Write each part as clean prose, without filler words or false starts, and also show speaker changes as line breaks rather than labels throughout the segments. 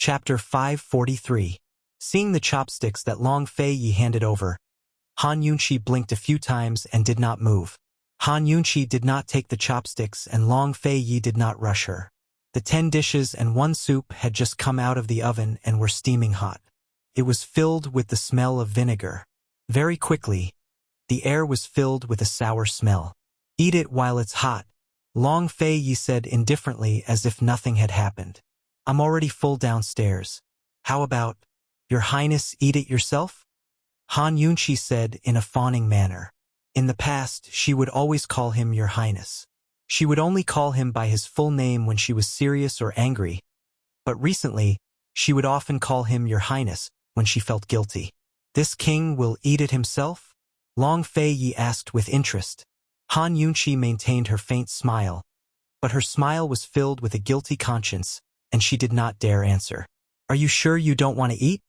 Chapter 543. Seeing the chopsticks that Long Fei Yi handed over, Han Yunqi blinked a few times and did not move. Han Yunqi did not take the chopsticks and Long Fei Yi did not rush her. The 10 dishes and 1 soup had just come out of the oven and were steaming hot. It was filled with the smell of vinegar. Very quickly, the air was filled with a sour smell. "Eat it while it's hot," Long Fei Yi said indifferently as if nothing had happened. "I'm already full downstairs. How about, Your Highness, eat it yourself?" Han Yunqi said in a fawning manner. In the past, she would always call him Your Highness. She would only call him by his full name when she was serious or angry, but recently, she would often call him Your Highness when she felt guilty. "This king will eat it himself?" Long Fei Yi asked with interest. Han Yunqi maintained her faint smile, but her smile was filled with a guilty conscience, and she did not dare answer. "Are you sure you don't want to eat?"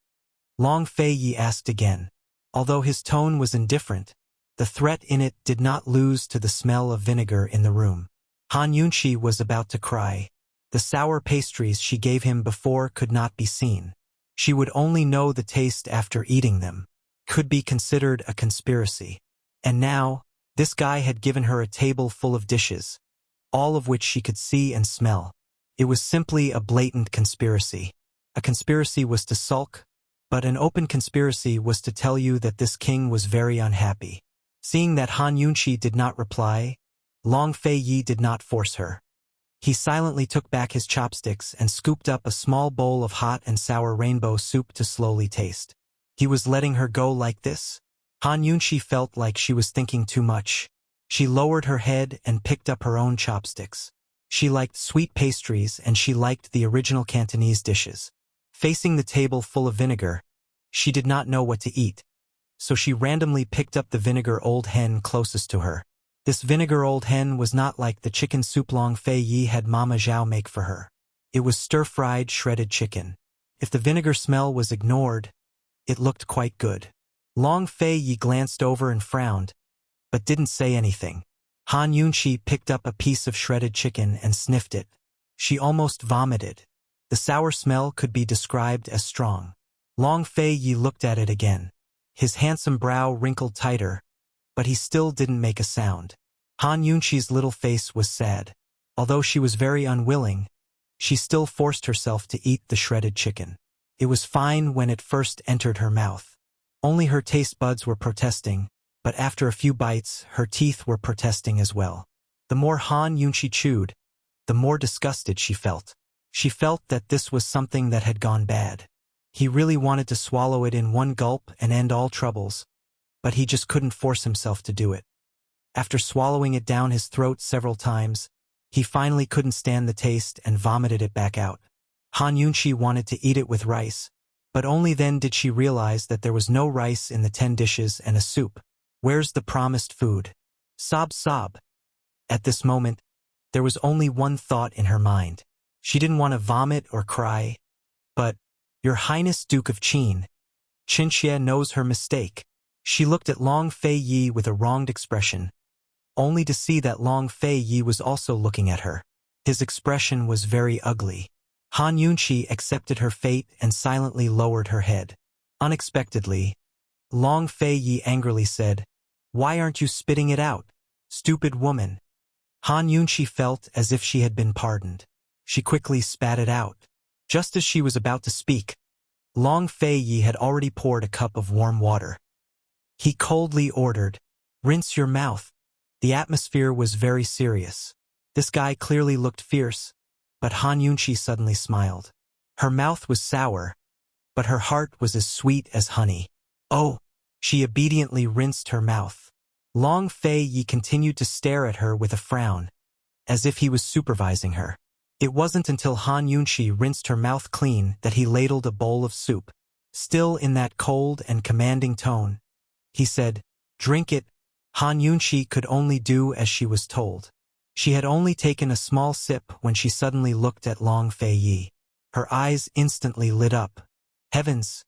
Long Fei Yi asked again. Although his tone was indifferent, the threat in it did not lose to the smell of vinegar in the room. Han Yunqi was about to cry. The sour pastries she gave him before could not be seen. She would only know the taste after eating them. Could be considered a conspiracy. And now, this guy had given her a table full of dishes, all of which she could see and smell. It was simply a blatant conspiracy. A conspiracy was to sulk, but an open conspiracy was to tell you that this king was very unhappy. Seeing that Han Yunqi did not reply, Long Fei Yi did not force her. He silently took back his chopsticks and scooped up a small bowl of hot and sour rainbow soup to slowly taste. He was letting her go like this? Han Yunqi felt like she was thinking too much. She lowered her head and picked up her own chopsticks. She liked sweet pastries and she liked the original Cantonese dishes. Facing the table full of vinegar, she did not know what to eat, so she randomly picked up the vinegar old hen closest to her. This vinegar old hen was not like the chicken soup Long Fei Yi had Mama Zhao make for her. It was stir-fried shredded chicken. If the vinegar smell was ignored, it looked quite good. Long Fei Yi glanced over and frowned, but didn't say anything. Han Yunqi picked up a piece of shredded chicken and sniffed it. She almost vomited. The sour smell could be described as strong. Long Fei Yi looked at it again. His handsome brow wrinkled tighter, but he still didn't make a sound. Han Yunqi's little face was sad. Although she was very unwilling, she still forced herself to eat the shredded chicken. It was fine when it first entered her mouth. Only her taste buds were protesting, but after a few bites, her teeth were protesting as well. The more Han Yunqi chewed, the more disgusted she felt. She felt that this was something that had gone bad. He really wanted to swallow it in one gulp and end all troubles, but he just couldn't force himself to do it. After swallowing it down his throat several times, he finally couldn't stand the taste and vomited it back out. Han Yunqi wanted to eat it with rice, but only then did she realize that there was no rice in the 10 dishes and a soup. Where's the promised food? Sob sob. At this moment, there was only one thought in her mind. She didn't want to vomit or cry, but, Your Highness Duke of Qin, Qinxie knows her mistake. She looked at Long Fei Yi with a wronged expression, only to see that Long Fei Yi was also looking at her. His expression was very ugly. Han Yunqi accepted her fate and silently lowered her head. Unexpectedly, Long Fei Yi angrily said, "Why aren't you spitting it out, stupid woman?" Han Yunqi felt as if she had been pardoned. She quickly spat it out. Just as she was about to speak, Long Fei Yi had already poured a cup of warm water. He coldly ordered, "Rinse your mouth." The atmosphere was very serious. This guy clearly looked fierce, but Han Yunqi suddenly smiled. Her mouth was sour, but her heart was as sweet as honey. "Oh!" She obediently rinsed her mouth. Long Fei Yi continued to stare at her with a frown, as if he was supervising her. It wasn't until Han Yunqi rinsed her mouth clean that he ladled a bowl of soup. Still in that cold and commanding tone, he said, "Drink it." Han Yunqi could only do as she was told. She had only taken a small sip when she suddenly looked at Long Fei Yi. Her eyes instantly lit up. Heavens!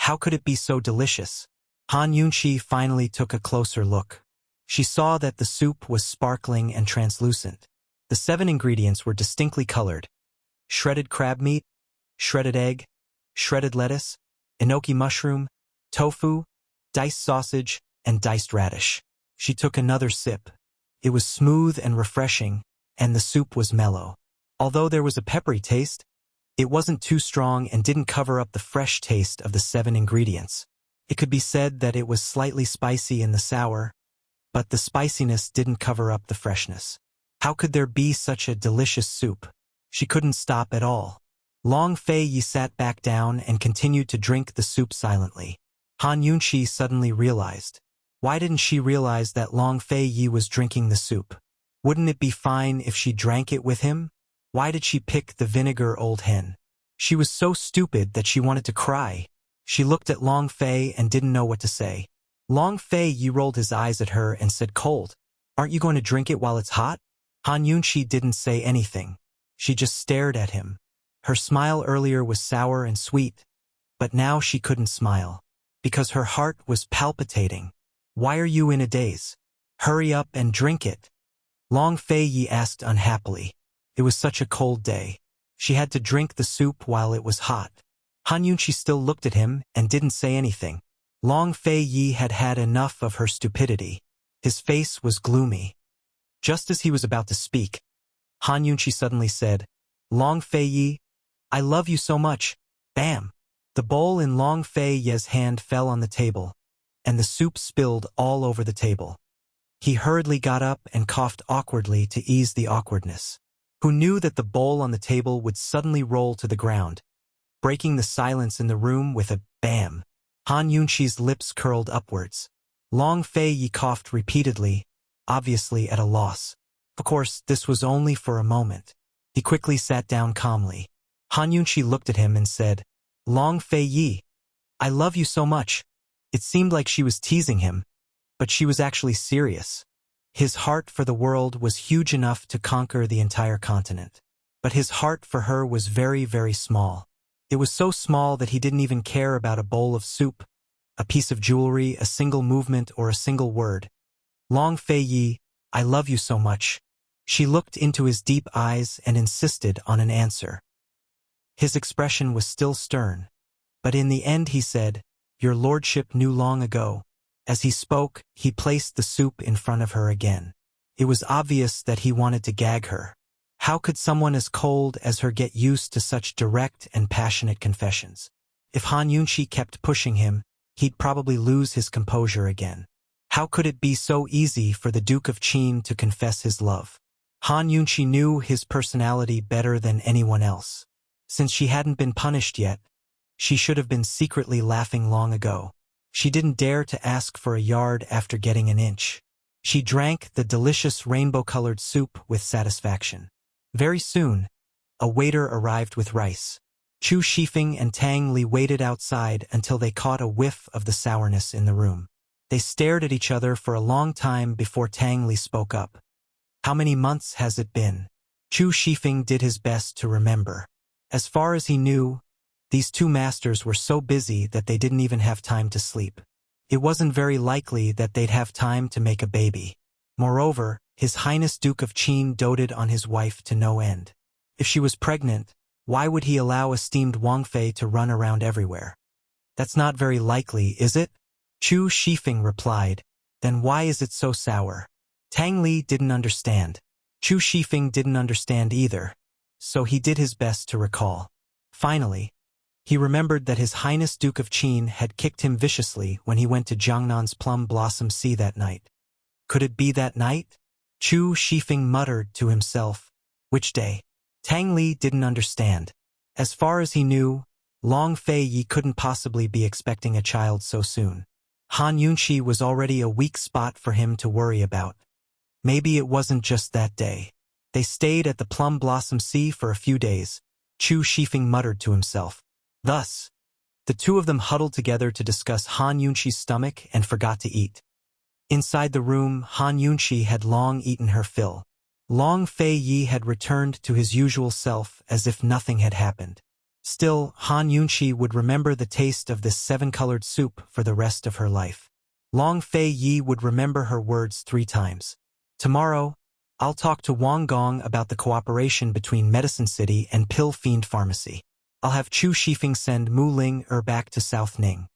How could it be so delicious? Han Yunqi finally took a closer look. She saw that the soup was sparkling and translucent. The 7 ingredients were distinctly colored: shredded crab meat, shredded egg, shredded lettuce, enoki mushroom, tofu, diced sausage, and diced radish. She took another sip. It was smooth and refreshing, and the soup was mellow. Although there was a peppery taste, it wasn't too strong and didn't cover up the fresh taste of the 7 ingredients. It could be said that it was slightly spicy in the sour, but the spiciness didn't cover up the freshness. How could there be such a delicious soup? She couldn't stop at all. Long Fei Yi sat back down and continued to drink the soup silently. Han Yunqi suddenly realized. Why didn't she realize that Long Fei Yi was drinking the soup? Wouldn't it be fine if she drank it with him? Why did she pick the vinegar old hen? She was so stupid that she wanted to cry. She looked at Long Fei and didn't know what to say. Long Fei Yi rolled his eyes at her and said, "Cold. Aren't you going to drink it while it's hot?" Han Yunqi didn't say anything. She just stared at him. Her smile earlier was sour and sweet, but now she couldn't smile, because her heart was palpitating. "Why are you in a daze? Hurry up and drink it." Long Fei Yi asked unhappily. It was such a cold day. She had to drink the soup while it was hot. Han Yunqi still looked at him and didn't say anything. Long Fei Yi had had enough of her stupidity. His face was gloomy. Just as he was about to speak, Han Yunqi suddenly said, "Long Fei Yi, I love you so much." Bam! The bowl in Long Fei Yi's hand fell on the table, and the soup spilled all over the table. He hurriedly got up and coughed awkwardly to ease the awkwardness. Who knew that the bowl on the table would suddenly roll to the ground, breaking the silence in the room with a bam? Han Yunqi's lips curled upwards. Long Fei Yi coughed repeatedly, obviously at a loss. Of course, this was only for a moment. He quickly sat down calmly. Han Yunqi looked at him and said, "Long Fei Yi, I love you so much." It seemed like she was teasing him, but she was actually serious. His heart for the world was huge enough to conquer the entire continent. But his heart for her was very, very small. It was so small that he didn't even care about a bowl of soup, a piece of jewelry, a single movement, or a single word. "Long Fei Yi, I love you so much." She looked into his deep eyes and insisted on an answer. His expression was still stern, but in the end he said, "Your lordship knew long ago." As he spoke, he placed the soup in front of her again. It was obvious that he wanted to gag her. How could someone as cold as her get used to such direct and passionate confessions? If Han Yunqi kept pushing him, he'd probably lose his composure again. How could it be so easy for the Duke of Qin to confess his love? Han Yunqi knew his personality better than anyone else. Since she hadn't been punished yet, she should have been secretly laughing long ago. She didn't dare to ask for a yard after getting an inch. She drank the delicious rainbow-colored soup with satisfaction. Very soon, a waiter arrived with rice. Chu Shifeng and Tang Li waited outside until they caught a whiff of the sourness in the room. They stared at each other for a long time before Tang Li spoke up. "How many months has it been?" Chu Shifeng did his best to remember. As far as he knew, these two masters were so busy that they didn't even have time to sleep. It wasn't very likely that they'd have time to make a baby. Moreover, His Highness Duke of Qin doted on his wife to no end. If she was pregnant, why would he allow esteemed Wang Fei to run around everywhere? "That's not very likely, is it?" Chu Shifeng replied. "Then why is it so sour?" Tang Li didn't understand. Chu Shifeng didn't understand either, so he did his best to recall. Finally, he remembered that His Highness Duke of Qin had kicked him viciously when he went to Jiangnan's Plum Blossom Sea that night. Could it be that night? Chu Shifeng muttered to himself. Which day? Tang Li didn't understand. As far as he knew, Long Fei Yi couldn't possibly be expecting a child so soon. Han Yunqi was already a weak spot for him to worry about. Maybe it wasn't just that day. They stayed at the Plum Blossom Sea for a few days, Chu Shifeng muttered to himself. Thus, the two of them huddled together to discuss Han Yunqi's stomach and forgot to eat. Inside the room, Han Yunqi had long eaten her fill. Long Fei Yi had returned to his usual self as if nothing had happened. Still, Han Yunqi would remember the taste of this 7-colored soup for the rest of her life. Long Fei Yi would remember her words 3 times. "Tomorrow, I'll talk to Wang Gong about the cooperation between Medicine City and Pill Fiend Pharmacy. I'll have Chu Shifeng send Mu Ling back to South Ning.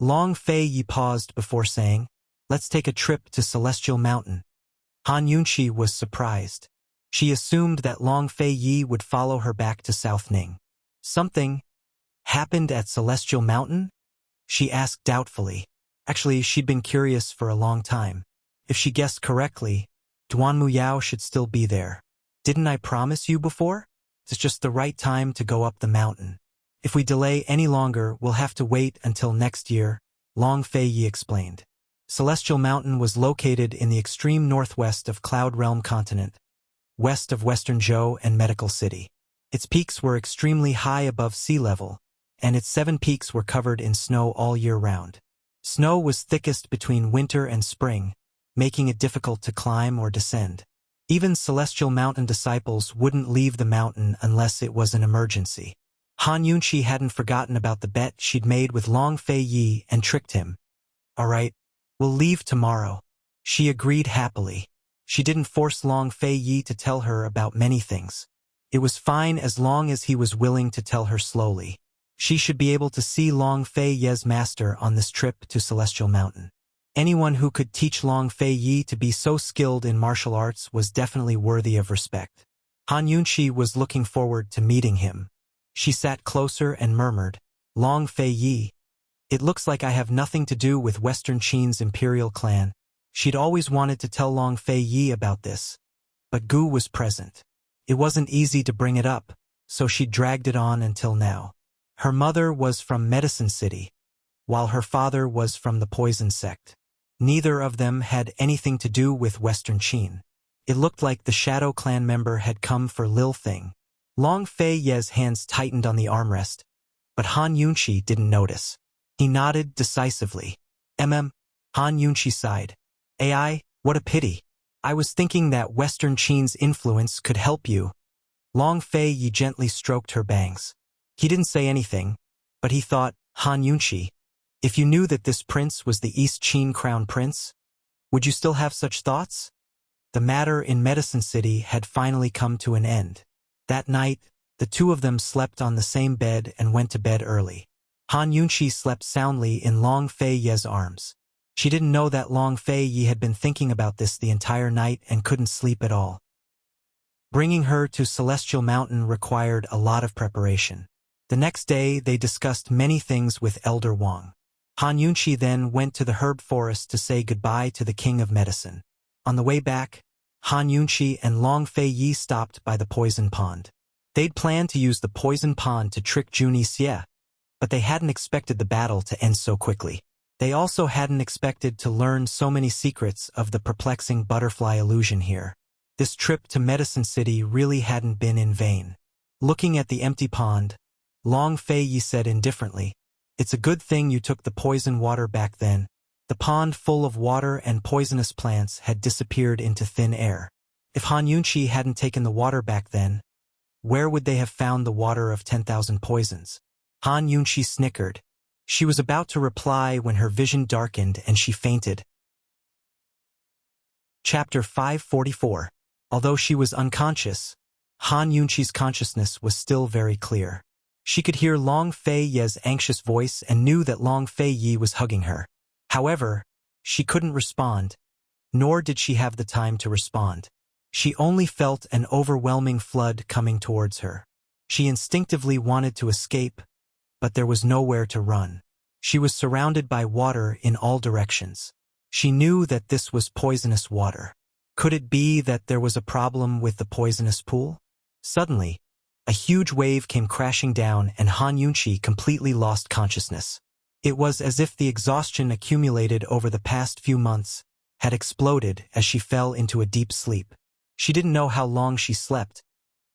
Long Fei Yi paused before saying, let's take a trip to Celestial Mountain. Han Yunqi was surprised. She assumed that Long Fei Yi would follow her back to South Ning. Something happened at Celestial Mountain? She asked doubtfully. Actually, she'd been curious for a long time. If she guessed correctly, Duan Muyao should still be there. Didn't I promise you before? It's just the right time to go up the mountain. If we delay any longer, we'll have to wait until next year, Long Fei Yi explained. Celestial Mountain was located in the extreme northwest of Cloud Realm Continent, west of Western Zhou and Medical City. Its peaks were extremely high above sea level, and its 7 peaks were covered in snow all year round. Snow was thickest between winter and spring, making it difficult to climb or descend. Even Celestial Mountain disciples wouldn't leave the mountain unless it was an emergency. Han Yunqi hadn't forgotten about the bet she'd made with Long Fei Yi and tricked him. All right, we'll leave tomorrow. She agreed happily. She didn't force Long Fei Yi to tell her about many things. It was fine as long as he was willing to tell her slowly. She should be able to see Long Fei Yi's master on this trip to Celestial Mountain. Anyone who could teach Long Fei Yi to be so skilled in martial arts was definitely worthy of respect. Han Yunqi was looking forward to meeting him. She sat closer and murmured, Long Fei Yi, it looks like I have nothing to do with Western Qin's imperial clan. She'd always wanted to tell Long Fei Yi about this, but Gu was present. It wasn't easy to bring it up, so she dragged it on until now. Her mother was from Medicine City, while her father was from the Poison Sect. Neither of them had anything to do with Western Qin. It looked like the Shadow Clan member had come for Lil Thing. Long Fei Yi's hands tightened on the armrest, but Han Yunqi didn't notice. He nodded decisively. Han Yunqi sighed. AI, what a pity. I was thinking that Western Qin's influence could help you. Long Fei Yi gently stroked her bangs. He didn't say anything, but he thought, Han Yunqi, if you knew that this prince was the East Qin Crown Prince, would you still have such thoughts? The matter in Medicine City had finally come to an end. That night, the two of them slept on the same bed and went to bed early. Han Yunqi slept soundly in Long Fei Yi's arms. She didn't know that Long Fei Yi had been thinking about this the entire night and couldn't sleep at all. Bringing her to Celestial Mountain required a lot of preparation. The next day, they discussed many things with Elder Wang. Han Yunqi then went to the herb forest to say goodbye to the King of Medicine. On the way back, Han Yunqi and Long Fei Yi stopped by the poison pond. They'd planned to use the poison pond to trick Junie Xie, but they hadn't expected the battle to end so quickly. They also hadn't expected to learn so many secrets of the perplexing butterfly illusion here. This trip to Medicine City really hadn't been in vain. Looking at the empty pond, Long Fei Yi said indifferently, it's a good thing you took the poison water back then. The pond full of water and poisonous plants had disappeared into thin air. If Han Yunqi hadn't taken the water back then, where would they have found the water of 10,000 poisons? Han Yunqi snickered. She was about to reply when her vision darkened and she fainted. Chapter 544. Although she was unconscious, Han Yunqi's consciousness was still very clear. She could hear Long Fei Yi's anxious voice and knew that Long Fei Yi was hugging her. However, she couldn't respond, nor did she have the time to respond. She only felt an overwhelming flood coming towards her. She instinctively wanted to escape, but there was nowhere to run. She was surrounded by water in all directions. She knew that this was poisonous water. Could it be that there was a problem with the poisonous pool? Suddenly, a huge wave came crashing down and Han Yunqi completely lost consciousness. It was as if the exhaustion accumulated over the past few months had exploded as she fell into a deep sleep. She didn't know how long she slept,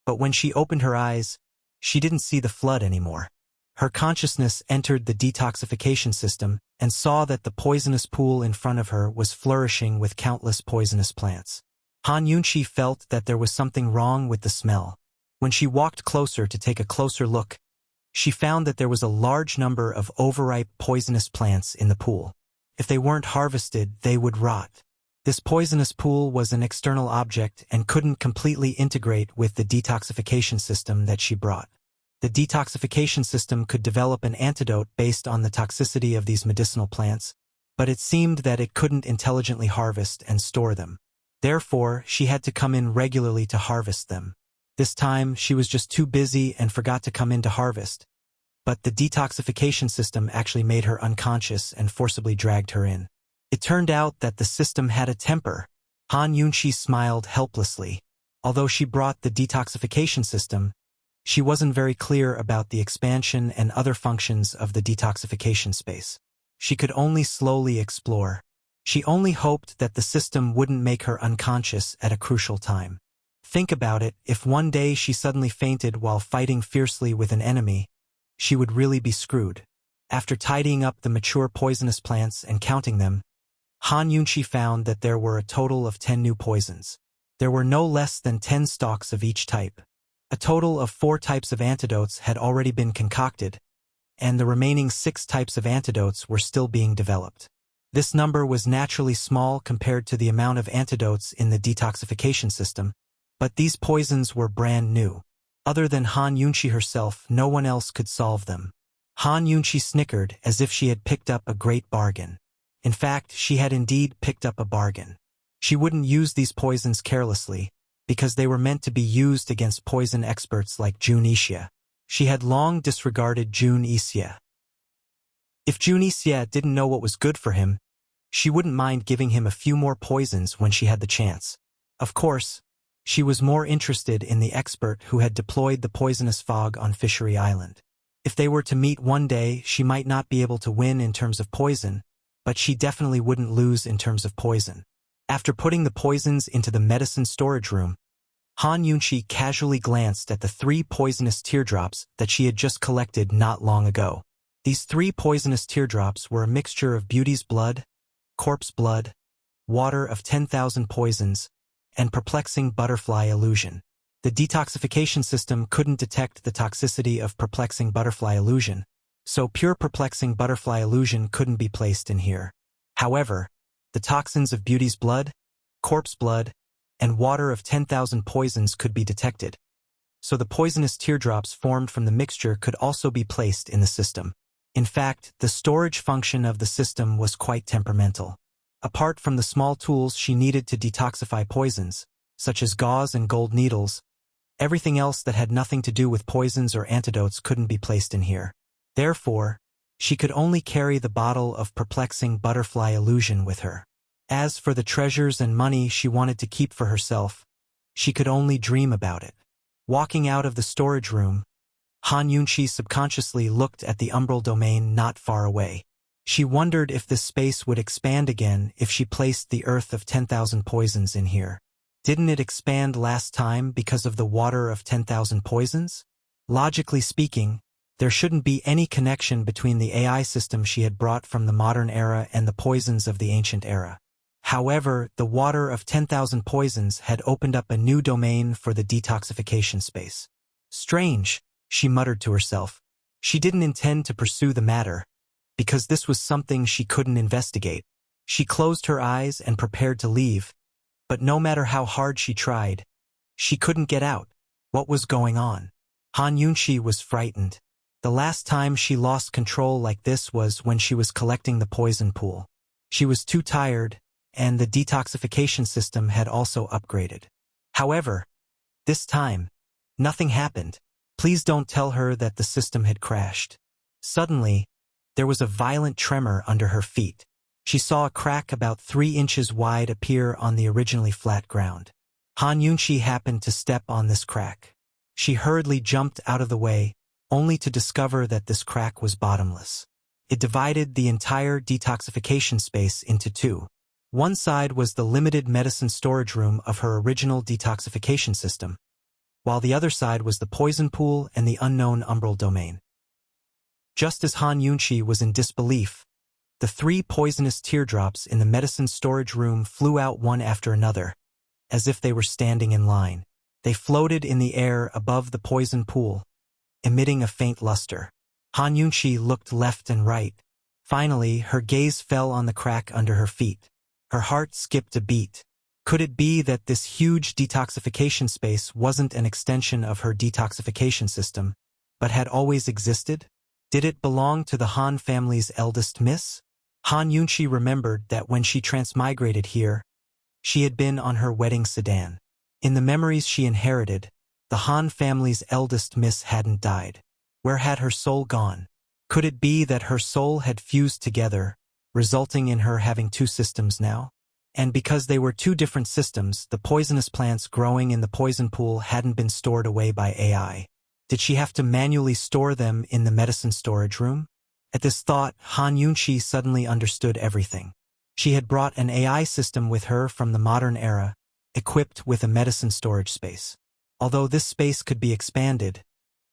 but when she opened her eyes, she didn't see the flood anymore. Her consciousness entered the detoxification system and saw that the poisonous pool in front of her was flourishing with countless poisonous plants. Han Yunqi felt that there was something wrong with the smell. When she walked closer to take a closer look, she found that there was a large number of overripe poisonous plants in the pool. If they weren't harvested, they would rot. This poisonous pool was an external object and couldn't completely integrate with the detoxification system that she brought. The detoxification system could develop an antidote based on the toxicity of these medicinal plants, but it seemed that it couldn't intelligently harvest and store them. Therefore, she had to come in regularly to harvest them. This time, she was just too busy and forgot to come in to harvest. But the detoxification system actually made her unconscious and forcibly dragged her in. It turned out that the system had a temper. Han Yunqi smiled helplessly. Although she brought the detoxification system, she wasn't very clear about the expansion and other functions of the detoxification space. She could only slowly explore. She only hoped that the system wouldn't make her unconscious at a crucial time. Think about it, if one day she suddenly fainted while fighting fiercely with an enemy, she would really be screwed. After tidying up the mature poisonous plants and counting them, Han Yunqi found that there were a total of 10 new poisons. There were no less than 10 stalks of each type. A total of 4 types of antidotes had already been concocted, and the remaining 6 types of antidotes were still being developed. This number was naturally small compared to the amount of antidotes in the detoxification system, but these poisons were brand new. Other than Han Yunqi herself, no one else could solve them. Han Yunqi snickered as if she had picked up a great bargain. In fact, she had indeed picked up a bargain. She wouldn't use these poisons carelessly, because they were meant to be used against poison experts like Jun Yixia. She had long disregarded Jun Yixia. If Jun Yixia didn't know what was good for him, she wouldn't mind giving him a few more poisons when she had the chance. Of course, she was more interested in the expert who had deployed the poisonous fog on Fishery Island. If they were to meet one day, she might not be able to win in terms of poison, but she definitely wouldn't lose in terms of poison. After putting the poisons into the medicine storage room, Han Yunqi casually glanced at the 3 poisonous teardrops that she had just collected not long ago. These 3 poisonous teardrops were a mixture of beauty's blood, corpse blood, water of 10,000 poisons, and perplexing butterfly illusion. The detoxification system couldn't detect the toxicity of perplexing butterfly illusion, so pure perplexing butterfly illusion couldn't be placed in here. However, the toxins of beauty's blood, corpse blood, and water of 10,000 poisons could be detected, so the poisonous teardrops formed from the mixture could also be placed in the system. In fact, the storage function of the system was quite temperamental. Apart from the small tools she needed to detoxify poisons, such as gauze and gold needles, everything else that had nothing to do with poisons or antidotes couldn't be placed in here. Therefore, she could only carry the bottle of perplexing butterfly illusion with her. As for the treasures and money she wanted to keep for herself, she could only dream about it. Walking out of the storage room, Han Yunqi subconsciously looked at the umbral domain not far away. She wondered if this space would expand again if she placed the earth of 10,000 poisons in here. Didn't it expand last time because of the water of 10,000 poisons? Logically speaking, there shouldn't be any connection between the AI system she had brought from the modern era and the poisons of the ancient era. However, the water of 10,000 poisons had opened up a new domain for the detoxification space. Strange, she muttered to herself. She didn't intend to pursue the matter, because this was something she couldn't investigate. She closed her eyes and prepared to leave, but no matter how hard she tried, she couldn't get out. What was going on? Han Yunqi was frightened. The last time she lost control like this was when she was collecting the poison pool. She was too tired, and the detoxification system had also upgraded. However, this time, nothing happened. Please don't tell her that the system had crashed. Suddenly, there was a violent tremor under her feet. She saw a crack about 3 inches wide appear on the originally flat ground. Han Yunqi happened to step on this crack. She hurriedly jumped out of the way, only to discover that this crack was bottomless. It divided the entire detoxification space into 2. One side was the limited medicine storage room of her original detoxification system, while the other side was the poison pool and the unknown umbral domain. Just as Han Yunqi was in disbelief, the 3 poisonous teardrops in the medicine storage room flew out one after another, as if they were standing in line. They floated in the air above the poison pool, emitting a faint luster. Han Yunqi looked left and right. Finally, her gaze fell on the crack under her feet. Her heart skipped a beat. Could it be that this huge detoxification space wasn't an extension of her detoxification system, but had always existed? Did it belong to the Han family's eldest miss? Han Yunqi remembered that when she transmigrated here, she had been on her wedding sedan. In the memories she inherited, the Han family's eldest miss hadn't died. Where had her soul gone? Could it be that her soul had fused together, resulting in her having two systems now? And because they were two different systems, the poisonous plants growing in the poison pool hadn't been stored away by AI. Did she have to manually store them in the medicine storage room? At this thought, Han Yunqi suddenly understood everything. She had brought an AI system with her from the modern era, equipped with a medicine storage space. Although this space could be expanded,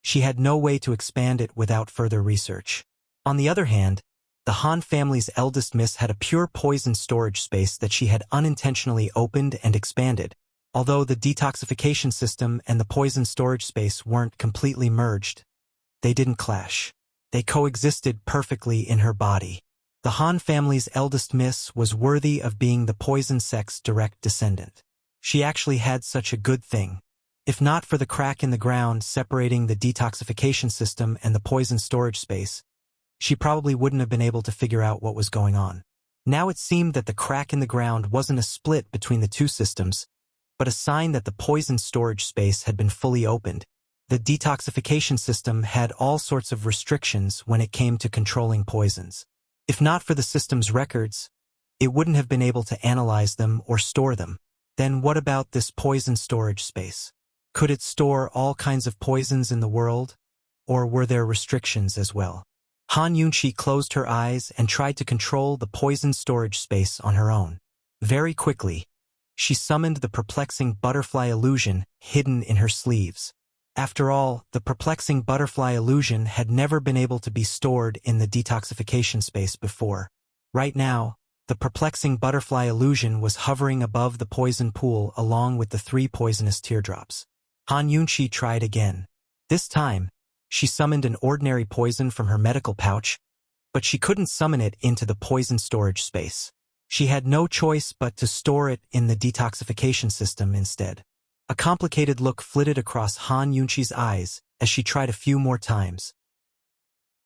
she had no way to expand it without further research. On the other hand, the Han family's eldest miss had a pure poison storage space that she had unintentionally opened and expanded. Although the detoxification system and the poison storage space weren't completely merged, they didn't clash. They coexisted perfectly in her body. The Han family's eldest miss was worthy of being the poison sect's direct descendant. She actually had such a good thing. If not for the crack in the ground separating the detoxification system and the poison storage space, she probably wouldn't have been able to figure out what was going on. Now it seemed that the crack in the ground wasn't a split between the two systems, but a sign that the poison storage space had been fully opened. The detoxification system had all sorts of restrictions when it came to controlling poisons. If not for the system's records, it wouldn't have been able to analyze them or store them. Then what about this poison storage space? Could it store all kinds of poisons in the world, or were there restrictions as well? Han Yunqi closed her eyes and tried to control the poison storage space on her own. Very quickly, she summoned the perplexing butterfly illusion hidden in her sleeves. After all, the perplexing butterfly illusion had never been able to be stored in the detoxification space before. Right now, the perplexing butterfly illusion was hovering above the poison pool along with the 3 poisonous teardrops. Han Yunqi tried again. This time, she summoned an ordinary poison from her medical pouch, but she couldn't summon it into the poison storage space. She had no choice but to store it in the detoxification system instead. A complicated look flitted across Han Yunqi's eyes as she tried a few more times.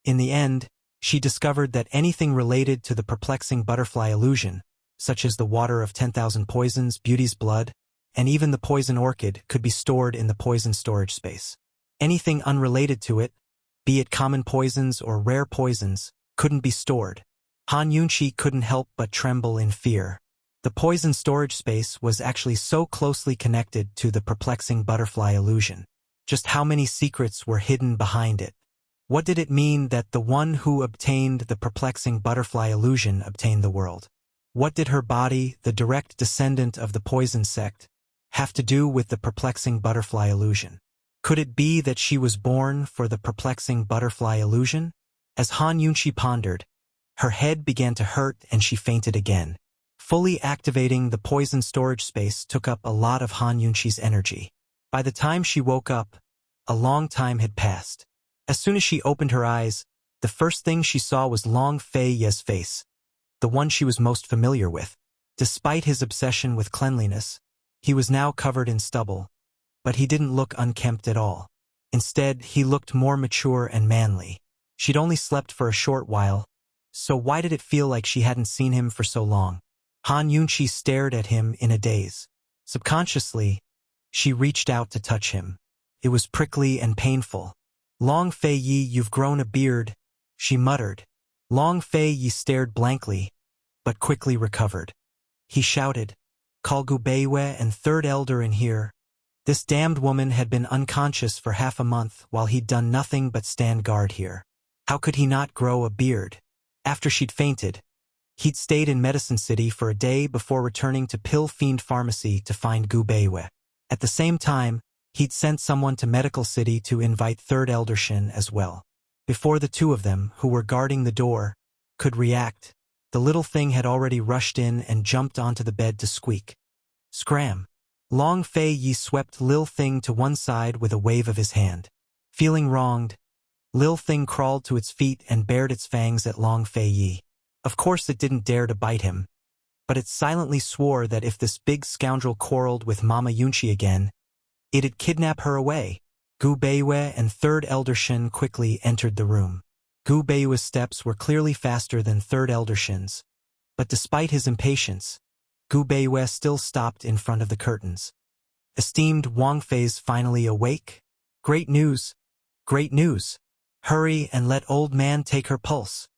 In the end, she discovered that anything related to the perplexing butterfly illusion, such as the water of 10,000 poisons, beauty's blood, and even the poison orchid, could be stored in the poison storage space. Anything unrelated to it, be it common poisons or rare poisons, couldn't be stored. Han Yunqi couldn't help but tremble in fear. The poison storage space was actually so closely connected to the perplexing butterfly illusion. Just how many secrets were hidden behind it? What did it mean that the one who obtained the perplexing butterfly illusion obtained the world? What did her body, the direct descendant of the poison sect, have to do with the perplexing butterfly illusion? Could it be that she was born for the perplexing butterfly illusion? As Han Yunqi pondered, her head began to hurt and she fainted again. Fully activating the poison storage space took up a lot of Han Yunqi's energy. By the time she woke up, a long time had passed. As soon as she opened her eyes, the first thing she saw was Long Fei Ye's face, the one she was most familiar with. Despite his obsession with cleanliness, he was now covered in stubble, but he didn't look unkempt at all. Instead, he looked more mature and manly. She'd only slept for a short while, so why did it feel like she hadn't seen him for so long? Han Yunqi stared at him in a daze. Subconsciously, she reached out to touch him. It was prickly and painful. Long Fei Yi, you've grown a beard, she muttered. Long Fei Yi stared blankly, but quickly recovered. He shouted, "Call Gu Beiwei and third elder in here." This damned woman had been unconscious for half a month while he'd done nothing but stand guard here. How could he not grow a beard? After she'd fainted, he'd stayed in Medicine City for a day before returning to Pill Fiend Pharmacy to find Gu Beiwei. At the same time, he'd sent someone to Medical City to invite Third Elder Shin as well. Before the two of them, who were guarding the door, could react, the little thing had already rushed in and jumped onto the bed to squeak. Scram! Long Fei Yi swept Lil Thing to one side with a wave of his hand. Feeling wronged, Lil Thing crawled to its feet and bared its fangs at Long Fei Yi. Of course it didn't dare to bite him, but it silently swore that if this big scoundrel quarreled with Mama Yunqi again, it'd kidnap her away. Gu Beiwei and Third Elder Shin quickly entered the room. Gu Beiwei's steps were clearly faster than Third Elder Shin's, but despite his impatience, Gu Beiwei still stopped in front of the curtains. Esteemed Wang Fei's finally awake? Great news! Great news! Hurry and let old man take her pulse.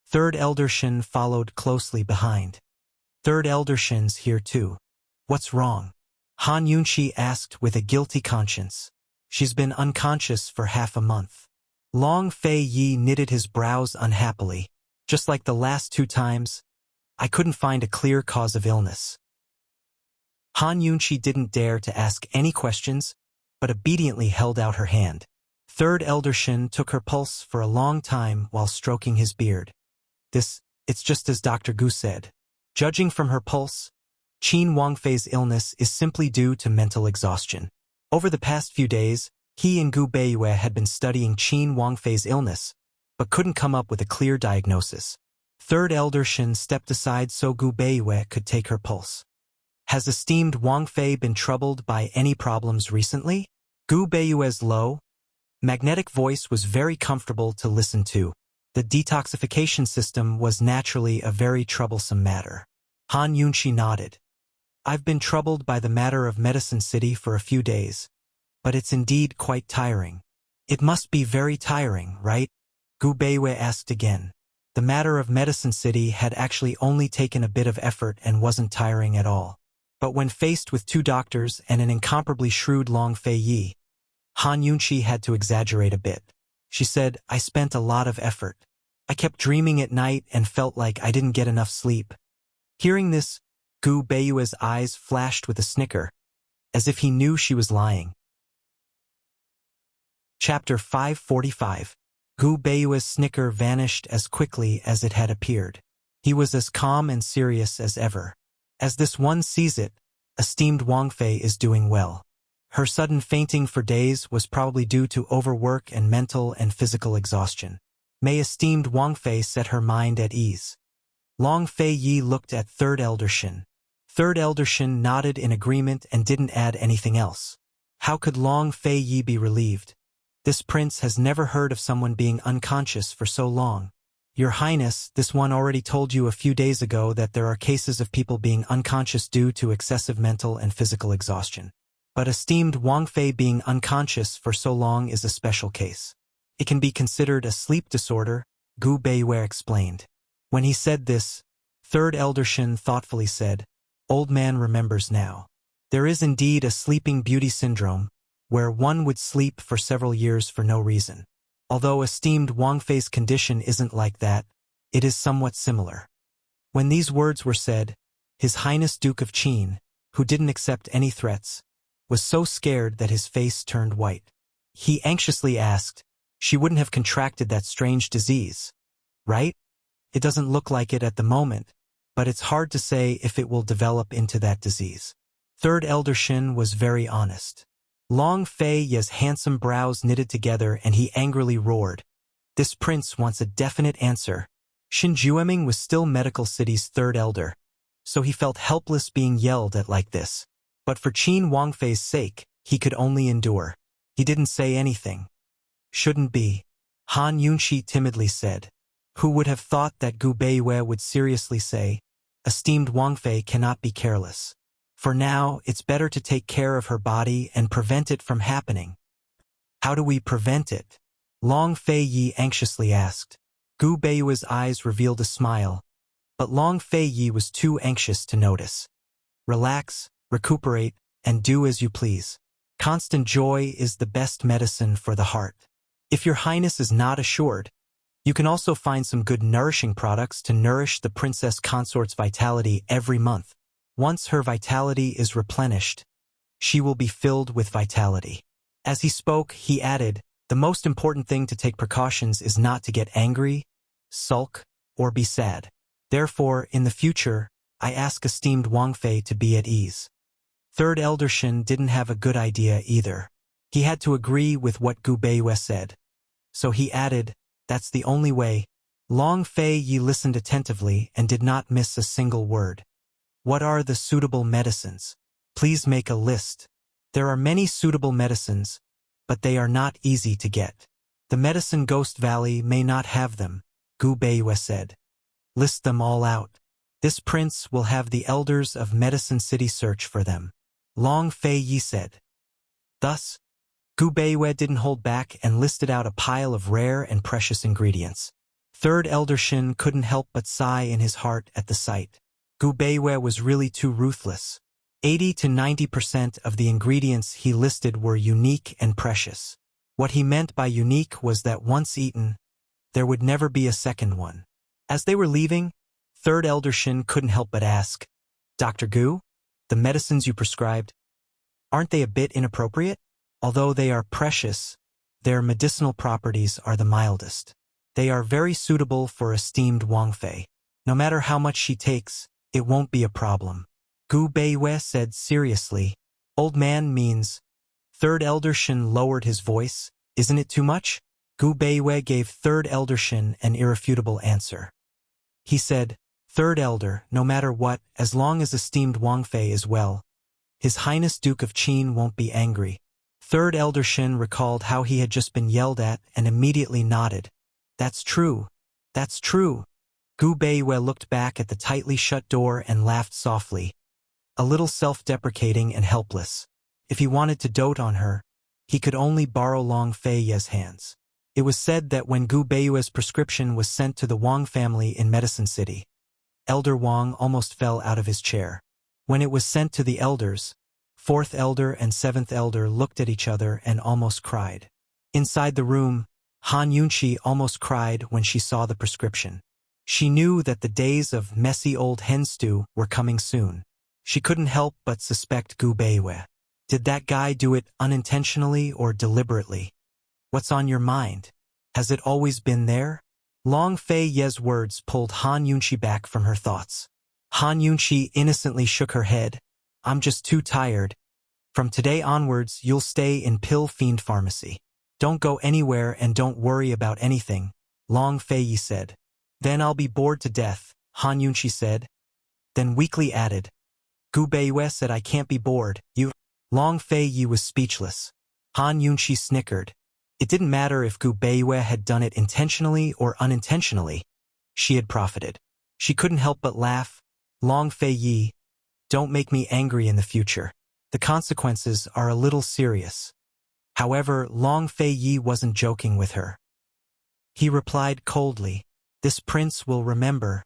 Third Elder Shin followed closely behind. Third Elder Shin's here too. What's wrong? Han Yunqi asked with a guilty conscience. She's been unconscious for half a month. Long Fei Yi knitted his brows unhappily. Just like the last 2 times, I couldn't find a clear cause of illness. Han Yunqi didn't dare to ask any questions, but obediently held out her hand. Third Elder Shin took her pulse for a long time while stroking his beard. It's just as Dr. Gu said. Judging from her pulse, Qin Wangfei's illness is simply due to mental exhaustion. Over the past few days, he and Gu Beiwei had been studying Qin Wangfei's illness, but couldn't come up with a clear diagnosis. Third Elder Shin stepped aside so Gu Beiwei could take her pulse. Has esteemed Wang Fei been troubled by any problems recently? Gu Beiwei's low, magnetic voice was very comfortable to listen to. The detoxification system was naturally a very troublesome matter. Han Yunqi nodded. I've been troubled by the matter of Medicine City for a few days, but it's indeed quite tiring. It must be very tiring, right? Gu Beiwei asked again. The matter of Medicine City had actually only taken a bit of effort and wasn't tiring at all. But when faced with 2 doctors and an incomparably shrewd Long Fei Yi, Han Yunqi had to exaggerate a bit. She said, I spent a lot of effort. I kept dreaming at night and felt like I didn't get enough sleep. Hearing this, Gu Beiwei's eyes flashed with a snicker, as if he knew she was lying. Chapter 545. Gu Beiwei's snicker vanished as quickly as it had appeared. He was as calm and serious as ever. As this one sees it, esteemed Wang Fei is doing well. Her sudden fainting for days was probably due to overwork and mental and physical exhaustion. May esteemed Wang Fei set her mind at ease. Long Fei Yi looked at Third Elder Shin. Third Elder Shin nodded in agreement and didn't add anything else. How could Long Fei Yi be relieved? This prince has never heard of someone being unconscious for so long. Your Highness, this one already told you a few days ago that there are cases of people being unconscious due to excessive mental and physical exhaustion. But esteemed Wang Fei being unconscious for so long is a special case. It can be considered a sleep disorder, Gu Beiwei explained. When he said this, Third Elder Shin thoughtfully said, Old man remembers now. There is indeed a sleeping beauty syndrome, where one would sleep for several years for no reason. Although esteemed Wang Fei's condition isn't like that, it is somewhat similar. When these words were said, His Highness Duke of Qin, who didn't accept any threats, was so scared that his face turned white. He anxiously asked, She wouldn't have contracted that strange disease, right? It doesn't look like it at the moment, but it's hard to say if it will develop into that disease. Third Elder Shin was very honest. Long Fei Yi's handsome brows knitted together and he angrily roared. This prince wants a definite answer. Shin Jueming was still Medical City's 3rd elder, so he felt helpless being yelled at like this. But for Qin Wangfei's sake, he could only endure. He didn't say anything. Shouldn't be. Han Yunqi timidly said. Who would have thought that Gu Beiwei would seriously say, Esteemed Wang Fei cannot be careless. For now, it's better to take care of her body and prevent it from happening. How do we prevent it? Long Fei Yi anxiously asked. Gu Beiwei's eyes revealed a smile, but Long Fei Yi was too anxious to notice. Relax, recuperate, and do as you please. Constant joy is the best medicine for the heart. If your Highness is not assured, you can also find some good nourishing products to nourish the Princess Consort's vitality every month. Once her vitality is replenished, she will be filled with vitality. As he spoke, he added, the most important thing to take precautions is not to get angry, sulk, or be sad. Therefore, in the future, I ask esteemed Wang Fei to be at ease. Third Elder Shin didn't have a good idea either. He had to agree with what Gu Beiwei said. So he added, that's the only way. Long Fei Yi listened attentively and did not miss a single word. What are the suitable medicines? Please make a list. There are many suitable medicines, but they are not easy to get. The Medicine Ghost Valley may not have them, Gu Beiyue said. List them all out. This prince will have the elders of Medicine City search for them. Long Fei Yi said. Thus, Gu Beiyue didn't hold back and listed out a pile of rare and precious ingredients. Third Elder Shin couldn't help but sigh in his heart at the sight. Gu Beiyue was really too ruthless. 80 to 90% of the ingredients he listed were unique and precious. What he meant by unique was that once eaten, there would never be a second one. As they were leaving, Third Elder Shin couldn't help but ask, Dr. Gu, the medicines you prescribed, aren't they a bit inappropriate? Although they are precious, their medicinal properties are the mildest. They are very suitable for esteemed Wang Fei. No matter how much she takes, it won't be a problem. Gu Beiyue said seriously. Old man means. Third Elder Shin lowered his voice. Isn't it too much? Gu Beiyue gave Third Elder Shin an irrefutable answer. He said, Third Elder, no matter what, as long as esteemed Wang Fei is well, His Highness Duke of Qin won't be angry. Third Elder Shin recalled how he had just been yelled at and immediately nodded. That's true. That's true. Gu Beiyue looked back at the tightly shut door and laughed softly, a little self-deprecating and helpless. If he wanted to dote on her, he could only borrow Long Fei Ye's hands. It was said that when Gu Beiyue's prescription was sent to the Wang family in Medicine City, Elder Wang almost fell out of his chair. When it was sent to the elders, Fourth Elder and Seventh Elder looked at each other and almost cried. Inside the room, Han Yunqi almost cried when she saw the prescription. She knew that the days of messy old hen stew were coming soon. She couldn't help but suspect Gu Beiyue. Did that guy do it unintentionally or deliberately? What's on your mind? Has it always been there? Long Fei Ye's words pulled Han Yunqi back from her thoughts. Han Yunqi innocently shook her head. I'm just too tired. From today onwards, you'll stay in Pill Fiend Pharmacy. Don't go anywhere and don't worry about anything, Long Fei Yi said. Then I'll be bored to death, Han Yunqi said. Then weakly added. Gu Beiyue said I can't be bored, you. Long Fei Yi was speechless. Han Yunqi snickered. It didn't matter if Gu Beiyue had done it intentionally or unintentionally. She had profited. She couldn't help but laugh. Long Fei Yi, don't make me angry in the future. The consequences are a little serious. However, Long Fei Yi wasn't joking with her. He replied coldly, this prince will remember.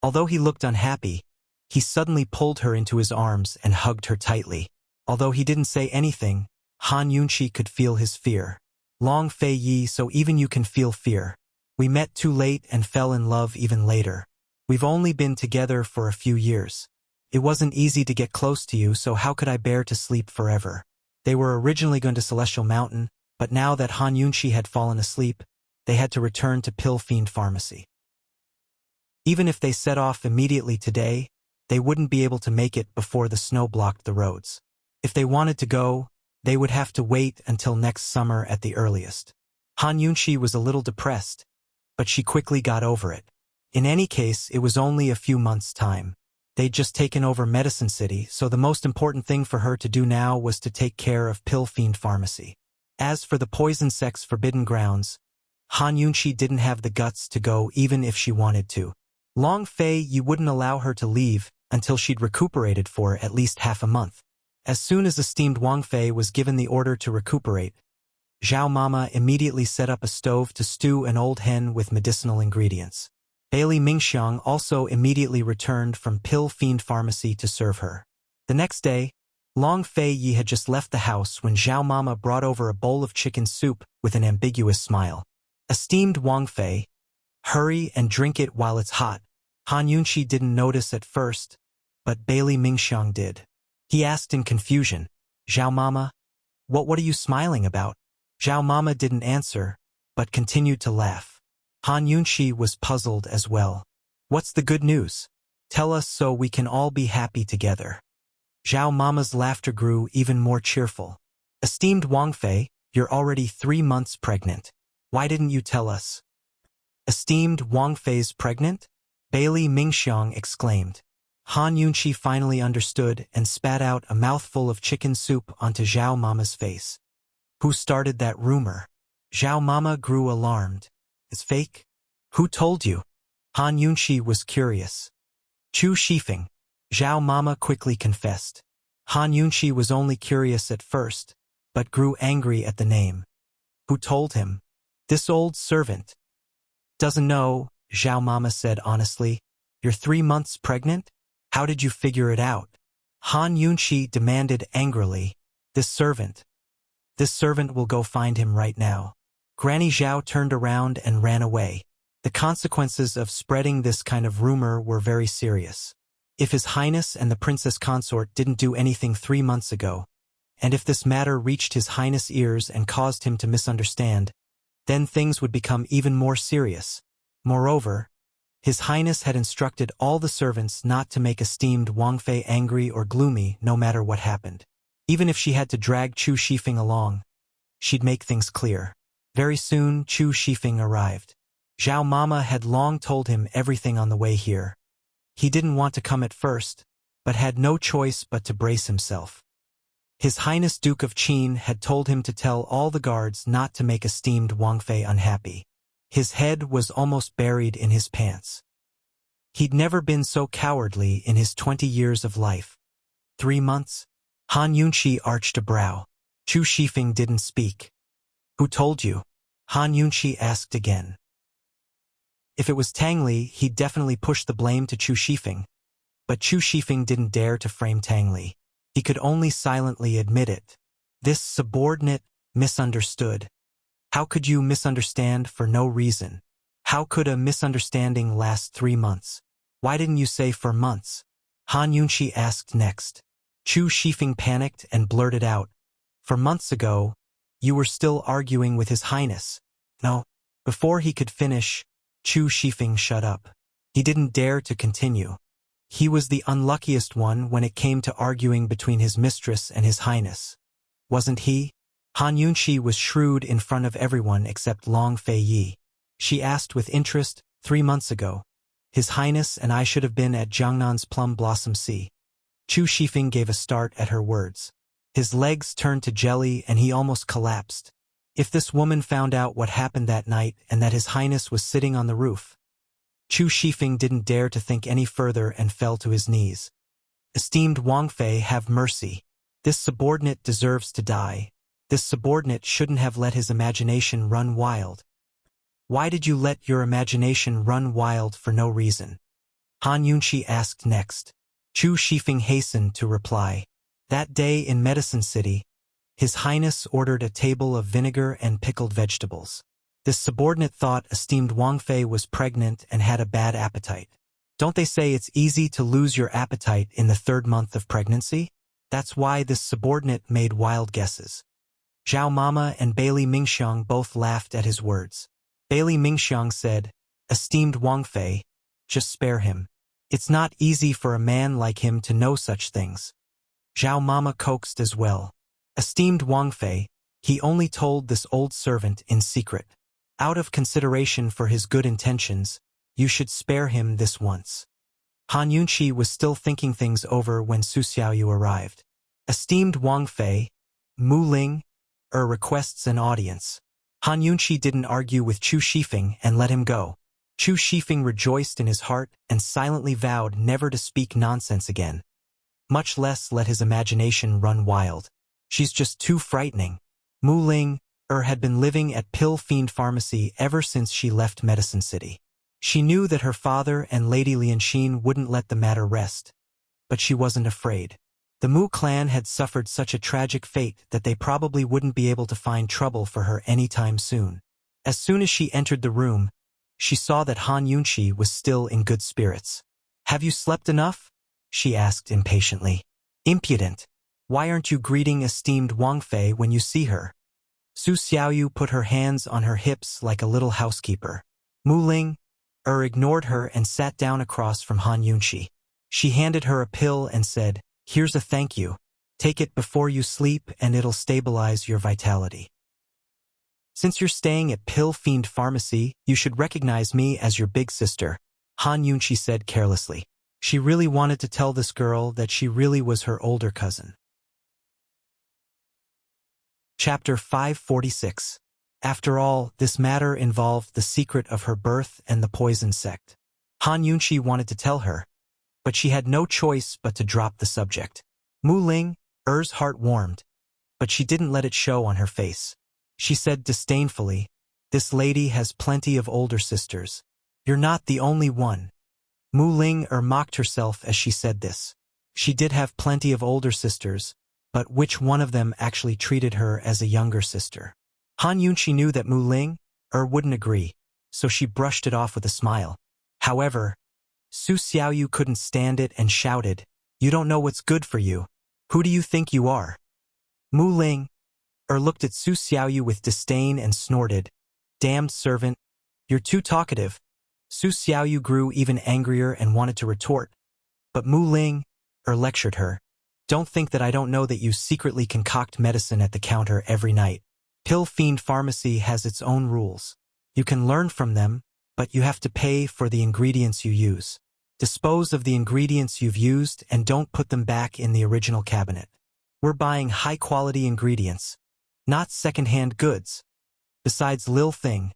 Although he looked unhappy, he suddenly pulled her into his arms and hugged her tightly. Although he didn't say anything, Han Yunqi could feel his fear. Long Fei Yi, so even you can feel fear. We met too late and fell in love even later. We've only been together for a few years. It wasn't easy to get close to you, so how could I bear to sleep forever? They were originally going to Celestial Mountain, but now that Han Yunqi had fallen asleep, they had to return to Pill Fiend Pharmacy. Even if they set off immediately today, they wouldn't be able to make it before the snow blocked the roads. If they wanted to go, they would have to wait until next summer at the earliest. Han Yunqi was a little depressed, but she quickly got over it. In any case, it was only a few months' time. They'd just taken over Medicine City, so the most important thing for her to do now was to take care of Pill Fiend Pharmacy. As for the Poison Sect's forbidden grounds, Han Yunqi didn't have the guts to go even if she wanted to. Long Fei Yi wouldn't allow her to leave until she'd recuperated for at least half a month. As soon as esteemed Wang Fei was given the order to recuperate, Zhao Mama immediately set up a stove to stew an old hen with medicinal ingredients. Bailey Mingxiang also immediately returned from Pill Fiend Pharmacy to serve her. The next day, Long Fei Yi had just left the house when Zhao Mama brought over a bowl of chicken soup with an ambiguous smile. Esteemed Wang Fei, hurry and drink it while it's hot. Han Yunqi didn't notice at first, but Bailey Mingxiang did. He asked in confusion, Zhao Mama, what are you smiling about? Zhao Mama didn't answer, but continued to laugh. Han Yunqi was puzzled as well. What's the good news? Tell us so we can all be happy together. Zhao Mama's laughter grew even more cheerful. Esteemed Wang Fei, you're already 3 months pregnant. Why didn't you tell us? Esteemed Wang Fei's pregnant? Bailey Mingxiang exclaimed. Han Yunqi finally understood and spat out a mouthful of chicken soup onto Zhao Mama's face. Who started that rumor? Zhao Mama grew alarmed. It's fake? Who told you? Han Yunqi was curious. Chu Shifeng. Zhao Mama quickly confessed. Han Yunqi was only curious at first, but grew angry at the name. Who told him? This old servant. Doesn't know, Zhao Mama said honestly. You're 3 months pregnant? How did you figure it out? Han Yunqi demanded angrily. This servant will go find him right now. Granny Zhao turned around and ran away. The consequences of spreading this kind of rumor were very serious. If His Highness and the Princess Consort didn't do anything 3 months ago, and if this matter reached His Highness' ears and caused him to misunderstand, then things would become even more serious. Moreover, His Highness had instructed all the servants not to make esteemed Wang Fei angry or gloomy no matter what happened. Even if she had to drag Chu Shifeng along, she'd make things clear. Very soon, Chu Shifeng arrived. Zhao Mama had long told him everything on the way here. He didn't want to come at first, but had no choice but to brace himself. His Highness Duke of Qin had told him to tell all the guards not to make esteemed Wang Fei unhappy. His head was almost buried in his pants. He'd never been so cowardly in his 20 years of life. 3 months? Han Yunqi arched a brow. Chu Shifeng didn't speak. Who told you? Han Yunqi asked again. If it was Tang Li, he'd definitely push the blame to Chu Shifeng. But Chu Shifeng didn't dare to frame Tang Li. He could only silently admit it. This subordinate misunderstood. How could you misunderstand for no reason? How could a misunderstanding last 3 months? Why didn't you say for months? Han Yunqi asked next. Chu Shifeng panicked and blurted out. For months ago, you were still arguing with His Highness. No. Before he could finish, Chu Shifeng shut up. He didn't dare to continue. He was the unluckiest one when it came to arguing between his mistress and His Highness. Wasn't he? Han Yunqi was shrewd in front of everyone except Long Fei Yi. She asked with interest, 3 months ago. His Highness and I should have been at Jiangnan's Plum Blossom Sea. Chu Shifeng gave a start at her words. His legs turned to jelly and he almost collapsed. If this woman found out what happened that night and that His Highness was sitting on the roof. Chu Shifeng didn't dare to think any further and fell to his knees. Esteemed Wang Fei, have mercy. This subordinate deserves to die. This subordinate shouldn't have let his imagination run wild. Why did you let your imagination run wild for no reason? Han Yunqi asked next. Chu Shifeng hastened to reply. That day in Medicine City, His Highness ordered a table of vinegar and pickled vegetables. This subordinate thought esteemed Wang Fei was pregnant and had a bad appetite. Don't they say it's easy to lose your appetite in the 3rd month of pregnancy? That's why this subordinate made wild guesses. Zhao Mama and Bailey Mingxiang both laughed at his words. Bailey Mingxiang said, Esteemed Wang Fei, just spare him. It's not easy for a man like him to know such things. Zhao Mama coaxed as well. Esteemed Wang Fei, he only told this old servant in secret. Out of consideration for his good intentions, you should spare him this once. Han Yunqi was still thinking things over when Su Xiaoyu arrived. Esteemed Wang Fei, Mu Ling, requests an audience. Han Yunqi didn't argue with Chu Shifeng and let him go. Chu Shifeng rejoiced in his heart and silently vowed never to speak nonsense again. Much less let his imagination run wild. She's just too frightening. Mu Ling, had been living at Pill Fiend Pharmacy ever since she left Medicine City. She knew that her father and Lady Lianxin wouldn't let the matter rest. But she wasn't afraid. The Mu clan had suffered such a tragic fate that they probably wouldn't be able to find trouble for her anytime soon. As soon as she entered the room, she saw that Han Yunqi was still in good spirits. Have you slept enough? She asked impatiently. Impudent. Why aren't you greeting esteemed Wang Fei when you see her? Su Xiaoyu put her hands on her hips like a little housekeeper. Mu Ling, ignored her and sat down across from Han Yunqi. She handed her a pill and said, Here's a thank you. Take it before you sleep and it'll stabilize your vitality. Since you're staying at Pill Fiend Pharmacy, you should recognize me as your big sister, Han Yunqi said carelessly. She really wanted to tell this girl that she really was her older cousin. Chapter 546. After all, this matter involved the secret of her birth and the poison sect. Han Yunqi wanted to tell her, but she had no choice but to drop the subject. Mu Ling, Er's heart warmed, but she didn't let it show on her face. She said disdainfully, "This lady has plenty of older sisters. You're not the only one." Mu Ling mocked herself as she said this. She did have plenty of older sisters, but which one of them actually treated her as a younger sister? Han Yunqi knew that Mu Ling wouldn't agree, so she brushed it off with a smile. However, Su Xiaoyu couldn't stand it and shouted, "You don't know what's good for you. Who do you think you are?" Mu Ling looked at Su Xiaoyu with disdain and snorted, "Damned servant, you're too talkative." Su Xiaoyu grew even angrier and wanted to retort, but Mu Ling lectured her. "Don't think that I don't know that you secretly concoct medicine at the counter every night. Pill Fiend Pharmacy has its own rules. You can learn from them, but you have to pay for the ingredients you use. Dispose of the ingredients you've used and don't put them back in the original cabinet. We're buying high-quality ingredients, not second-hand goods." Besides Lil Thing,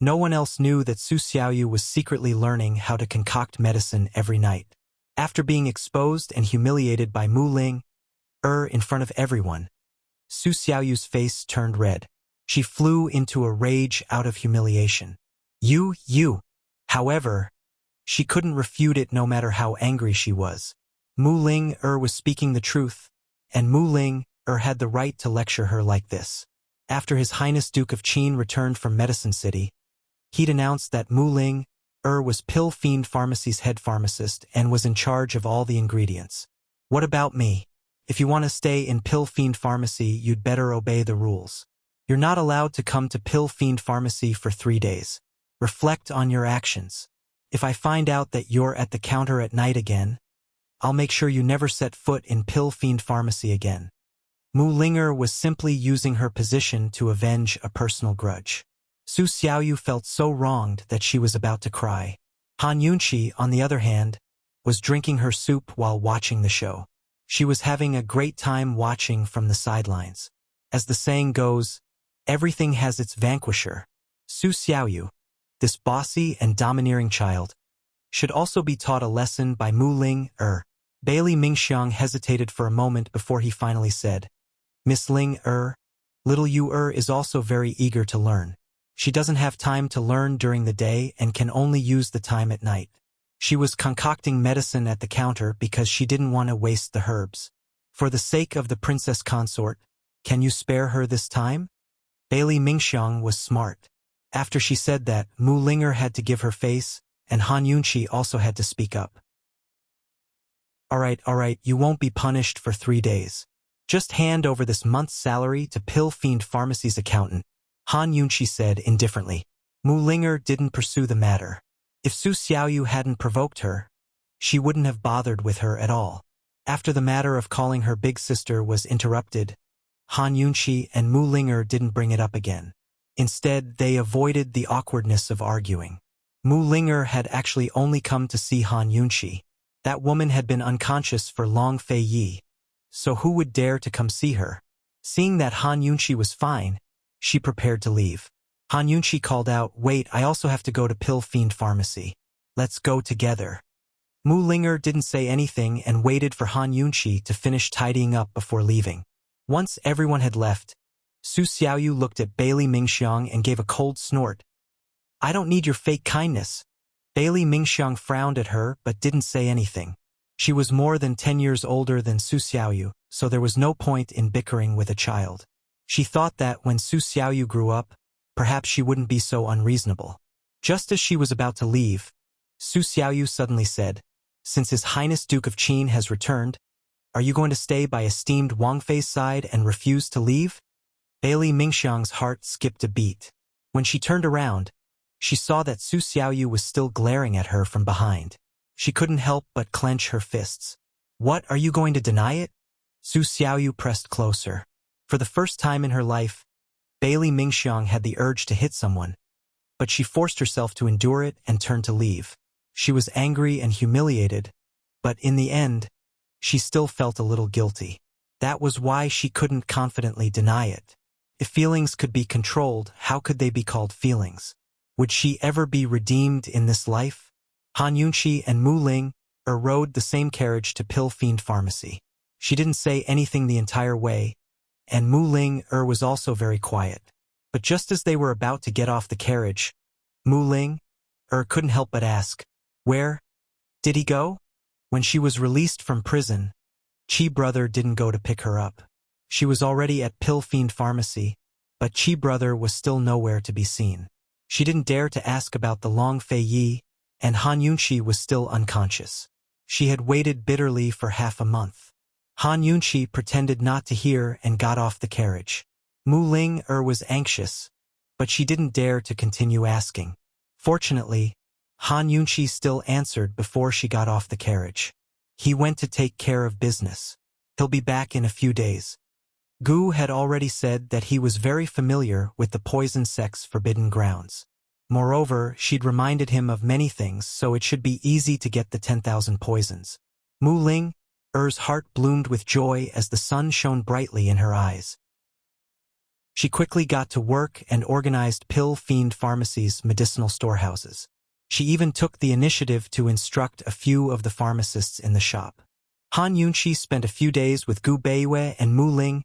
no one else knew that Su Xiaoyu was secretly learning how to concoct medicine every night. After being exposed and humiliated by Mu Ling in front of everyone, Su Xiaoyu's face turned red. She flew into a rage out of humiliation. You. However, she couldn't refute it no matter how angry she was. Mu Ling was speaking the truth, and Mu Ling had the right to lecture her like this. After His Highness Duke of Qin returned from Medicine City, he'd announced that Mu Ling was Pill Fiend Pharmacy's head pharmacist and was in charge of all the ingredients. "What about me? If you want to stay in Pill Fiend Pharmacy, you'd better obey the rules. You're not allowed to come to Pill Fiend Pharmacy for 3 days. Reflect on your actions. If I find out that you're at the counter at night again, I'll make sure you never set foot in Pill Fiend Pharmacy again." Mu Linger was simply using her position to avenge a personal grudge. Su Xiaoyu felt so wronged that she was about to cry. Han Yunqi, on the other hand, was drinking her soup while watching the show. She was having a great time watching from the sidelines. As the saying goes, everything has its vanquisher. Su Xiaoyu, this bossy and domineering child, should also be taught a lesson by Mu Ling Bailey Mingxiang hesitated for a moment before he finally said, "Miss Ling little Yu is also very eager to learn. She doesn't have time to learn during the day and can only use the time at night. She was concocting medicine at the counter because she didn't want to waste the herbs. For the sake of the Princess Consort, can you spare her this time?" Bailey Mingxiang was smart. After she said that, Mu Linger had to give her face, and Han Yunqi also had to speak up. All right, you won't be punished for 3 days. Just hand over this month's salary to Pill Fiend Pharmacy's accountant," Han Yunqi said indifferently. Mu Linger didn't pursue the matter. If Su Xiaoyu hadn't provoked her, she wouldn't have bothered with her at all. After the matter of calling her big sister was interrupted, Han Yunqi and Mu Linger didn't bring it up again. Instead, they avoided the awkwardness of arguing. Mu Linger had actually only come to see Han Yunqi. That woman had been unconscious for Long Fei Yi, so who would dare to come see her? Seeing that Han Yunqi was fine, she prepared to leave. Han Yunqi called out, "Wait, I also have to go to Pill Fiend Pharmacy. Let's go together." Mu Linger didn't say anything and waited for Han Yunqi to finish tidying up before leaving. Once everyone had left, Su Xiaoyu looked at Bailey Mingxiang and gave a cold snort. "I don't need your fake kindness." Bailey Mingxiang frowned at her but didn't say anything. She was more than 10 years older than Su Xiaoyu, so there was no point in bickering with a child. She thought that when Su Xiaoyu grew up, perhaps she wouldn't be so unreasonable. Just as she was about to leave, Su Xiaoyu suddenly said, "Since His Highness Duke of Qin has returned, are you going to stay by esteemed Wang Fei's side and refuse to leave?" Bailey Mingxiang's heart skipped a beat. When she turned around, she saw that Su Xiaoyu was still glaring at her from behind. She couldn't help but clench her fists. "What, are you going to deny it?" Su Xiaoyu pressed closer. For the first time in her life, Bailey Mingxiang had the urge to hit someone, but she forced herself to endure it and turned to leave. She was angry and humiliated, but in the end, she still felt a little guilty. That was why she couldn't confidently deny it. If feelings could be controlled, how could they be called feelings? Would she ever be redeemed in this life? Han Yunqi and Mu Ling rode the same carriage to Pill Fiend Pharmacy. She didn't say anything the entire way, and Mu Ling was also very quiet. But just as they were about to get off the carriage, Mu Ling couldn't help but ask, "Where did he go?" When she was released from prison, Chi brother didn't go to pick her up. She was already at Pill Fiend Pharmacy, but Chi brother was still nowhere to be seen. She didn't dare to ask about the Long Fei Yi, and Han Yunqi was still unconscious. She had waited bitterly for half a month. Han Yunqi pretended not to hear and got off the carriage. Mu Ling was anxious, but she didn't dare to continue asking. Fortunately, Han Yunqi still answered before she got off the carriage. He went to take care of business. He'll be back in a few days. Gu had already said that he was very familiar with the poison sect's forbidden grounds. Moreover, she'd reminded him of many things, so it should be easy to get the 10,000 poisons. Mu Ling's heart bloomed with joy as the sun shone brightly in her eyes. She quickly got to work and organized Pill Fiend Pharmacy's medicinal storehouses. She even took the initiative to instruct a few of the pharmacists in the shop. Han Yunqi spent a few days with Gu Beiyue and Mu Ling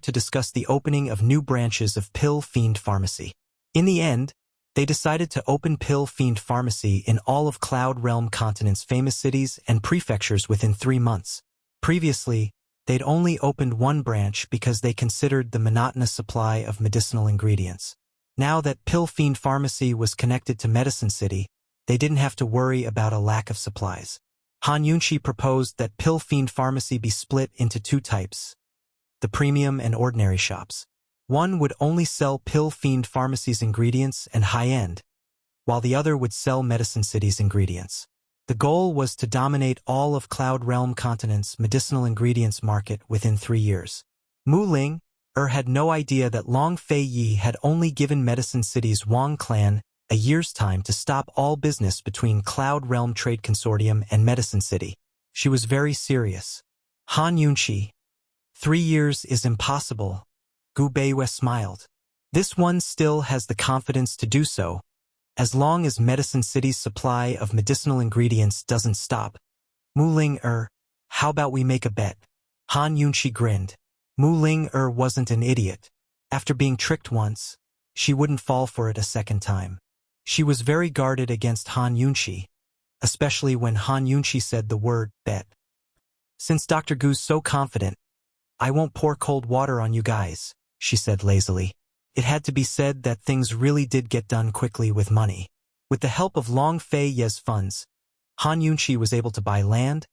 to discuss the opening of new branches of Pill Fiend Pharmacy. In the end, they decided to open Pill Fiend Pharmacy in all of Cloud Realm Continent's famous cities and prefectures within 3 months. Previously, they'd only opened one branch because they considered the monotonous supply of medicinal ingredients. Now that Pill Fiend Pharmacy was connected to Medicine City, they didn't have to worry about a lack of supplies. Han Yunqi proposed that Pill Fiend Pharmacy be split into 2 types: the premium and ordinary shops. One would only sell Pill Fiend Pharmacy's ingredients and high-end, while the other would sell Medicine City's ingredients. The goal was to dominate all of Cloud Realm Continent's medicinal ingredients market within 3 years. Mu Ling had no idea that Long Fei Yi had only given Medicine City's Wang clan a year's time to stop all business between Cloud Realm Trade Consortium and Medicine City. She was very serious. Han Yunqi, 3 years is impossible. Gu Beiyue smiled. This one still has the confidence to do so, as long as Medicine City's supply of medicinal ingredients doesn't stop. Mu Ling how about we make a bet? Han Yunqi grinned. Mu Ling wasn't an idiot. After being tricked once, she wouldn't fall for it a second time. She was very guarded against Han Yunqi, especially when Han Yunqi said the word bet. Since Dr. Gu's so confident, "I won't pour cold water on you guys," she said lazily. It had to be said that things really did get done quickly with money. With the help of Long Fei Ye's funds, Han Yunqi was able to buy land,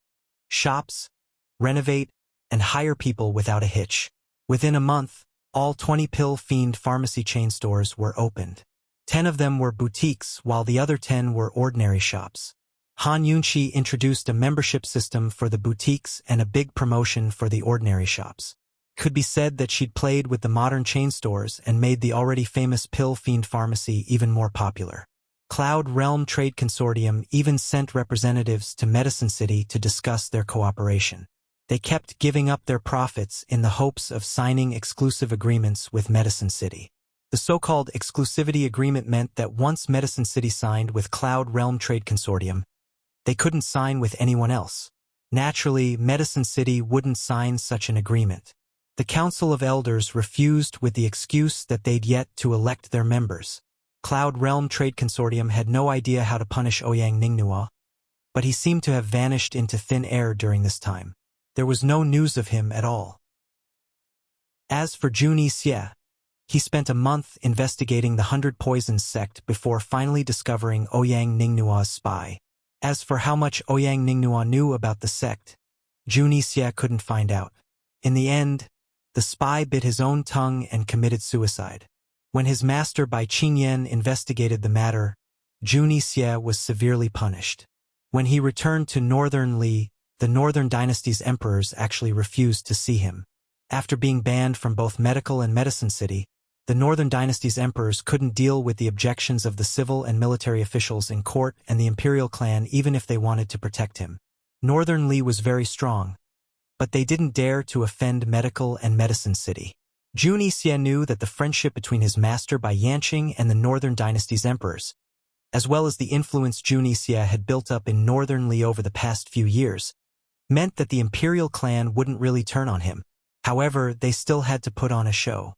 shops, renovate, and hire people without a hitch. Within a month, all 20 Pill Fiend Pharmacy chain stores were opened. 10 of them were boutiques, while the other 10 were ordinary shops. Han Yunqi introduced a membership system for the boutiques and a big promotion for the ordinary shops. Could be said that she'd played with the modern chain stores and made the already famous Pill Fiend Pharmacy even more popular. Cloud Realm Trade Consortium even sent representatives to Medicine City to discuss their cooperation. They kept giving up their profits in the hopes of signing exclusive agreements with Medicine City. The so-called exclusivity agreement meant that once Medicine City signed with Cloud Realm Trade Consortium, they couldn't sign with anyone else. Naturally, Medicine City wouldn't sign such an agreement. The Council of Elders refused with the excuse that they'd yet to elect their members. Cloud Realm Trade Consortium had no idea how to punish Ouyang Ningnua, but he seemed to have vanished into thin air during this time. There was no news of him at all. As for Juni Xie, he spent a month investigating the 100 Poisons sect before finally discovering Ouyang Ningnua's spy. As for how much Ouyang Ningnua knew about the sect, Juni Xie couldn't find out. In the end, the spy bit his own tongue and committed suicide. When his master Bai Qingyan investigated the matter, Juni Xie was severely punished. When he returned to Northern Li, the Northern Dynasty's emperors actually refused to see him. After being banned from both Medical and Medicine City, the Northern Dynasty's emperors couldn't deal with the objections of the civil and military officials in court and the imperial clan even if they wanted to protect him. Northern Li was very strong, but they didn't dare to offend Medical and Medicine City. Junyi Xie knew that the friendship between his master Bai Yanqing and the Northern Dynasty's emperors, as well as the influence Junyi Xie had built up in Northern Li over the past few years, meant that the imperial clan wouldn't really turn on him. However, they still had to put on a show.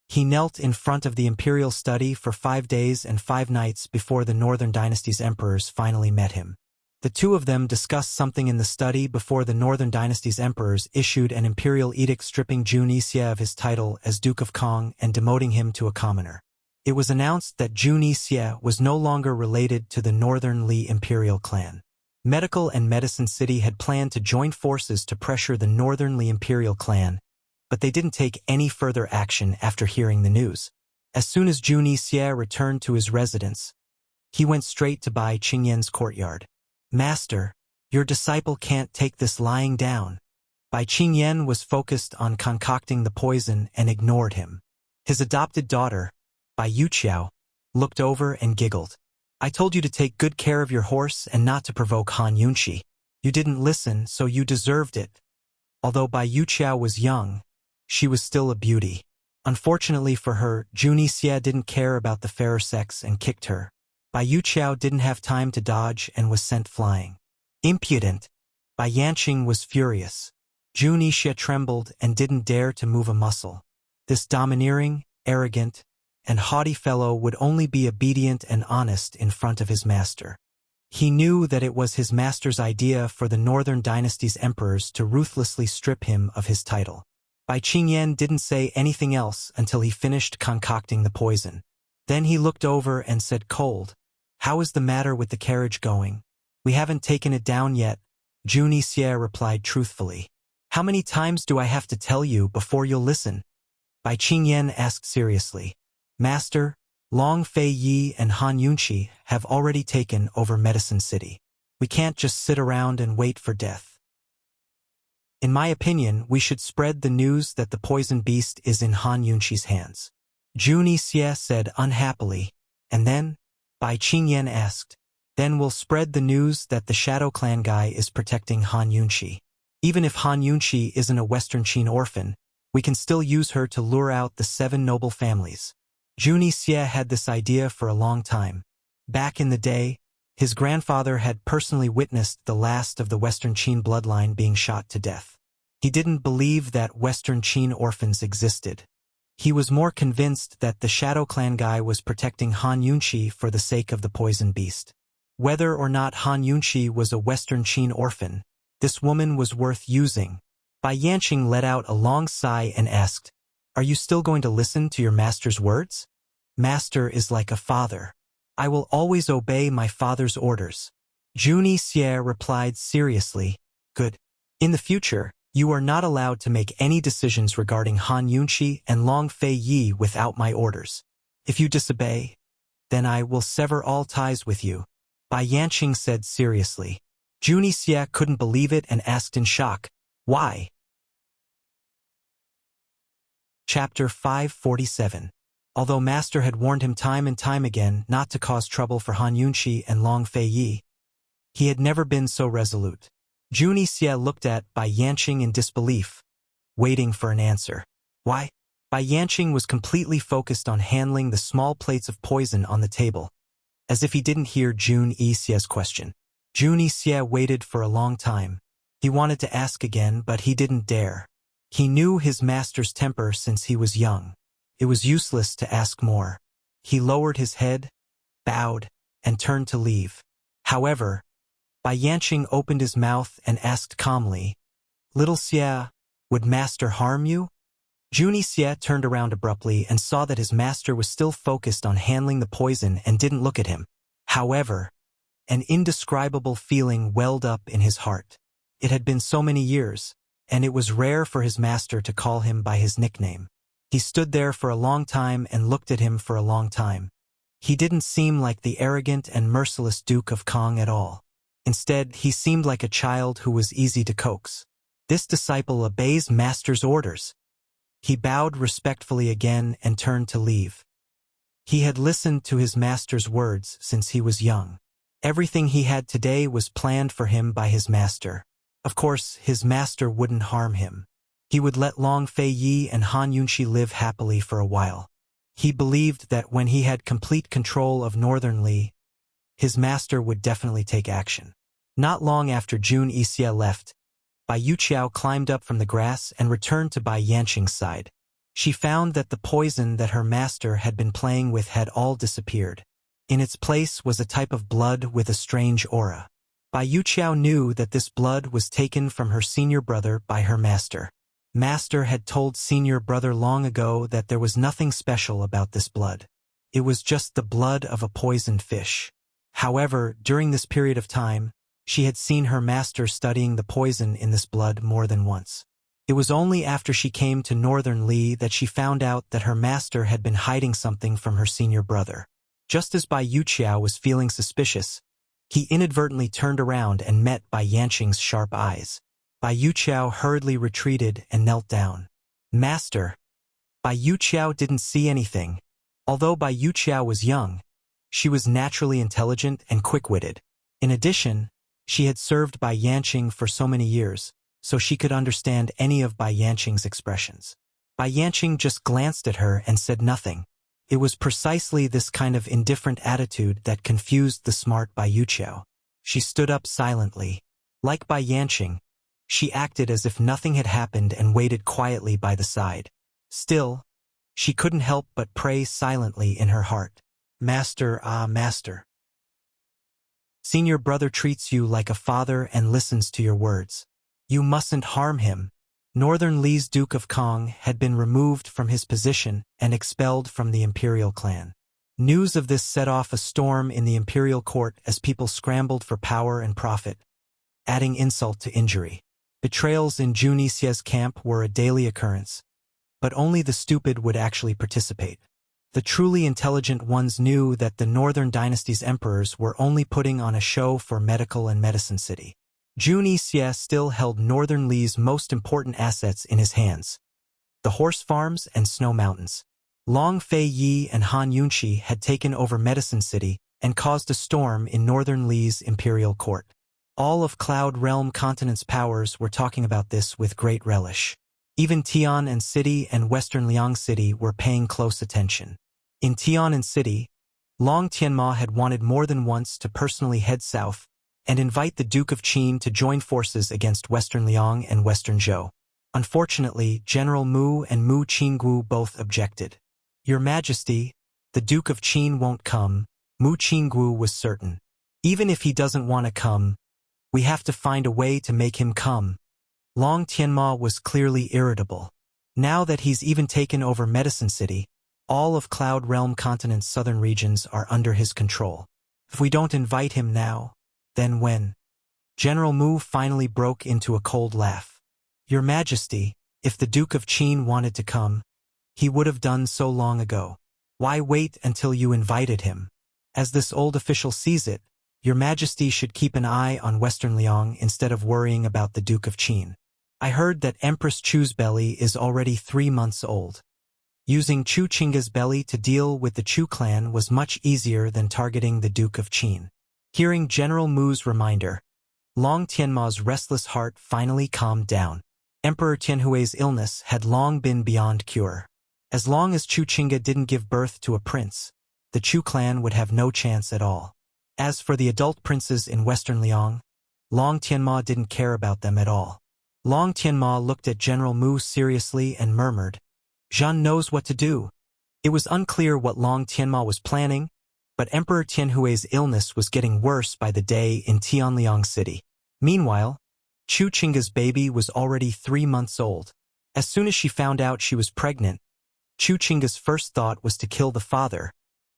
He knelt in front of the imperial study for 5 days and 5 nights before the Northern Dynasty's emperors finally met him. The two of them discussed something in the study before the Northern Dynasty's emperors issued an imperial edict stripping Junyi Xie of his title as Duke of Kong and demoting him to a commoner. It was announced that Junyi Xie was no longer related to the Northern Li imperial clan. Medical and Medicine City had planned to join forces to pressure the Northern Li imperial clan, but they didn't take any further action after hearing the news. As soon as Junyi Xie returned to his residence, he went straight to Bai Qingyan's courtyard. "Master, your disciple can't take this lying down." Bai Qingyan was focused on concocting the poison and ignored him. His adopted daughter, Bai Yuqiao, looked over and giggled. "I told you to take good care of your horse and not to provoke Han Yunqi. You didn't listen, so you deserved it." Although Bai Yuqiao was young, she was still a beauty. Unfortunately for her, Junyi Xie didn't care about the fairer sex and kicked her. Bai Yuqiao didn't have time to dodge and was sent flying. Impudent! Bai Yanqing was furious. Junyi Xie trembled and didn't dare to move a muscle. This domineering, arrogant, and haughty fellow would only be obedient and honest in front of his master. He knew that it was his master's idea for the Northern Dynasty's emperors to ruthlessly strip him of his title. Bai Qingyan didn't say anything else until he finished concocting the poison. Then he looked over and said cold, "How is the matter with the carriage going?" "We haven't taken it down yet," Junyi Xie replied truthfully. "How many times do I have to tell you before you'll listen?" Bai Qingyan asked seriously. "Master, Long Fei Yi and Han Yunqi have already taken over Medicine City. We can't just sit around and wait for death. In my opinion, we should spread the news that the poison beast is in Han Yunqi's hands," Junyi Xie said unhappily, and then, Bai Qingyan asked, "Then we'll spread the news that the Shadow Clan guy is protecting Han Yunqi. Even if Han Yunqi isn't a Western Qin orphan, we can still use her to lure out the 7 noble families." Junyi Xie had this idea for a long time. Back in the day, his grandfather had personally witnessed the last of the Western Qin bloodline being shot to death. He didn't believe that Western Qin orphans existed. He was more convinced that the Shadow Clan guy was protecting Han Yunqi for the sake of the poison beast. Whether or not Han Yunqi was a Western Qin orphan, this woman was worth using. Bai Yanqing let out a long sigh and asked, "Are you still going to listen to your master's words?" "Master is like a father. I will always obey my father's orders." Junyi Xie replied seriously, "Good. In the future, you are not allowed to make any decisions regarding Han Yunqi and Long Fei Yi without my orders. If you disobey, then I will sever all ties with you," Bai Yanqing said seriously. Junyi Xie couldn't believe it and asked in shock, "Why?" Chapter 547. Although Master had warned him time and time again not to cause trouble for Han Yunqi and Long Fei Yi, he had never been so resolute. Junyi Xie looked at Bai Yanqing in disbelief, waiting for an answer. "Why?" Bai Yanqing was completely focused on handling the small plates of poison on the table, as if he didn't hear Junyi Xie's question. Junyi Xie waited for a long time. He wanted to ask again, but he didn't dare. He knew his master's temper since he was young. It was useless to ask more. He lowered his head, bowed, and turned to leave. However, Bai Yanqing opened his mouth and asked calmly, "Little Xie, would master harm you?" Junyi Xie turned around abruptly and saw that his master was still focused on handling the poison and didn't look at him. However, an indescribable feeling welled up in his heart. It had been so many years, and it was rare for his master to call him by his nickname. He stood there for a long time and looked at him for a long time. He didn't seem like the arrogant and merciless Duke of Kong at all. Instead, he seemed like a child who was easy to coax. This disciple obeys master's orders. He bowed respectfully again and turned to leave. He had listened to his master's words since he was young. Everything he had today was planned for him by his master. Of course, his master wouldn't harm him. He would let Long Fei Yi and Han Yunxi live happily for a while. He believed that when he had complete control of Northern Li, his master would definitely take action. Not long after Jun Yixie left, Bai Yuqiao climbed up from the grass and returned to Bai Yanqing's side. She found that the poison that her master had been playing with had all disappeared. In its place was a type of blood with a strange aura. Bai Yuqiao knew that this blood was taken from her senior brother by her master. Master had told senior brother long ago that there was nothing special about this blood. It was just the blood of a poisoned fish. However, during this period of time, she had seen her master studying the poison in this blood more than once. It was only after she came to Northern Li that she found out that her master had been hiding something from her senior brother. Just as Bai Yuqiao was feeling suspicious, he inadvertently turned around and met Bai Yanqing's sharp eyes. Bai Yuqiao hurriedly retreated and knelt down. Master. Bai Yuqiao didn't see anything. Although Bai Yuqiao was young, she was naturally intelligent and quick-witted. In addition, she had served Bai Yanqing for so many years, so she could understand any of Bai Yanqing's expressions. Bai Yanqing just glanced at her and said nothing. It was precisely this kind of indifferent attitude that confused the smart Bai Yuqiao. She stood up silently. Like Bai Yanqing, she acted as if nothing had happened and waited quietly by the side. Still, she couldn't help but pray silently in her heart. Master, ah master. Senior brother treats you like a father and listens to your words. You mustn't harm him. Northern Li's Duke of Kong had been removed from his position and expelled from the imperial clan. News of this set off a storm in the imperial court as people scrambled for power and profit, adding insult to injury. Betrayals in Jun Yixie's camp were a daily occurrence, but only the stupid would actually participate. The truly intelligent ones knew that the Northern Dynasty's emperors were only putting on a show for medical and medicine city. Jun Yixie still held Northern Li's most important assets in his hands: the horse farms and snow mountains. Long Fei Yi and Han Yunxi had taken over Medicine City and caused a storm in Northern Li's imperial court. All of Cloud Realm Continent's powers were talking about this with great relish. Even Tianan City and Western Liang City were paying close attention. In Tianan City, Long Tianma had wanted more than once to personally head south and invite the Duke of Qin to join forces against Western Liang and Western Zhou. Unfortunately, General Mu and Mu Qinggu both objected. Your Majesty, the Duke of Qin won't come, Mu Qinggu was certain. Even if he doesn't want to come, we have to find a way to make him come. Long Tianma was clearly irritable. Now that he's even taken over Medicine City, all of Cloud Realm Continent's southern regions are under his control. If we don't invite him now, then when? General Mu finally broke into a cold laugh. Your Majesty, if the Duke of Qin wanted to come, he would have done so long ago. Why wait until you invited him? As this old official sees it, Your Majesty should keep an eye on Western Liang instead of worrying about the Duke of Qin. I heard that Empress Chu's belly is already 3 months old. Using Chu Qingga's belly to deal with the Chu clan was much easier than targeting the Duke of Qin. Hearing General Mu's reminder, Long Tianma's restless heart finally calmed down. Emperor Tianhui's illness had long been beyond cure. As long as Chu Qingga didn't give birth to a prince, the Chu clan would have no chance at all. As for the adult princes in Western Liang, Long Tianma didn't care about them at all. Long Tianma looked at General Mu seriously and murmured, Jean knows what to do. It was unclear what Long Tianma was planning, but Emperor Tianhui's illness was getting worse by the day in Tianliang City. Meanwhile, Chu Qingga's baby was already 3 months old. As soon as she found out she was pregnant, Chu Qingga's first thought was to kill the father,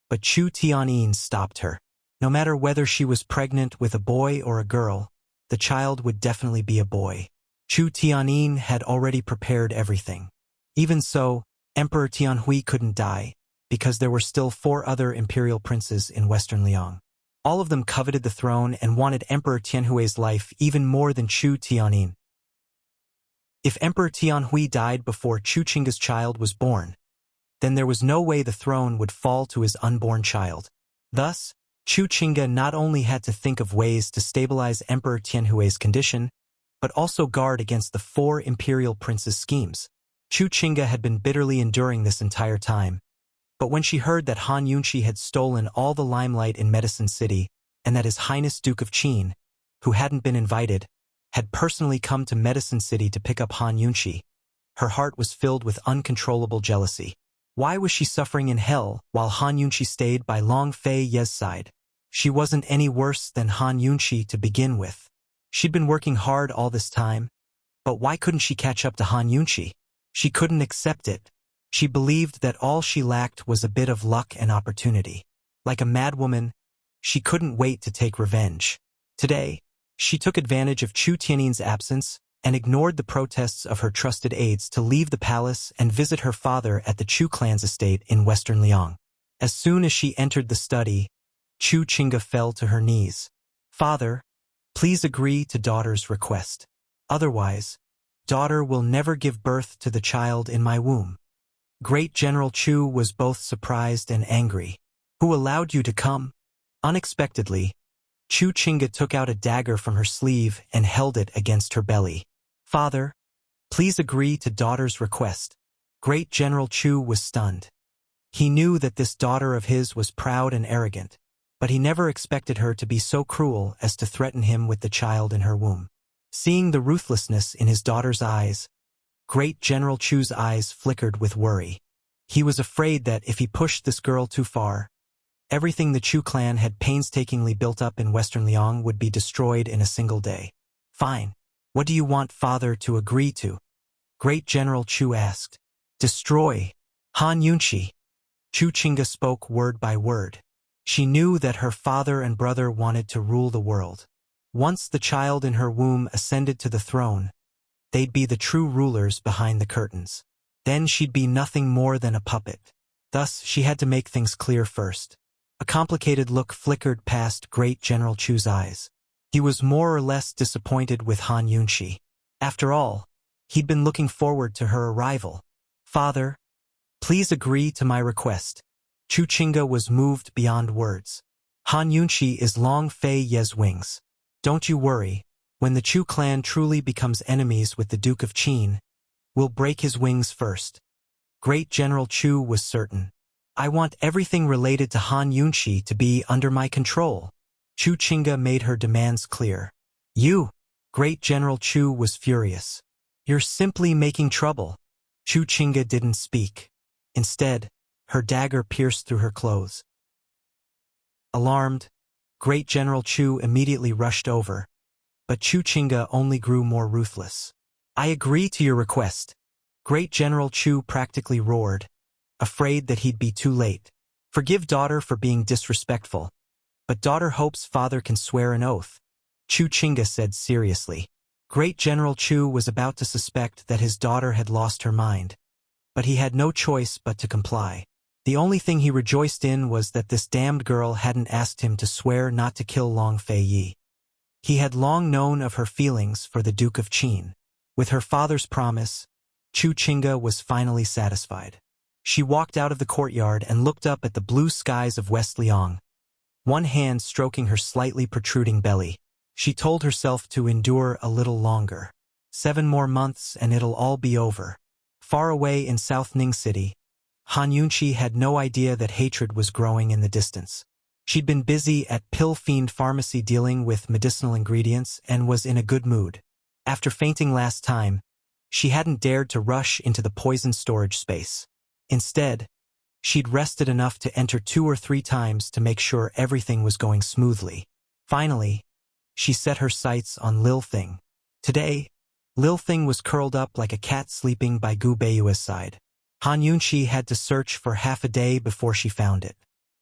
but Chu Tianan stopped her. No matter whether she was pregnant with a boy or a girl, the child would definitely be a boy. Chu Tianan had already prepared everything. Even so, Emperor Tianhui couldn't die, because there were still 4 other imperial princes in Western Liang. All of them coveted the throne and wanted Emperor Tianhui's life even more than Chu Tianan. If Emperor Tianhui died before Chu Qingga's child was born, then there was no way the throne would fall to his unborn child. Thus, Chu Qingga not only had to think of ways to stabilize Emperor Tianhui's condition, but also guard against the 4 imperial princes' schemes. Chu Qingge had been bitterly enduring this entire time, but when she heard that Han Yunqi had stolen all the limelight in Medicine City and that His Highness Duke of Qin, who hadn't been invited, had personally come to Medicine City to pick up Han Yunqi, her heart was filled with uncontrollable jealousy. Why was she suffering in hell while Han Yunqi stayed by Long Fei Ye's side? She wasn't any worse than Han Yunqi to begin with. She'd been working hard all this time, but why couldn't she catch up to Han Yunqi? She couldn't accept it. She believed that all she lacked was a bit of luck and opportunity. Like a madwoman, she couldn't wait to take revenge. Today, she took advantage of Chu Tiannin's absence and ignored the protests of her trusted aides to leave the palace and visit her father at the Chu clan's estate in western Liang. As soon as she entered the study, Chu Qingge fell to her knees. "Father, please agree to daughter's request. Otherwise, daughter will never give birth to the child in my womb." Great General Chu was both surprised and angry. "Who allowed you to come?" Unexpectedly, Chu Qingge took out a dagger from her sleeve and held it against her belly. "Father, please agree to daughter's request." Great General Chu was stunned. He knew that this daughter of his was proud and arrogant, but he never expected her to be so cruel as to threaten him with the child in her womb. Seeing the ruthlessness in his daughter's eyes, Great General Chu's eyes flickered with worry. He was afraid that if he pushed this girl too far, everything the Chu clan had painstakingly built up in western Liang would be destroyed in a single day. "Fine. What do you want father to agree to?" Great General Chu asked. "Destroy Han Yunqi." Chu Qingge spoke word by word. She knew that her father and brother wanted to rule the world. Once the child in her womb ascended to the throne, they'd be the true rulers behind the curtains. Then she'd be nothing more than a puppet. Thus, she had to make things clear first. A complicated look flickered past Great General Chu's eyes. He was more or less disappointed with Han Yunqi. After all, he'd been looking forward to her arrival. "Father, please agree to my request." Chu Qingge was moved beyond words. "Han Yunqi is Long Fei Ye's wings. Don't you worry, when the Chu clan truly becomes enemies with the Duke of Qin, we'll break his wings first." Great General Chu was certain. "I want everything related to Han Yunqi to be under my control." Chu Qingge made her demands clear. "You!" Great General Chu was furious. "You're simply making trouble." Chu Qingge didn't speak. Instead, her dagger pierced through her clothes. Alarmed, Great General Chu immediately rushed over, but Chu Qingge only grew more ruthless. "I agree to your request." Great General Chu practically roared, afraid that he'd be too late. "Forgive daughter for being disrespectful, but daughter hopes father can swear an oath," Chu Qingge said seriously. Great General Chu was about to suspect that his daughter had lost her mind, but he had no choice but to comply. The only thing he rejoiced in was that this damned girl hadn't asked him to swear not to kill Long Fei Yi. He had long known of her feelings for the Duke of Qin. With her father's promise, Chu Qingge was finally satisfied. She walked out of the courtyard and looked up at the blue skies of West Liang, one hand stroking her slightly protruding belly. She told herself to endure a little longer. 7 more months and it'll all be over. Far away in South Ning City, Han Yunqi had no idea that hatred was growing in the distance. She'd been busy at Pill Fiend Pharmacy dealing with medicinal ingredients and was in a good mood. After fainting last time, she hadn't dared to rush into the poison storage space. Instead, she'd rested enough to enter 2 or 3 times to make sure everything was going smoothly. Finally, she set her sights on Lil Thing. Today, Lil Thing was curled up like a cat sleeping by Gu Beiyue's side. Han Yunqi had to search for half a day before she found it.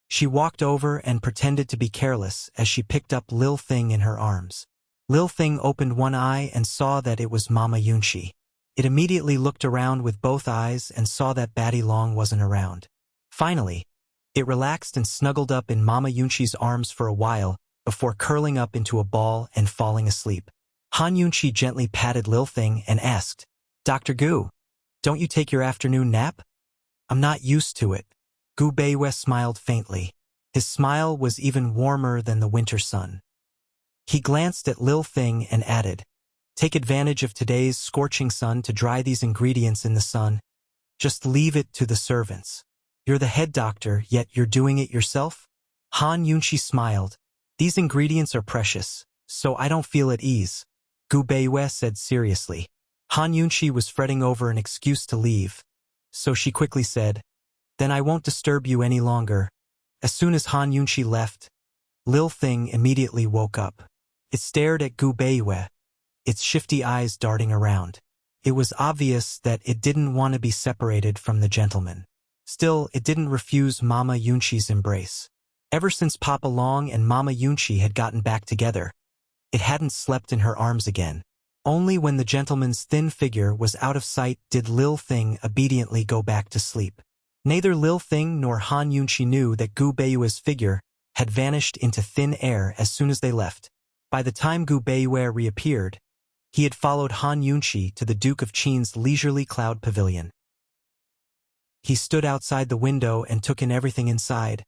She walked over and pretended to be careless as she picked up Lil Thing in her arms. Lil Thing opened one eye and saw that it was Mama Yunqi. It immediately looked around with both eyes and saw that Batty Long wasn't around. Finally, it relaxed and snuggled up in Mama Yunqi's arms for a while before curling up into a ball and falling asleep. Han Yunqi gently patted Lil Thing and asked, "Dr. Gu, don't you take your afternoon nap?" "I'm not used to it." Gu Beiyue smiled faintly. His smile was even warmer than the winter sun. He glanced at Lil Thing and added, Take advantage of today's scorching sun to dry these ingredients in the sun. Just leave it to the servants. You're the head doctor, yet you're doing it yourself? Han Yunchi smiled. These ingredients are precious, so I don't feel at ease, Gu Beiyue said seriously. Han Yunchi was fretting over an excuse to leave, so she quickly said, then I won't disturb you any longer. As soon as Han Yunchi left, Lil Thing immediately woke up. It stared at Gu Beiyue, its shifty eyes darting around. It was obvious that it didn't want to be separated from the gentleman. Still, it didn't refuse Mama Yunchi's embrace. Ever since Papa Long and Mama Yunchi had gotten back together, it hadn't slept in her arms again. Only when the gentleman's thin figure was out of sight did Lil Thing obediently go back to sleep. Neither Lil Thing nor Han Yunchi knew that Gu Beiyue's figure had vanished into thin air as soon as they left. By the time Gu Beiyue reappeared, he had followed Han Yunchi to the Duke of Qin's leisurely cloud pavilion. He stood outside the window and took in everything inside,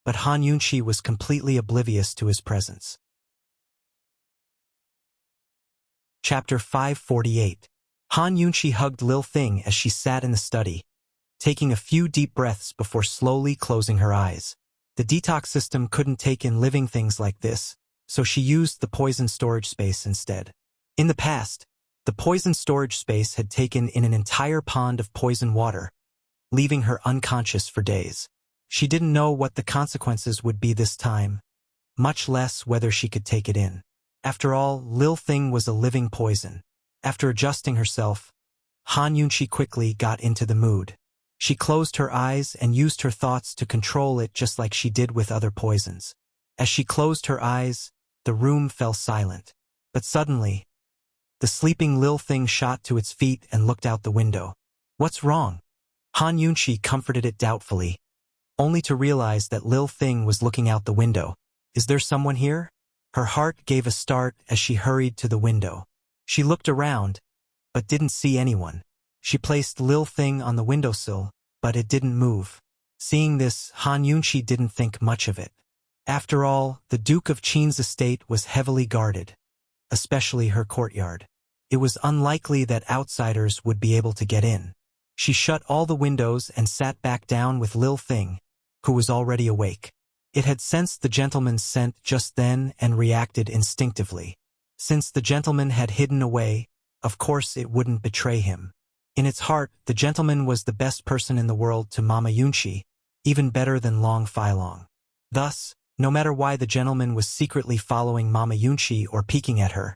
but Han Yunchi was completely oblivious to his presence. Chapter 548. Han Yunchi hugged Lil Thing as she sat in the study, taking a few deep breaths before slowly closing her eyes. The detox system couldn't take in living things like this, so she used the poison storage space instead. In the past, the poison storage space had taken in an entire pond of poison water, leaving her unconscious for days. She didn't know what the consequences would be this time, much less whether she could take it in. After all, Lil Thing was a living poison. After adjusting herself, Han Yunchi quickly got into the mood. She closed her eyes and used her thoughts to control it just like she did with other poisons. As she closed her eyes, the room fell silent. But suddenly, the sleeping Lil Thing shot to its feet and looked out the window. What's wrong? Han Yunchi comforted it doubtfully, only to realize that Lil Thing was looking out the window. Is there someone here? Her heart gave a start as she hurried to the window. She looked around, but didn't see anyone. She placed Lil Thing on the windowsill, but it didn't move. Seeing this, Han Yunchi didn't think much of it. After all, the Duke of Qin's estate was heavily guarded, especially her courtyard. It was unlikely that outsiders would be able to get in. She shut all the windows and sat back down with Lil Thing, who was already awake. It had sensed the gentleman's scent just then and reacted instinctively. Since the gentleman had hidden away, of course it wouldn't betray him. In its heart, the gentleman was the best person in the world to Mama Yunchi, even better than Long Fai Long. Thus, no matter why the gentleman was secretly following Mama Yunchi or peeking at her,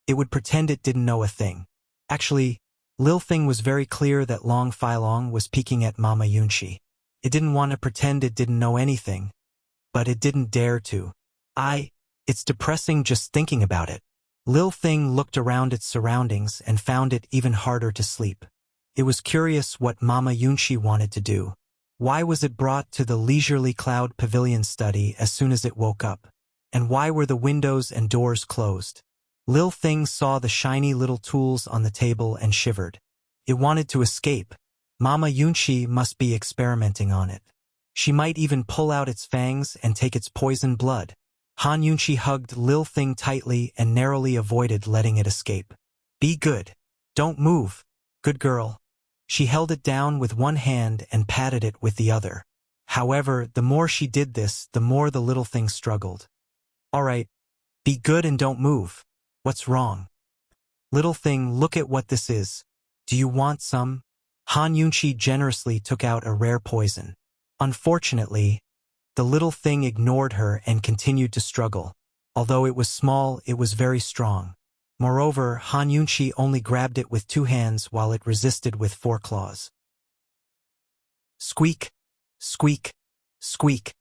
it would pretend it didn't know a thing. Actually, Lil Thing was very clear that Long Fai Long was peeking at Mama Yunchi. It didn't want to pretend it didn't know anything, but it didn't dare to. It's depressing just thinking about it. Lil Thing looked around its surroundings and found it even harder to sleep. It was curious what Mama Yunchi wanted to do. Why was it brought to the leisurely cloud pavilion study as soon as it woke up? And why were the windows and doors closed? Lil Thing saw the shiny little tools on the table and shivered. It wanted to escape. Mama Yunchi must be experimenting on it. She might even pull out its fangs and take its poison blood. Han Yunchi hugged Lil Thing tightly and narrowly avoided letting it escape. Be good. Don't move. Good girl. She held it down with one hand and patted it with the other. However, the more she did this, the more the little thing struggled. All right, be good and don't move. What's wrong? Little thing, look at what this is. Do you want some? Han Yunchi generously took out a rare poison. Unfortunately, the little thing ignored her and continued to struggle. Although it was small, it was very strong. Moreover, Han Yunchi only grabbed it with 2 hands while it resisted with 4 claws. Squeak, squeak, squeak.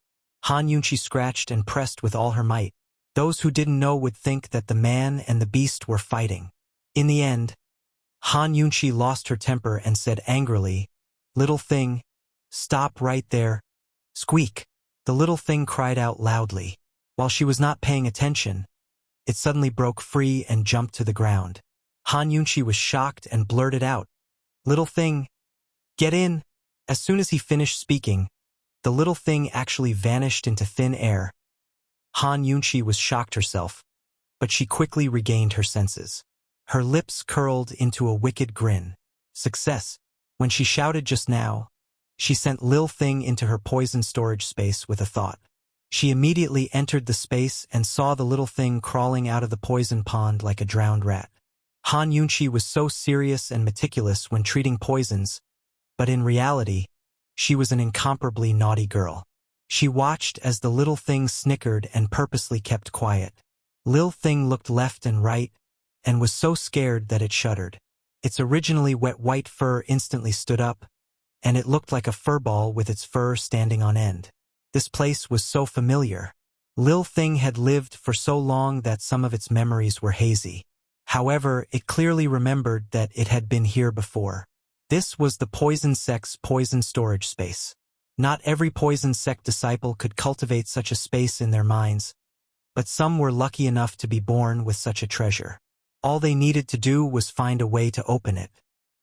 Han Yunchi scratched and pressed with all her might. Those who didn't know would think that the man and the beast were fighting. In the end, Han Yunchi lost her temper and said angrily, "Little thing, stop right there." Squeak. The little thing cried out loudly. While she was not paying attention, it suddenly broke free and jumped to the ground. Han Yunchi was shocked and blurted out, "Little thing, get in." As soon as he finished speaking, the little thing actually vanished into thin air. Han Yunchi was shocked herself, but she quickly regained her senses. Her lips curled into a wicked grin. Success. When she shouted just now, she sent Lil Thing into her poison storage space with a thought. She immediately entered the space and saw the little thing crawling out of the poison pond like a drowned rat. Han Yunchi was so serious and meticulous when treating poisons, but in reality, she was an incomparably naughty girl. She watched as the little thing snickered and purposely kept quiet. Lil Thing looked left and right, and was so scared that it shuddered. Its originally wet white fur instantly stood up, and it looked like a fur ball with its fur standing on end. This place was so familiar. Lil Thing had lived for so long that some of its memories were hazy. However, it clearly remembered that it had been here before. This was the poison sect's poison storage space. Not every poison sect disciple could cultivate such a space in their minds, but some were lucky enough to be born with such a treasure. All they needed to do was find a way to open it.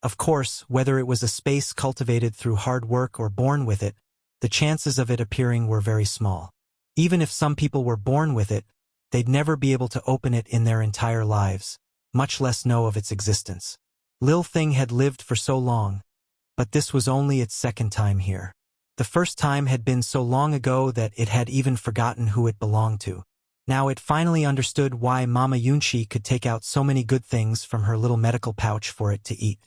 Of course, whether it was a space cultivated through hard work or born with it, the chances of it appearing were very small. Even if some people were born with it, they'd never be able to open it in their entire lives, much less know of its existence. Lil Thing had lived for so long, but this was only its second time here. The first time had been so long ago that it had even forgotten who it belonged to. Now it finally understood why Mama Yunchi could take out so many good things from her little medical pouch for it to eat.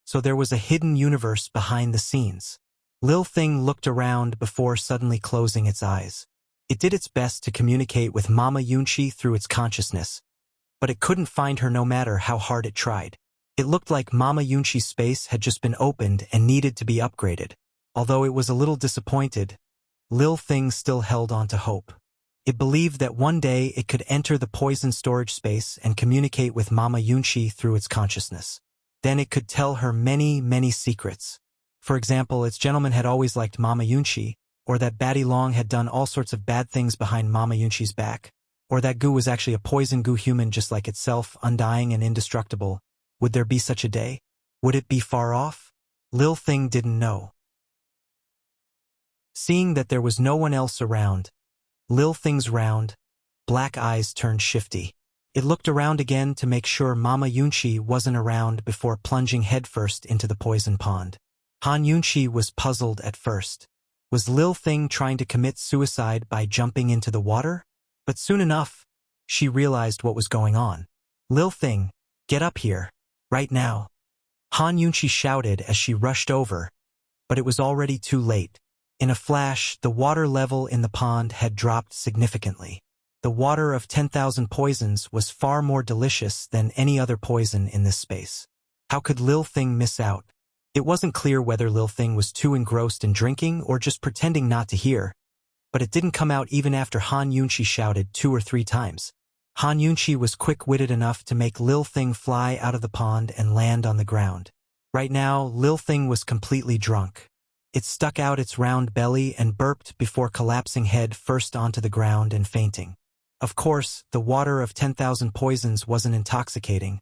So there was a hidden universe behind the scenes. Lil Thing looked around before suddenly closing its eyes. It did its best to communicate with Mama Yunchi through its consciousness, but it couldn't find her no matter how hard it tried. It looked like Mama Yunchi's space had just been opened and needed to be upgraded. Although it was a little disappointed, Lil Thing still held on to hope. It believed that one day it could enter the poison storage space and communicate with Mama Yunchi through its consciousness. Then it could tell her many, many secrets. For example, its gentleman had always liked Mama Yunchi, or that Batty Long had done all sorts of bad things behind Mama Yunchi's back, or that Goo was actually a poison goo human just like itself, undying and indestructible. Would there be such a day? Would it be far off? Lil Thing didn't know. Seeing that there was no one else around, Lil Thing's round, black eyes turned shifty. It looked around again to make sure Mama Yunchi wasn't around before plunging headfirst into the poison pond. Han Yunchi was puzzled at first. Was Lil Thing trying to commit suicide by jumping into the water? But soon enough, she realized what was going on. Lil Thing, get up here, right now. Han Yunchi shouted as she rushed over, but it was already too late. In a flash, the water level in the pond had dropped significantly. The water of 10,000 poisons was far more delicious than any other poison in this space. How could Lil Thing miss out? It wasn't clear whether Lil Thing was too engrossed in drinking or just pretending not to hear, but it didn't come out even after Han Yunchi shouted 2 or 3 times. Han Yunchi was quick-witted enough to make Lil Thing fly out of the pond and land on the ground. Right now, Lil Thing was completely drunk. It stuck out its round belly and burped before collapsing head first onto the ground and fainting. Of course, the water of 10,000 poisons wasn't intoxicating,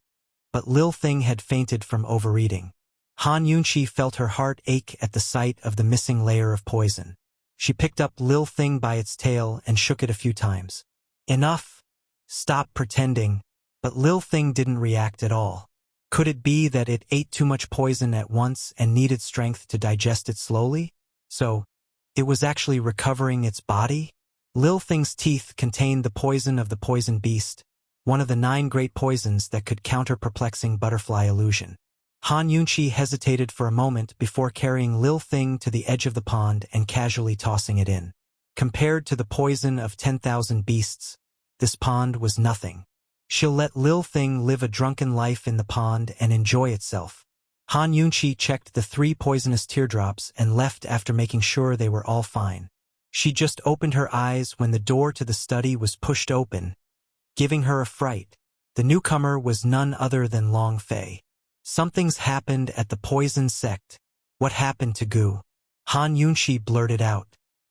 but Lil Thing had fainted from overeating. Han Yunchi felt her heart ache at the sight of the missing layer of poison. She picked up Lil Thing by its tail and shook it a few times. Enough! Stop pretending. But Lil Thing didn't react at all. Could it be that it ate too much poison at once and needed strength to digest it slowly? So, it was actually recovering its body? Lil Thing's teeth contained the poison of the poison beast, one of the 9 great poisons that could counter perplexing butterfly illusion. Han Yunchi hesitated for a moment before carrying Lil Thing to the edge of the pond and casually tossing it in. Compared to the poison of 10,000 beasts, this pond was nothing. She'll let Lil Thing live a drunken life in the pond and enjoy itself. Han Yunchi checked the 3 poisonous teardrops and left after making sure they were all fine. She just opened her eyes when the door to the study was pushed open, giving her a fright. The newcomer was none other than Long Fei. Something's happened at the poison sect. What happened to Gu? Han Yunchi blurted out.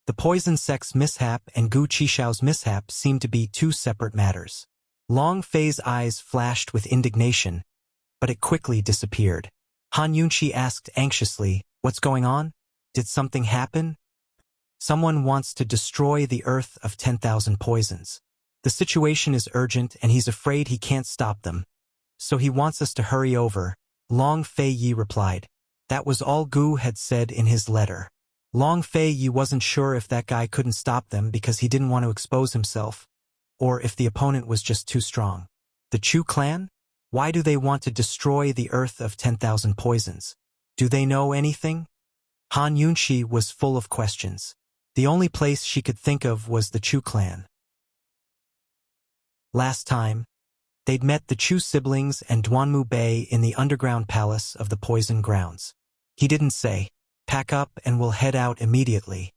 The poison sect's mishap and Gu Chishao's mishap seemed to be 2 separate matters. Long Fei's eyes flashed with indignation, but it quickly disappeared. Han Yunchi asked anxiously, "What's going on? Did something happen?" "Someone wants to destroy the earth of 10,000 poisons. The situation is urgent and he's afraid he can't stop them. So he wants us to hurry over, Long Fei Yi replied. That was all Gu had said in his letter. Long Fei Yi wasn't sure if that guy couldn't stop them because he didn't want to expose himself, or if the opponent was just too strong. The Chu clan? Why do they want to destroy the earth of 10,000 poisons? Do they know anything? Han Yunxi was full of questions. The only place she could think of was the Chu clan. Last time, they'd met the Chu siblings and Duanmu Bei in the underground palace of the Poison Grounds. He didn't say, "Pack up and we'll head out immediately."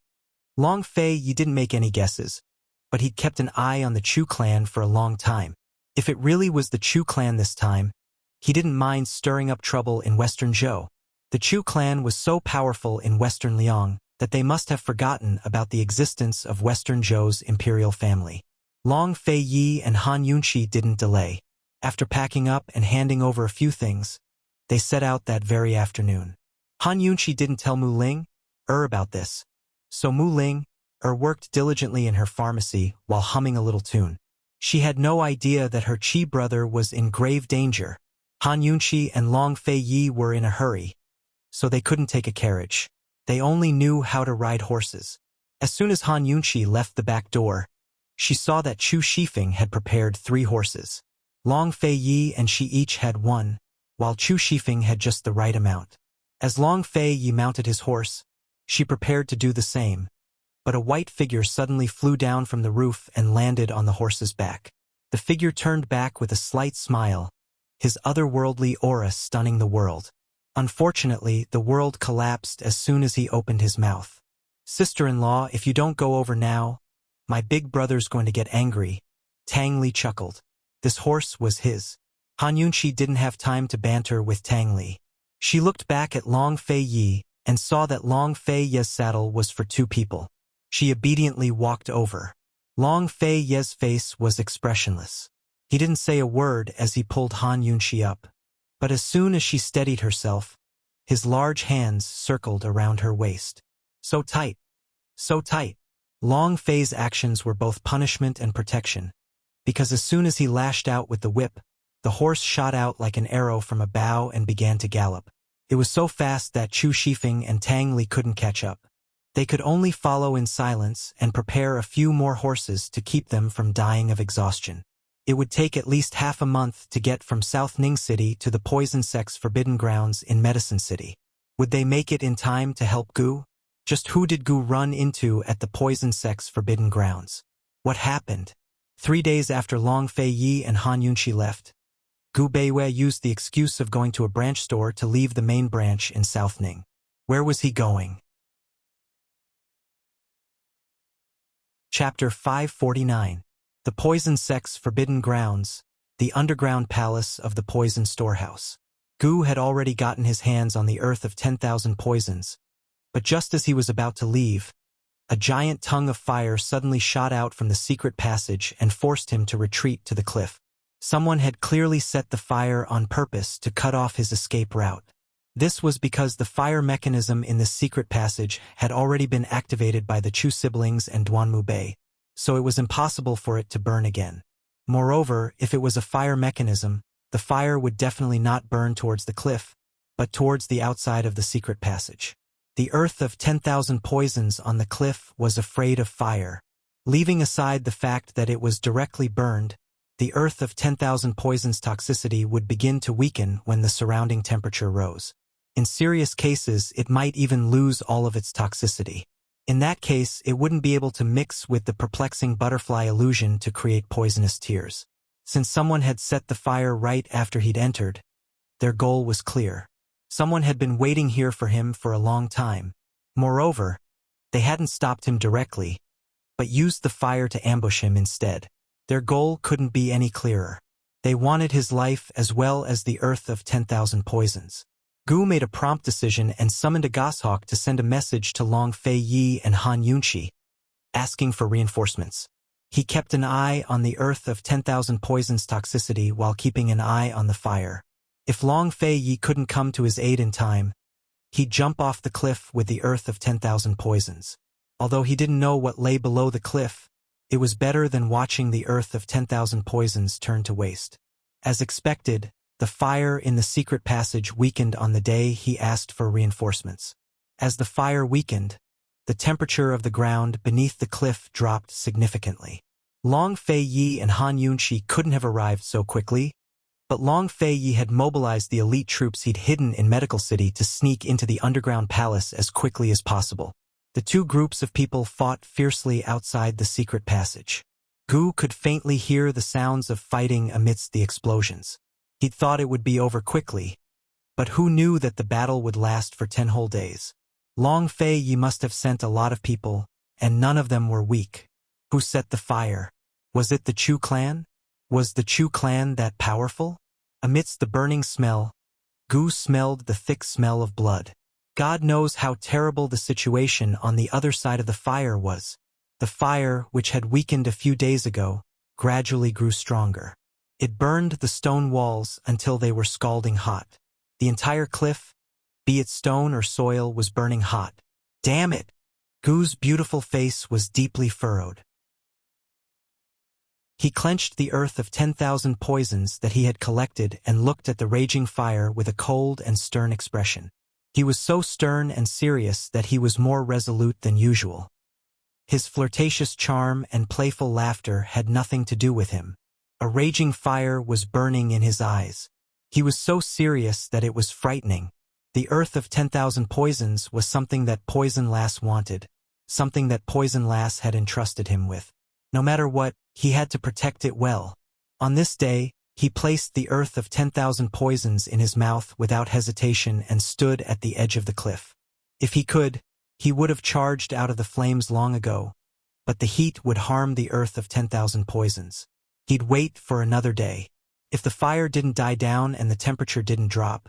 Long Fei Yi didn't make any guesses, but he'd kept an eye on the Chu clan for a long time. If it really was the Chu clan this time, he didn't mind stirring up trouble in Western Zhou. The Chu clan was so powerful in Western Liang that they must have forgotten about the existence of Western Zhou's imperial family. Long Fei Yi and Han Yunxi didn't delay. After packing up and handing over a few things, they set out that very afternoon. Han Yunxi didn't tell Mu Ling about this, so Mu Ling worked diligently in her pharmacy while humming a little tune. She had no idea that her Qi brother was in grave danger. Han Yunxi and Long Fei Yi were in a hurry, so they couldn't take a carriage. They only knew how to ride horses. As soon as Han Yunxi left the back door, she saw that Chu Shifeng had prepared 3 horses. Long Fei Yi and she each had one, while Chu Shifeng had just the right amount. As Long Fei Yi mounted his horse, she prepared to do the same, but a white figure suddenly flew down from the roof and landed on the horse's back. The figure turned back with a slight smile, his otherworldly aura stunning the world. Unfortunately, the world collapsed as soon as he opened his mouth. "Sister-in-law, if you don't go over now, my big brother's going to get angry," Tang Li chuckled. This horse was his. Han Yunxi didn't have time to banter with Tang Li. She looked back at Long Fei Yi and saw that Long Fei Yi's saddle was for 2 people. She obediently walked over. Long Fei Yi's face was expressionless. He didn't say a word as he pulled Han Yunxi up. But as soon as she steadied herself, his large hands circled around her waist. So tight. So tight. Long Fei's actions were both punishment and protection, because as soon as he lashed out with the whip, the horse shot out like an arrow from a bow and began to gallop. It was so fast that Chu Shifeng and Tang Li couldn't catch up. They could only follow in silence and prepare a few more horses to keep them from dying of exhaustion. It would take at least half a month to get from South Ning City to the Poison Sect's Forbidden Grounds in Medicine City. Would they make it in time to help Gu? Just who did Gu run into at the Poison Sect's Forbidden Grounds? What happened? 3 days after Long Fei Yi and Han Yunxi left, Gu Beiwei used the excuse of going to a branch store to leave the main branch in South Ning. Where was he going? Chapter 549. The Poison Sect's Forbidden Grounds, the underground palace of the Poison Storehouse. Gu had already gotten his hands on the earth of 10,000 poisons, but just as he was about to leave, a giant tongue of fire suddenly shot out from the secret passage and forced him to retreat to the cliff. Someone had clearly set the fire on purpose to cut off his escape route. This was because the fire mechanism in the secret passage had already been activated by the Chu siblings and Duanmu Bei, so it was impossible for it to burn again. Moreover, if it was a fire mechanism, the fire would definitely not burn towards the cliff, but towards the outside of the secret passage. The earth of 10,000 poisons on the cliff was afraid of fire. Leaving aside the fact that it was directly burned, the earth of 10,000 poisons' toxicity would begin to weaken when the surrounding temperature rose. In serious cases, it might even lose all of its toxicity. In that case, it wouldn't be able to mix with the perplexing butterfly illusion to create poisonous tears. Since someone had set the fire right after he'd entered, their goal was clear. Someone had been waiting here for him for a long time. Moreover, they hadn't stopped him directly, but used the fire to ambush him instead. Their goal couldn't be any clearer. They wanted his life as well as the earth of 10,000 poisons. Gu made a prompt decision and summoned a goshawk to send a message to Long Fei Yi and Han Yunxi, asking for reinforcements. He kept an eye on the earth of 10,000 poisons toxicity while keeping an eye on the fire. If Long Fei Yi couldn't come to his aid in time, he'd jump off the cliff with the earth of 10,000 poisons. Although he didn't know what lay below the cliff, it was better than watching the earth of 10,000 poisons turn to waste. As expected, The fire in the secret passage weakened on the day he asked for reinforcements. As the fire weakened, the temperature of the ground beneath the cliff dropped significantly. Long Fei Yi and Han Yunshi couldn't have arrived so quickly, but Long Fei Yi had mobilized the elite troops he'd hidden in Medical City to sneak into the underground palace as quickly as possible. The two groups of people fought fiercely outside the secret passage. Gu could faintly hear the sounds of fighting amidst the explosions. He'd thought it would be over quickly, but who knew that the battle would last for 10 whole days? Long Fei Yi must have sent a lot of people, and none of them were weak. Who set the fire? Was it the Chu clan? Was the Chu clan that powerful? Amidst the burning smell, Gu smelled the thick smell of blood. God knows how terrible the situation on the other side of the fire was. The fire, which had weakened a few days ago, gradually grew stronger. It burned the stone walls until they were scalding hot. The entire cliff, be it stone or soil, was burning hot. Damn it! Gu's beautiful face was deeply furrowed. He clenched the earth of 10,000 poisons that he had collected and looked at the raging fire with a cold and stern expression. He was so stern and serious that he was more resolute than usual. His flirtatious charm and playful laughter had nothing to do with him. A raging fire was burning in his eyes. He was so serious that it was frightening. The earth of 10,000 poisons was something that Poison Lass wanted, something that Poison Lass had entrusted him with. No matter what, he had to protect it well. On this day, he placed the earth of 10,000 poisons in his mouth without hesitation and stood at the edge of the cliff. If he could, he would have charged out of the flames long ago, but the heat would harm the earth of 10,000 poisons. He'd wait for another day. If the fire didn't die down and the temperature didn't drop,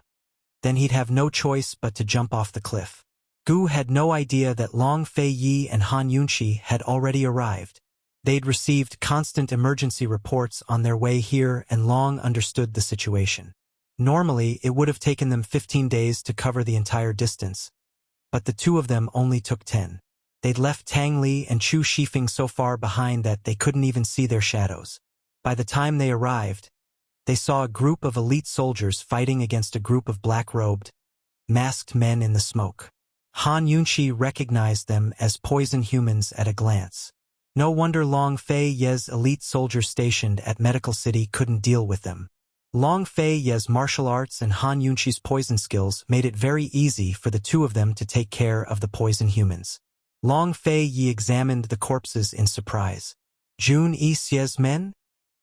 then he'd have no choice but to jump off the cliff. Gu had no idea that Long Fei Yi and Han Yunshi had already arrived. They'd received constant emergency reports on their way here and long understood the situation. Normally, it would have taken them 15 days to cover the entire distance, but the two of them only took 10. They'd left Tang Li and Chu Shifeng so far behind that they couldn't even see their shadows. By the time they arrived, they saw a group of elite soldiers fighting against a group of black-robed, masked men in the smoke. Han Yunshi recognized them as poison humans at a glance. No wonder Long Fei Ye's elite soldiers stationed at Medical City couldn't deal with them. Long Fei Ye's martial arts and Han Yunshi's poison skills made it very easy for the two of them to take care of the poison humans. Long Fei Yi examined the corpses in surprise. Jun Yi Xie's men?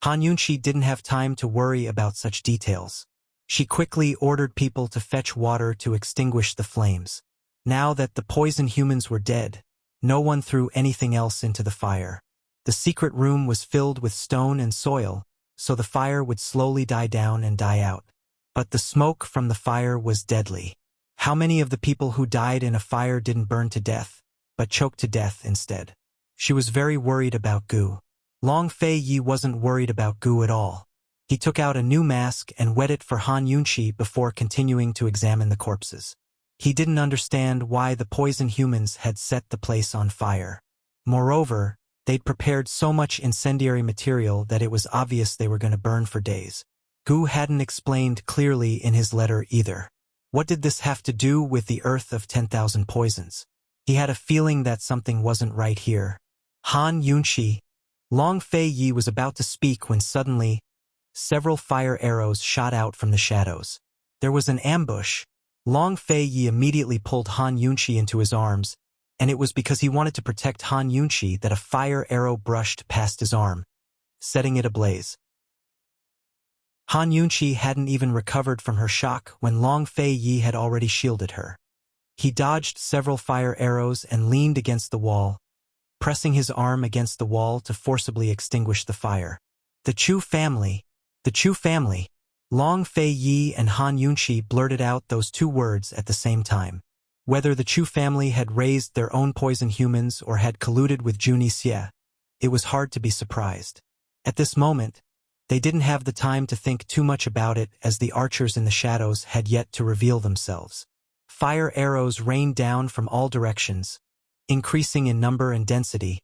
Han Yunshi didn't have time to worry about such details. She quickly ordered people to fetch water to extinguish the flames. Now that the poison humans were dead, no one threw anything else into the fire. The secret room was filled with stone and soil, so the fire would slowly die down and die out. But the smoke from the fire was deadly. How many of the people who died in a fire didn't burn to death, but choked to death instead? She was very worried about Gu. Long Fei Yi wasn't worried about Gu at all. He took out a new mask and wet it for Han Yunshi before continuing to examine the corpses. He didn't understand why the poison humans had set the place on fire. Moreover, they'd prepared so much incendiary material that it was obvious they were going to burn for days. Gu hadn't explained clearly in his letter either. What did this have to do with the earth of 10,000 poisons? He had a feeling that something wasn't right here. Han Yunshi. Long Fei Yi was about to speak when suddenly, several fire arrows shot out from the shadows. There was an ambush. Long Fei Yi immediately pulled Han Yunshi into his arms, and it was because he wanted to protect Han Yunshi that a fire arrow brushed past his arm, setting it ablaze. Han Yunshi hadn't even recovered from her shock when Long Fei Yi had already shielded her. He dodged several fire arrows and leaned against the wall, pressing his arm against the wall to forcibly extinguish the fire. The Chu family! The Chu family! Long Fei Yi and Han Yunshi blurted out those two words at the same time. Whether the Chu family had raised their own poison humans or had colluded with Jun Yi Xie, it was hard to be surprised. At this moment, they didn't have the time to think too much about it as the archers in the shadows had yet to reveal themselves. Fire arrows rained down from all directions, increasing in number and density,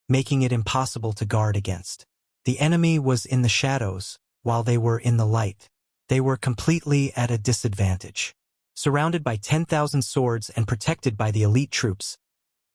making it impossible to guard against. The enemy was in the shadows, while they were in the light. They were completely at a disadvantage. Surrounded by 10,000 swords and protected by the elite troops,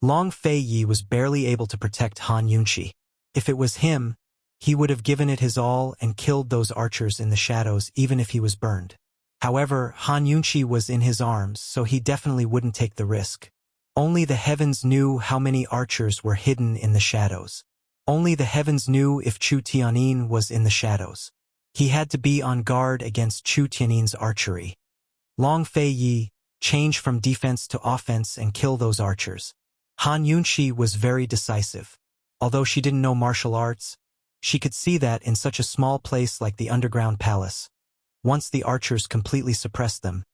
Long Fei Yi was barely able to protect Han Yunqi. If it was him, he would have given it his all and killed those archers in the shadows even if he was burned. However, Han Yunqi was in his arms, so he definitely wouldn't take the risk. Only the heavens knew how many archers were hidden in the shadows. Only the heavens knew if Chu Tianyin was in the shadows. He had to be on guard against Chu Tianyin's archery. Long Fei Yi, change from defense to offense and kill those archers. Han Yunqi was very decisive. Although she didn't know martial arts, she could see that in such a small place like the underground palace, once the archers completely suppressed them,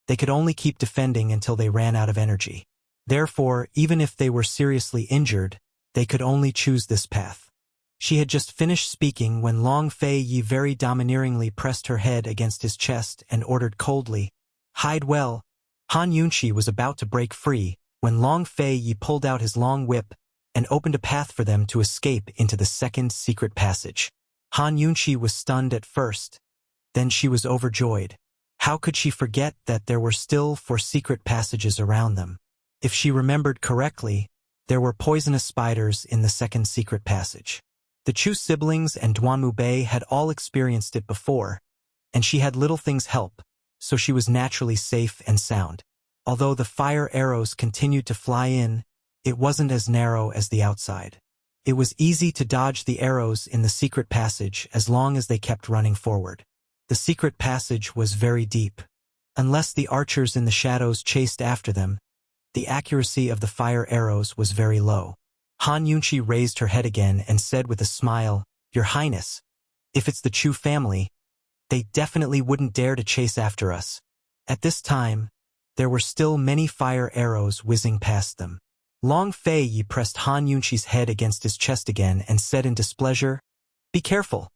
they could only keep defending until they ran out of energy. Therefore, even if they were seriously injured, they could only choose this path. She had just finished speaking when Long Fei Yi very domineeringly pressed her head against his chest and ordered coldly, "Hide well." Han Yunqi was about to break free when Long Fei Yi pulled out his long whip and opened a path for them to escape into the second secret passage. Han Yunqi was stunned at first, then she was overjoyed. How could she forget that there were still 4 secret passages around them? If she remembered correctly, there were poisonous spiders in the second secret passage. The Chu siblings and Duanmu Bei had all experienced it before, and she had Little Thing's help, so she was naturally safe and sound. Although the fire arrows continued to fly in, it wasn't as narrow as the outside. It was easy to dodge the arrows in the secret passage as long as they kept running forward. The secret passage was very deep. Unless the archers in the shadows chased after them, the accuracy of the fire arrows was very low. Han Yunqi raised her head again and said with a smile, "Your Highness, if it's the Chu family, they definitely wouldn't dare to chase after us." At this time, there were still many fire arrows whizzing past them. Long Fei Yi pressed Han Yunqi's head against his chest again and said in displeasure, "Be careful."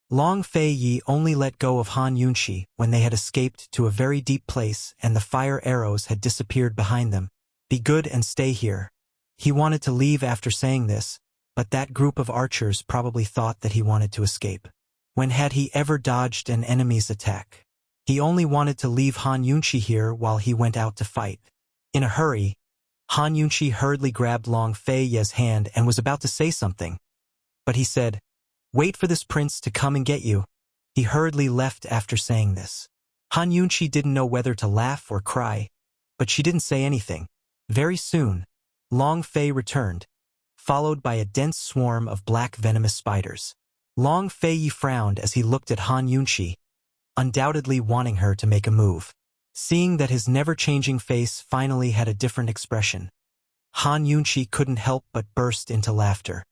Long Fei Yi only let go of Han Yunqi when they had escaped to a very deep place and the fire arrows had disappeared behind them. "Be good and stay here." He wanted to leave after saying this, but that group of archers probably thought that he wanted to escape. When had he ever dodged an enemy's attack? He only wanted to leave Han Yunqi here while he went out to fight. In a hurry, Han Yunqi hurriedly grabbed Long Fei Yi's hand and was about to say something. But he said, "Wait for this prince to come and get you." He hurriedly left after saying this. Han Yunqi didn't know whether to laugh or cry, but she didn't say anything. Very soon, Long Fei returned, followed by a dense swarm of black venomous spiders. Long Fei Yi frowned as he looked at Han Yunqi, undoubtedly wanting her to make a move. Seeing that his never-changing face finally had a different expression, Han Yunqi couldn't help but burst into laughter.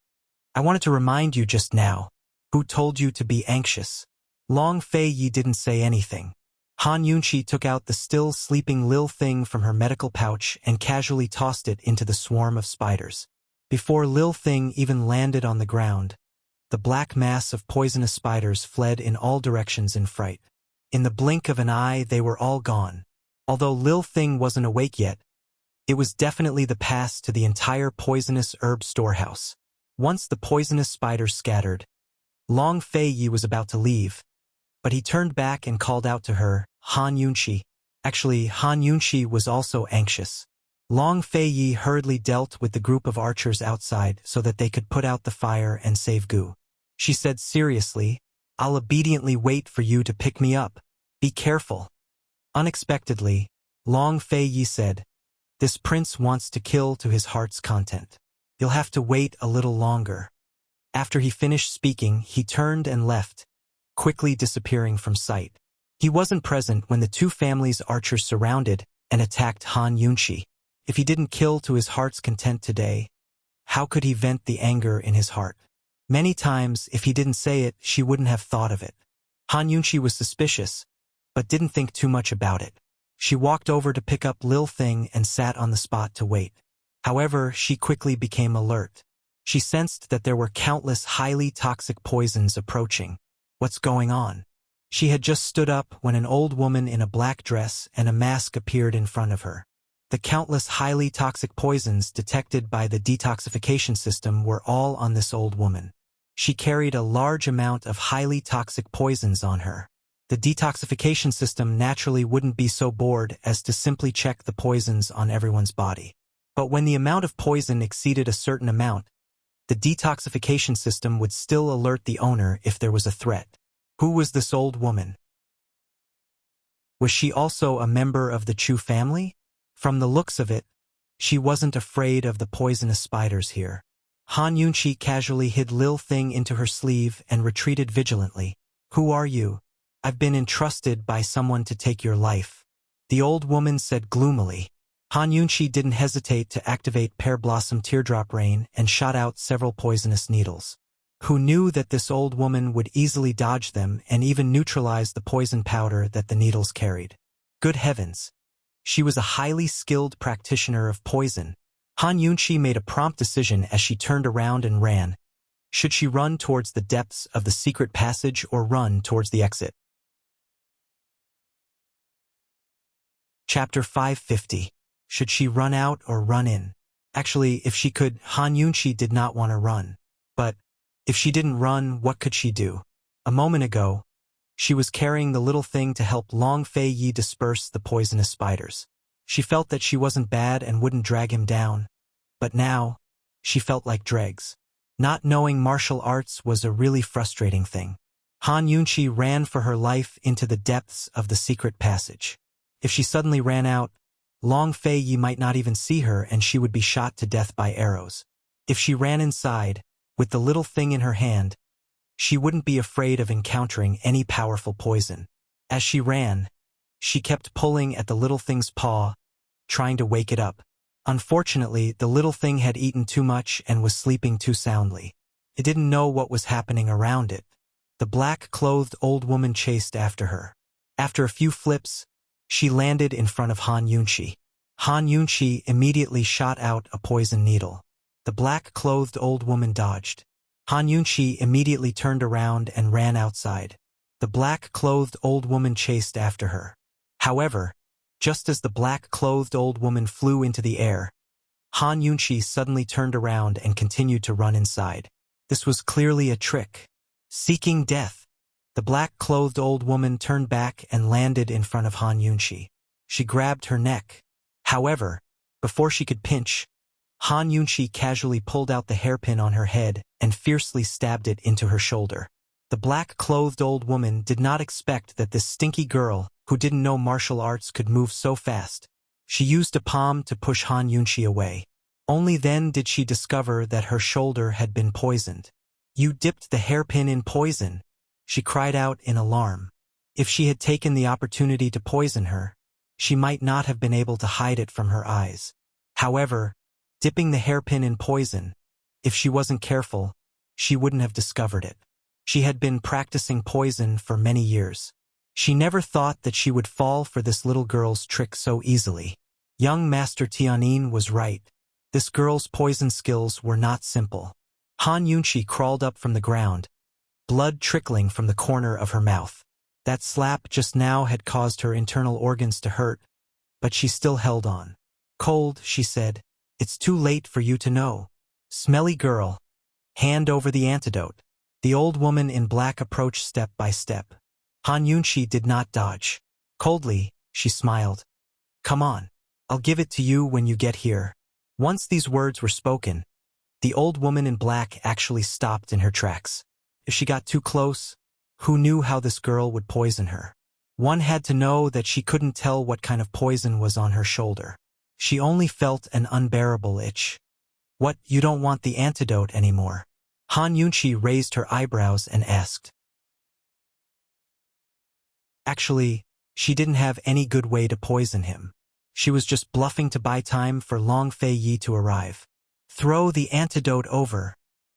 "I wanted to remind you just now. Who told you to be anxious?" Long Fei Yi didn't say anything. Han Yunqi took out the still sleeping Lil Thing from her medical pouch and casually tossed it into the swarm of spiders. Before Lil Thing even landed on the ground, the black mass of poisonous spiders fled in all directions in fright. In the blink of an eye, they were all gone. Although Lil Thing wasn't awake yet, it was definitely the pass to the entire poisonous herb storehouse. Once the poisonous spiders scattered, Long Fei Yi was about to leave, but he turned back and called out to her, "Han Yunqi." Actually, Han Yunqi was also anxious. Long Fei Yi hurriedly dealt with the group of archers outside so that they could put out the fire and save Gu. She said seriously, "I'll obediently wait for you to pick me up. Be careful." Unexpectedly, Long Fei Yi said, "This prince wants to kill to his heart's content. You'll have to wait a little longer." After he finished speaking, he turned and left, quickly disappearing from sight. He wasn't present when the two families' archers surrounded and attacked Han Yunqi. If he didn't kill to his heart's content today, how could he vent the anger in his heart? Many times, if he didn't say it, she wouldn't have thought of it. Han Yunqi was suspicious, but didn't think too much about it. She walked over to pick up Lil Thing and sat on the spot to wait. However, she quickly became alert. She sensed that there were countless highly toxic poisons approaching. What's going on? She had just stood up when an old woman in a black dress and a mask appeared in front of her. The countless highly toxic poisons detected by the detoxification system were all on this old woman. She carried a large amount of highly toxic poisons on her. The detoxification system naturally wouldn't be so bored as to simply check the poisons on everyone's body. But when the amount of poison exceeded a certain amount, the detoxification system would still alert the owner if there was a threat. Who was this old woman? Was she also a member of the Chu family? From the looks of it, she wasn't afraid of the poisonous spiders here. Han Yunqi casually hid Lil Thing into her sleeve and retreated vigilantly. Who are you? I've been entrusted by someone to take your life, the old woman said gloomily. Han Yunqi didn't hesitate to activate Pear Blossom Teardrop Rain and shot out several poisonous needles. Who knew that this old woman would easily dodge them and even neutralize the poison powder that the needles carried? Good heavens! She was a highly skilled practitioner of poison. Han Yunqi made a prompt decision as she turned around and ran. Should she run towards the depths of the secret passage or run towards the exit? Chapter 550. Should she run out or run in? Actually, if she could, Han Yunqi did not want to run. But if she didn't run, what could she do? A moment ago, she was carrying the little thing to help Long Fei Yi disperse the poisonous spiders. She felt that she wasn't bad and wouldn't drag him down. But now, she felt like dregs. Not knowing martial arts was a really frustrating thing. Han Yunqi ran for her life into the depths of the secret passage. If she suddenly ran out, Long Fei Yi might not even see her and she would be shot to death by arrows. If she ran inside, with the little thing in her hand, she wouldn't be afraid of encountering any powerful poison. As she ran, she kept pulling at the little thing's paw, trying to wake it up. Unfortunately, the little thing had eaten too much and was sleeping too soundly. It didn't know what was happening around it. The black-clothed old woman chased after her. After a few flips, she landed in front of Han Yunqi. Han Yunqi immediately shot out a poison needle. The black-clothed old woman dodged. Han Yunqi immediately turned around and ran outside. The black-clothed old woman chased after her. However, just as the black-clothed old woman flew into the air, Han Yunqi suddenly turned around and continued to run inside. This was clearly a trick. Seeking death. The black-clothed old woman turned back and landed in front of Han Yunqi. She grabbed her neck. However, before she could pinch, Han Yunqi casually pulled out the hairpin on her head and fiercely stabbed it into her shoulder. The black-clothed old woman did not expect that this stinky girl, who didn't know martial arts, could move so fast. She used a palm to push Han Yunqi away. Only then did she discover that her shoulder had been poisoned. You dipped the hairpin in poison, she cried out in alarm. If she had taken the opportunity to poison her, she might not have been able to hide it from her eyes. However, dipping the hairpin in poison, if she wasn't careful, she wouldn't have discovered it. She had been practicing poison for many years. She never thought that she would fall for this little girl's trick so easily. Young Master Tianyin was right. This girl's poison skills were not simple. Han Yunqi crawled up from the ground, blood trickling from the corner of her mouth. That slap just now had caused her internal organs to hurt, but she still held on. Cold, she said. It's too late for you to know. Smelly girl. Hand over the antidote. The old woman in black approached step by step. Han Yunqi did not dodge. Coldly, she smiled. Come on. I'll give it to you when you get here. Once these words were spoken, the old woman in black actually stopped in her tracks. If she got too close, who knew how this girl would poison her? One had to know that she couldn't tell what kind of poison was on her shoulder. She only felt an unbearable itch. What, you don't want the antidote anymore? Han Yunqi raised her eyebrows and asked. Actually, she didn't have any good way to poison him. She was just bluffing to buy time for Long Fei Yi to arrive. Throw the antidote over,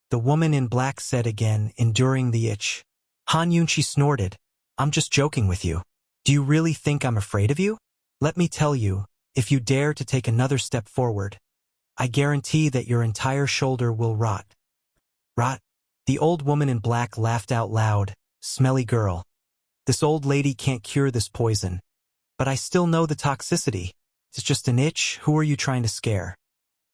the woman in black said again, enduring the itch. Han Yunqi snorted. I'm just joking with you. Do you really think I'm afraid of you? Let me tell you, if you dare to take another step forward, I guarantee that your entire shoulder will rot. Rot? The old woman in black laughed out loud. Smelly girl. This old lady can't cure this poison. But I still know the toxicity. It's just an itch. Who are you trying to scare?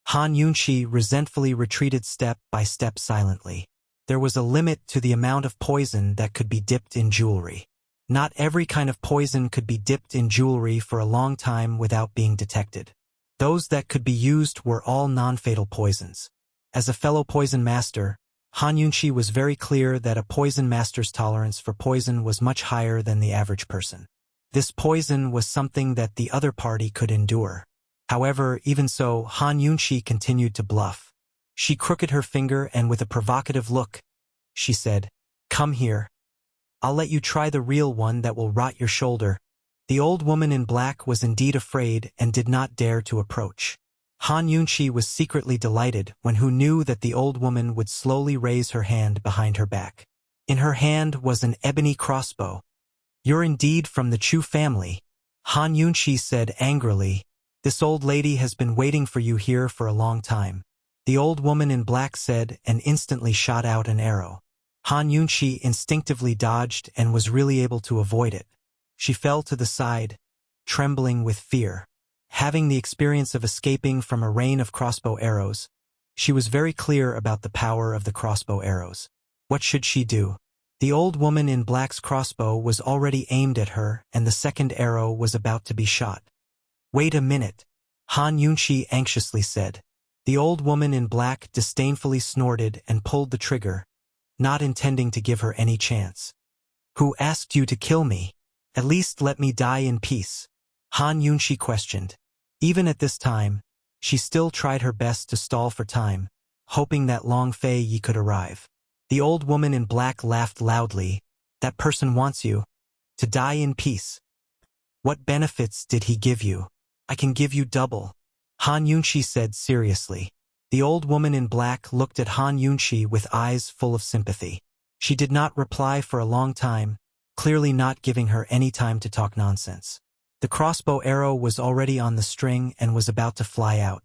Han Yunqi resentfully retreated step by step silently. There was a limit to the amount of poison that could be dipped in jewelry. Not every kind of poison could be dipped in jewelry for a long time without being detected. Those that could be used were all non-fatal poisons. As a fellow poison master, Han Yunqi was very clear that a poison master's tolerance for poison was much higher than the average person. This poison was something that the other party could endure. However, even so, Han Yunqi continued to bluff. She crooked her finger and with a provocative look, she said, "Come here. I'll let you try the real one that will rot your shoulder." The old woman in black was indeed afraid and did not dare to approach. Han Yunqi was secretly delighted when he knew that the old woman would slowly raise her hand behind her back. In her hand was an ebony crossbow. "You're indeed from the Chu family," Han Yunqi said angrily. "This old lady has been waiting for you here for a long time." The old woman in black said and instantly shot out an arrow. Han Yunqi instinctively dodged and was really able to avoid it. She fell to the side, trembling with fear. Having the experience of escaping from a rain of crossbow arrows, she was very clear about the power of the crossbow arrows. What should she do? The old woman in black's crossbow was already aimed at her and the second arrow was about to be shot. "Wait a minute," Han Yunqi anxiously said. The old woman in black disdainfully snorted and pulled the trigger, not intending to give her any chance. "Who asked you to kill me? At least let me die in peace," Han Yunqi questioned. Even at this time, she still tried her best to stall for time, hoping that Long Fei Yi could arrive. The old woman in black laughed loudly. "That person wants you to die in peace. What benefits did he give you? I can give you double," Han Yunqi said seriously. The old woman in black looked at Han Yunqi with eyes full of sympathy. She did not reply for a long time, clearly not giving her any time to talk nonsense. The crossbow arrow was already on the string and was about to fly out.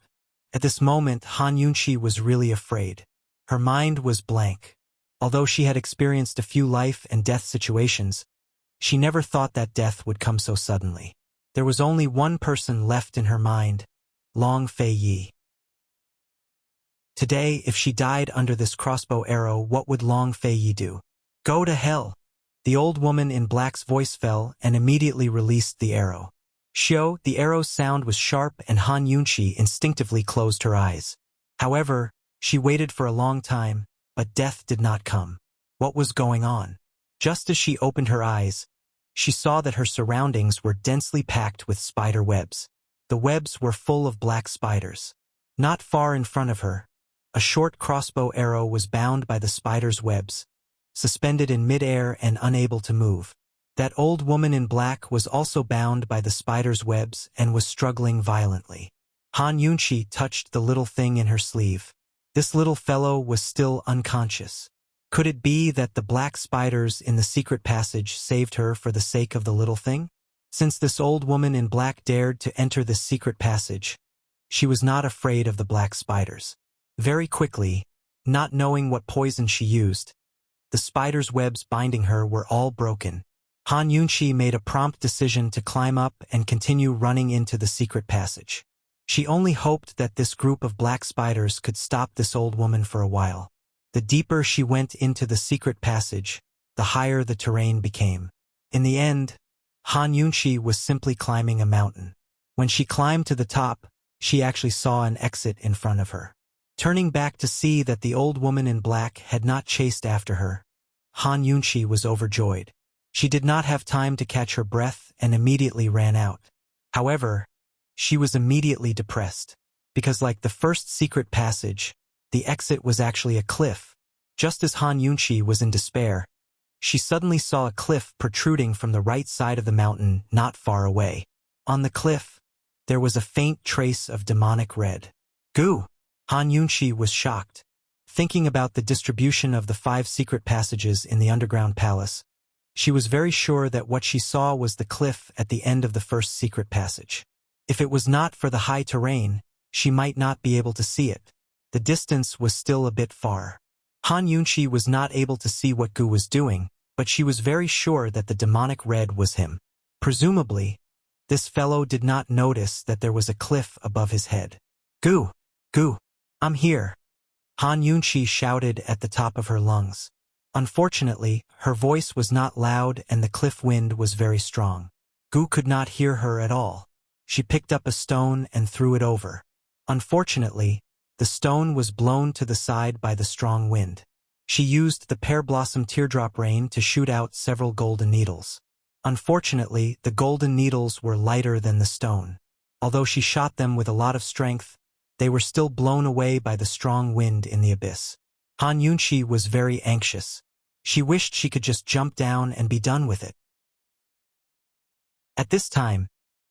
At this moment, Han Yunqi was really afraid. Her mind was blank. Although she had experienced a few life and death situations, she never thought that death would come so suddenly. There was only one person left in her mind, Long Fei Yi. Today, if she died under this crossbow arrow, what would Long Fei Yi do? "Go to hell." The old woman in black's voice fell and immediately released the arrow. Shio, the arrow's sound was sharp and Han Yunqi instinctively closed her eyes. However, she waited for a long time, but death did not come. What was going on? Just as she opened her eyes, she saw that her surroundings were densely packed with spider webs. The webs were full of black spiders. Not far in front of her, a short crossbow arrow was bound by the spider's webs, suspended in midair and unable to move. That old woman in black was also bound by the spider's webs and was struggling violently. Han Yunqi touched the little thing in her sleeve. This little fellow was still unconscious. Could it be that the black spiders in the secret passage saved her for the sake of the little thing? Since this old woman in black dared to enter this secret passage, she was not afraid of the black spiders. Very quickly, not knowing what poison she used, the spider's webs binding her were all broken. Han Yunqi made a prompt decision to climb up and continue running into the secret passage. She only hoped that this group of black spiders could stop this old woman for a while. The deeper she went into the secret passage, the higher the terrain became. In the end, Han Yunqi was simply climbing a mountain. When she climbed to the top, she actually saw an exit in front of her. Turning back to see that the old woman in black had not chased after her, Han Yunqi was overjoyed. She did not have time to catch her breath and immediately ran out. However, she was immediately depressed, because like the first secret passage, the exit was actually a cliff. Just as Han Yunqi was in despair, she suddenly saw a cliff protruding from the right side of the mountain not far away. On the cliff, there was a faint trace of demonic red goo. Han Yunqi was shocked. Thinking about the distribution of the 5 secret passages in the underground palace, she was very sure that what she saw was the cliff at the end of the first secret passage. If it was not for the high terrain, she might not be able to see it. The distance was still a bit far. Han Yunqi was not able to see what Gu was doing, but she was very sure that the demonic red was him. Presumably, this fellow did not notice that there was a cliff above his head. "Gu! Gu! I'm here!" Han Yunqi shouted at the top of her lungs. Unfortunately, her voice was not loud and the cliff wind was very strong. Gu could not hear her at all. She picked up a stone and threw it over. Unfortunately, the stone was blown to the side by the strong wind. She used the pear blossom teardrop rain to shoot out several golden needles. Unfortunately, the golden needles were lighter than the stone. Although she shot them with a lot of strength, they were still blown away by the strong wind in the abyss. Han Yunqi was very anxious. She wished she could just jump down and be done with it. At this time,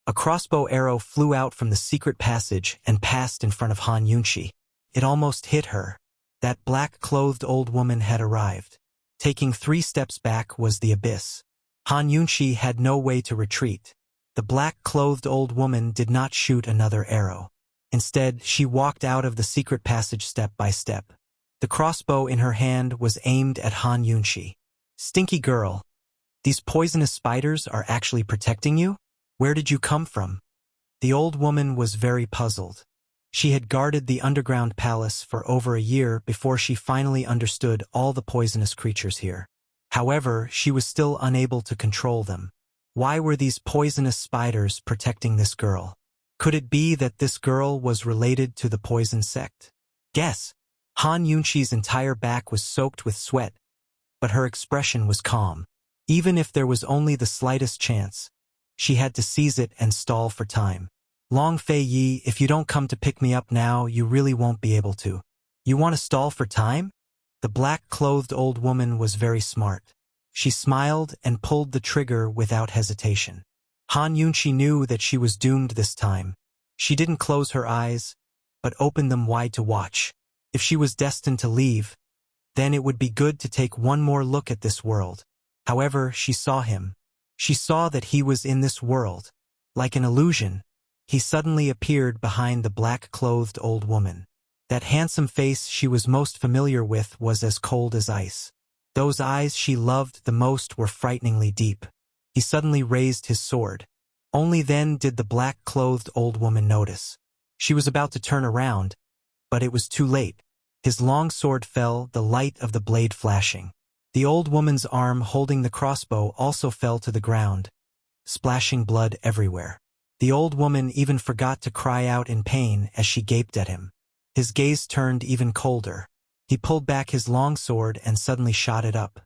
a crossbow arrow flew out from the secret passage and passed in front of Han Yunqi. It almost hit her. That black-clothed old woman had arrived. Taking 3 steps back was the abyss. Han Yunqi had no way to retreat. The black-clothed old woman did not shoot another arrow. Instead, she walked out of the secret passage step by step. The crossbow in her hand was aimed at Han Yunqi. "Stinky girl, these poisonous spiders are actually protecting you? Where did you come from?" The old woman was very puzzled. She had guarded the underground palace for over a year before she finally understood all the poisonous creatures here. However, she was still unable to control them. Why were these poisonous spiders protecting this girl? Could it be that this girl was related to the poison sect? Guess. Han Yunqi's entire back was soaked with sweat, but her expression was calm. Even if there was only the slightest chance, she had to seize it and stall for time. "Long Fei Yi, if you don't come to pick me up now, you really won't be able to. You want to stall for time?" The black-clothed old woman was very smart. She smiled and pulled the trigger without hesitation. Han Yunqi knew that she was doomed this time. She didn't close her eyes, but opened them wide to watch. If she was destined to leave, then it would be good to take one more look at this world. However, she saw him. She saw that he was in this world. Like an illusion, he suddenly appeared behind the black-clothed old woman. That handsome face she was most familiar with was as cold as ice. Those eyes she loved the most were frighteningly deep. He suddenly raised his sword. Only then did the black-clothed old woman notice. She was about to turn around, but it was too late. His long sword fell, the light of the blade flashing. The old woman's arm holding the crossbow also fell to the ground, splashing blood everywhere. The old woman even forgot to cry out in pain as she gaped at him. His gaze turned even colder. He pulled back his long sword and suddenly shot it up.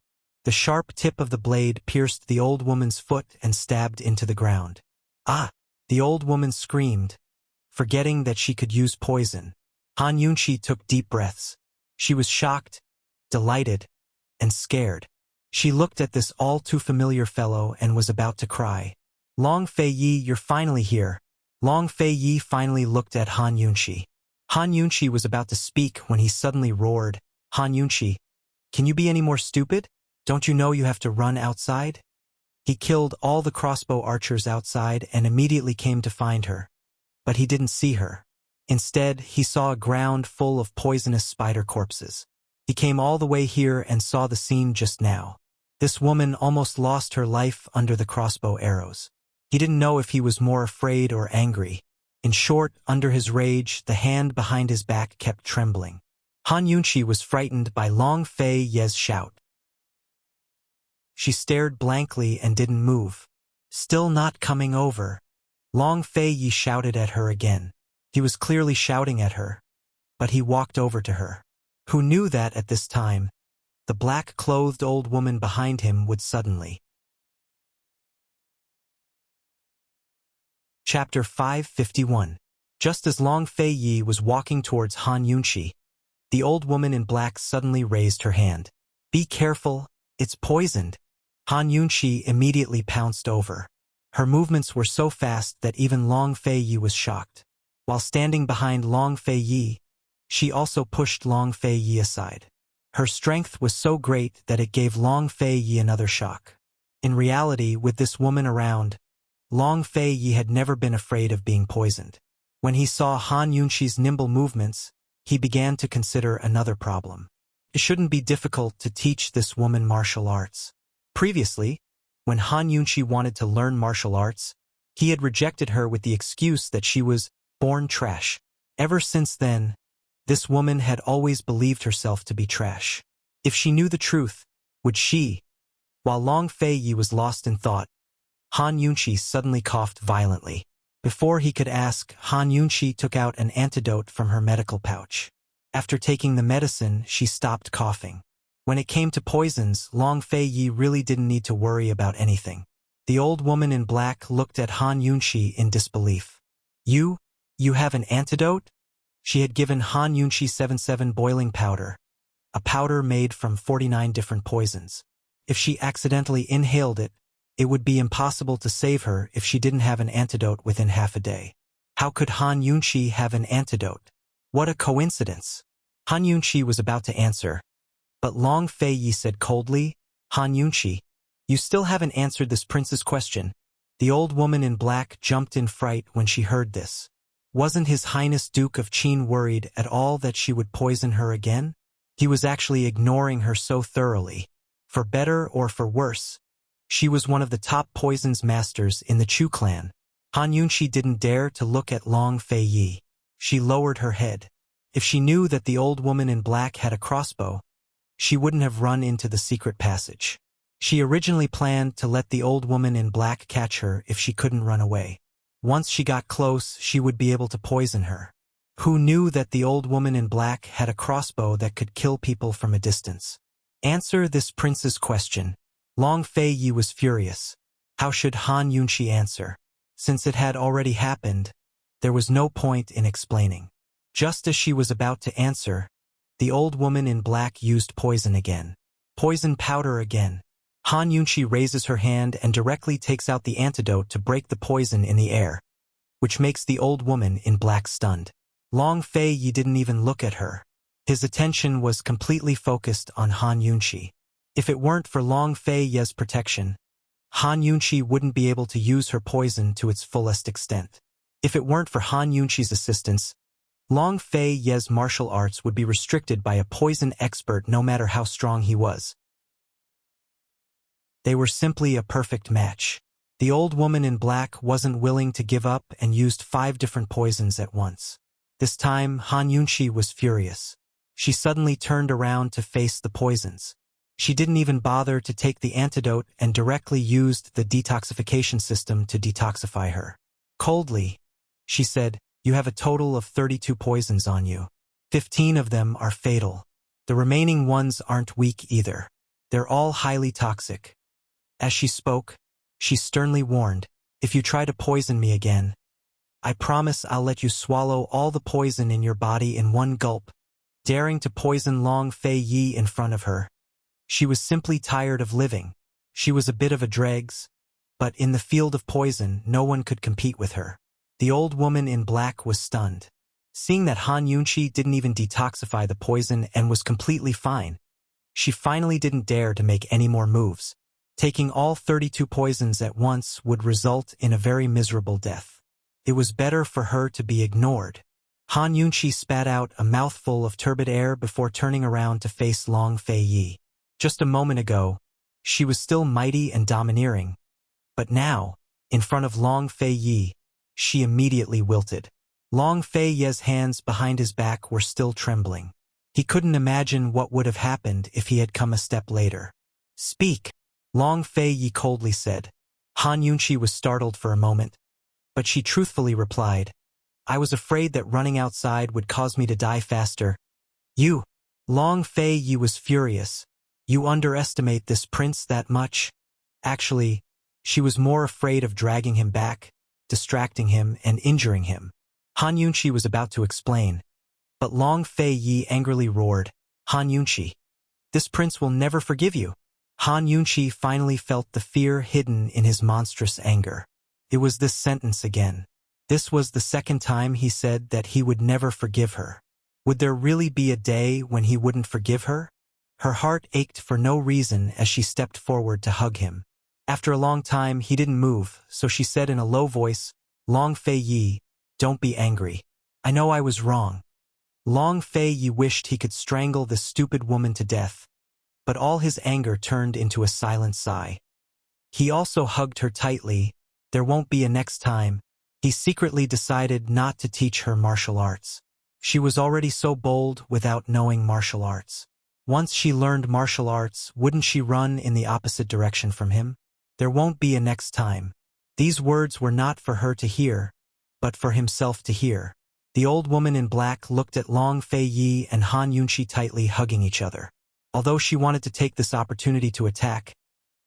The sharp tip of the blade pierced the old woman's foot and stabbed into the ground. "Ah!" The old woman screamed, forgetting that she could use poison. Han Yunqi took deep breaths. She was shocked, delighted, and scared. She looked at this all-too-familiar fellow and was about to cry. "Long Fei Yi, you're finally here." Long Fei Yi finally looked at Han Yunqi. Han Yunqi was about to speak when he suddenly roared, "Han Yunqi, can you be any more stupid? Don't you know you have to run outside?" He killed all the crossbow archers outside and immediately came to find her. But he didn't see her. Instead, he saw a ground full of poisonous spider corpses. He came all the way here and saw the scene just now. This woman almost lost her life under the crossbow arrows. He didn't know if he was more afraid or angry. In short, under his rage, the hand behind his back kept trembling. Han Yunqi was frightened by Long Fei Yi's shout. She stared blankly and didn't move. "Still not coming over." Long Fei Yi shouted at her again. He was clearly shouting at her, but he walked over to her. Who knew that at this time, the black-clothed old woman behind him would suddenly. Chapter 551. Just as Long Fei Yi was walking towards Han Yunqi, the old woman in black suddenly raised her hand. "Be careful, it's poisoned." Han Yunqi immediately pounced over. Her movements were so fast that even Long Fei Yi was shocked. While standing behind Long Fei Yi, she also pushed Long Fei Yi aside. Her strength was so great that it gave Long Fei Yi another shock. In reality, with this woman around, Long Fei Yi had never been afraid of being poisoned. When he saw Han Yunqi's nimble movements, he began to consider another problem. It shouldn't be difficult to teach this woman martial arts. Previously, when Han Yunqi wanted to learn martial arts, he had rejected her with the excuse that she was born trash. Ever since then, This woman had always believed herself to be trash. If she knew the truth, would she? While Long Fei Yi was lost in thought, Han Yunqi suddenly coughed violently. Before he could ask, Han Yunqi took out an antidote from her medical pouch. After taking the medicine, she stopped coughing. When it came to poisons, Long Fei Yi really didn't need to worry about anything. The old woman in black looked at Han Yunqi in disbelief. You have an antidote? She had given Han Yunqi 77 boiling powder, a powder made from 49 different poisons. If she accidentally inhaled it, it would be impossible to save her if she didn't have an antidote within half a day. How could Han Yunqi have an antidote? What a coincidence! Han Yunqi was about to answer, but Long Fei Yi said coldly, Han Yunqi, you still haven't answered this prince's question. The old woman in black jumped in fright when she heard this. Wasn't His Highness Duke of Qin worried at all that she would poison her again? He was actually ignoring her so thoroughly. For better or for worse, she was one of the top poisons masters in the Chu clan. Han Yunqi didn't dare to look at Long Fei Yi. She lowered her head. If she knew that the old woman in black had a crossbow, she wouldn't have run into the secret passage. She originally planned to let the old woman in black catch her if she couldn't run away. Once she got close, she would be able to poison her. Who knew that the old woman in black had a crossbow that could kill people from a distance? Answer this prince's question. Long Fei Yi was furious. How should Han Yunqi answer? Since it had already happened, there was no point in explaining. Just as she was about to answer, the old woman in black used poison again. Poison powder again. Han Yunqi raises her hand and directly takes out the antidote to break the poison in the air, which makes the old woman in black stunned. Long Fei Yi didn't even look at her. His attention was completely focused on Han Yunqi. If it weren't for Long Fei Yi's protection, Han Yunqi wouldn't be able to use her poison to its fullest extent. If it weren't for Han Yunqi's assistance, Long Fei Yi's martial arts would be restricted by a poison expert no matter how strong he was. They were simply a perfect match. The old woman in black wasn't willing to give up and used 5 different poisons at once. This time, Han Yunqi was furious. She suddenly turned around to face the poisons. She didn't even bother to take the antidote and directly used the detoxification system to detoxify her. Coldly, she said, you have a total of 32 poisons on you. 15 of them are fatal. The remaining ones aren't weak either. They're all highly toxic. As she spoke, she sternly warned, if you try to poison me again, I promise I'll let you swallow all the poison in your body in one gulp. Daring to poison Long Fei Yi in front of her. She was simply tired of living. She was a bit of a dregs, but in the field of poison, no one could compete with her. The old woman in black was stunned. Seeing that Han Yunqi didn't even detoxify the poison and was completely fine, she finally didn't dare to make any more moves. Taking all 32 poisons at once would result in a very miserable death. It was better for her to be ignored. Han Yunqi spat out a mouthful of turbid air before turning around to face Long Fei Yi. Just a moment ago, she was still mighty and domineering, but now, in front of Long Fei Yi, she immediately wilted. Long Fei Yi's hands behind his back were still trembling. He couldn't imagine what would have happened if he had come a step later. Speak, Long Fei Yi coldly said. Han Yunqi was startled for a moment, but she truthfully replied, I was afraid that running outside would cause me to die faster. You, Long Fei Yi was furious. You underestimate this prince that much? Actually, she was more afraid of dragging him back, distracting him, and injuring him. Han Yunqi was about to explain, but Long Fei Yi angrily roared, Han Yunqi, this prince will never forgive you. Han Yunqi finally felt the fear hidden in his monstrous anger. It was this sentence again. This was the second time he said that he would never forgive her. Would there really be a day when he wouldn't forgive her? Her heart ached for no reason as she stepped forward to hug him. After a long time, he didn't move, so she said in a low voice, Long Fei Yi, don't be angry. I know I was wrong. Long Fei Yi wished he could strangle this stupid woman to death, but all his anger turned into a silent sigh. He also hugged her tightly. There won't be a next time. He secretly decided not to teach her martial arts. She was already so bold without knowing martial arts. Once she learned martial arts, wouldn't she run in the opposite direction from him? There won't be a next time. These words were not for her to hear, but for himself to hear. The old woman in black looked at Long Fei Yi and Han Yunqi tightly hugging each other. Although she wanted to take this opportunity to attack,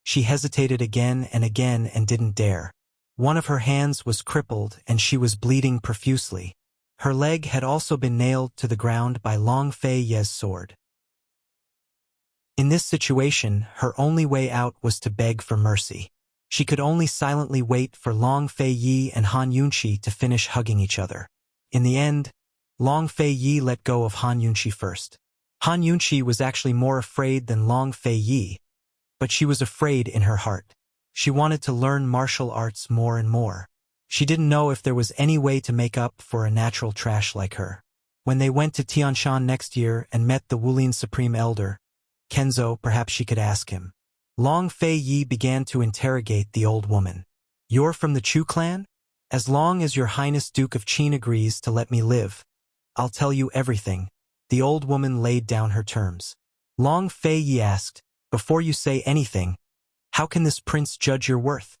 she hesitated again and didn't dare. One of her hands was crippled and she was bleeding profusely. Her leg had also been nailed to the ground by Long Fei Yi's sword. In this situation, her only way out was to beg for mercy. She could only silently wait for Long Fei Yi and Han Yunqi to finish hugging each other. In the end, Long Fei Yi let go of Han Yunqi first. Han Yunqi was actually more afraid than Long Fei Yi, but she was afraid in her heart. She wanted to learn martial arts more and more. She didn't know if there was any way to make up for a natural trash like her. When they went to Tianshan next year and met the Wulin Supreme Elder, Kenzo, perhaps she could ask him. Long Fei Yi began to interrogate the old woman. "You're from the Chu clan? As long as your Highness Duke of Qin agrees to let me live, I'll tell you everything." The old woman laid down her terms. Long Fei Yi asked, "Before you say anything, how can this prince judge your worth?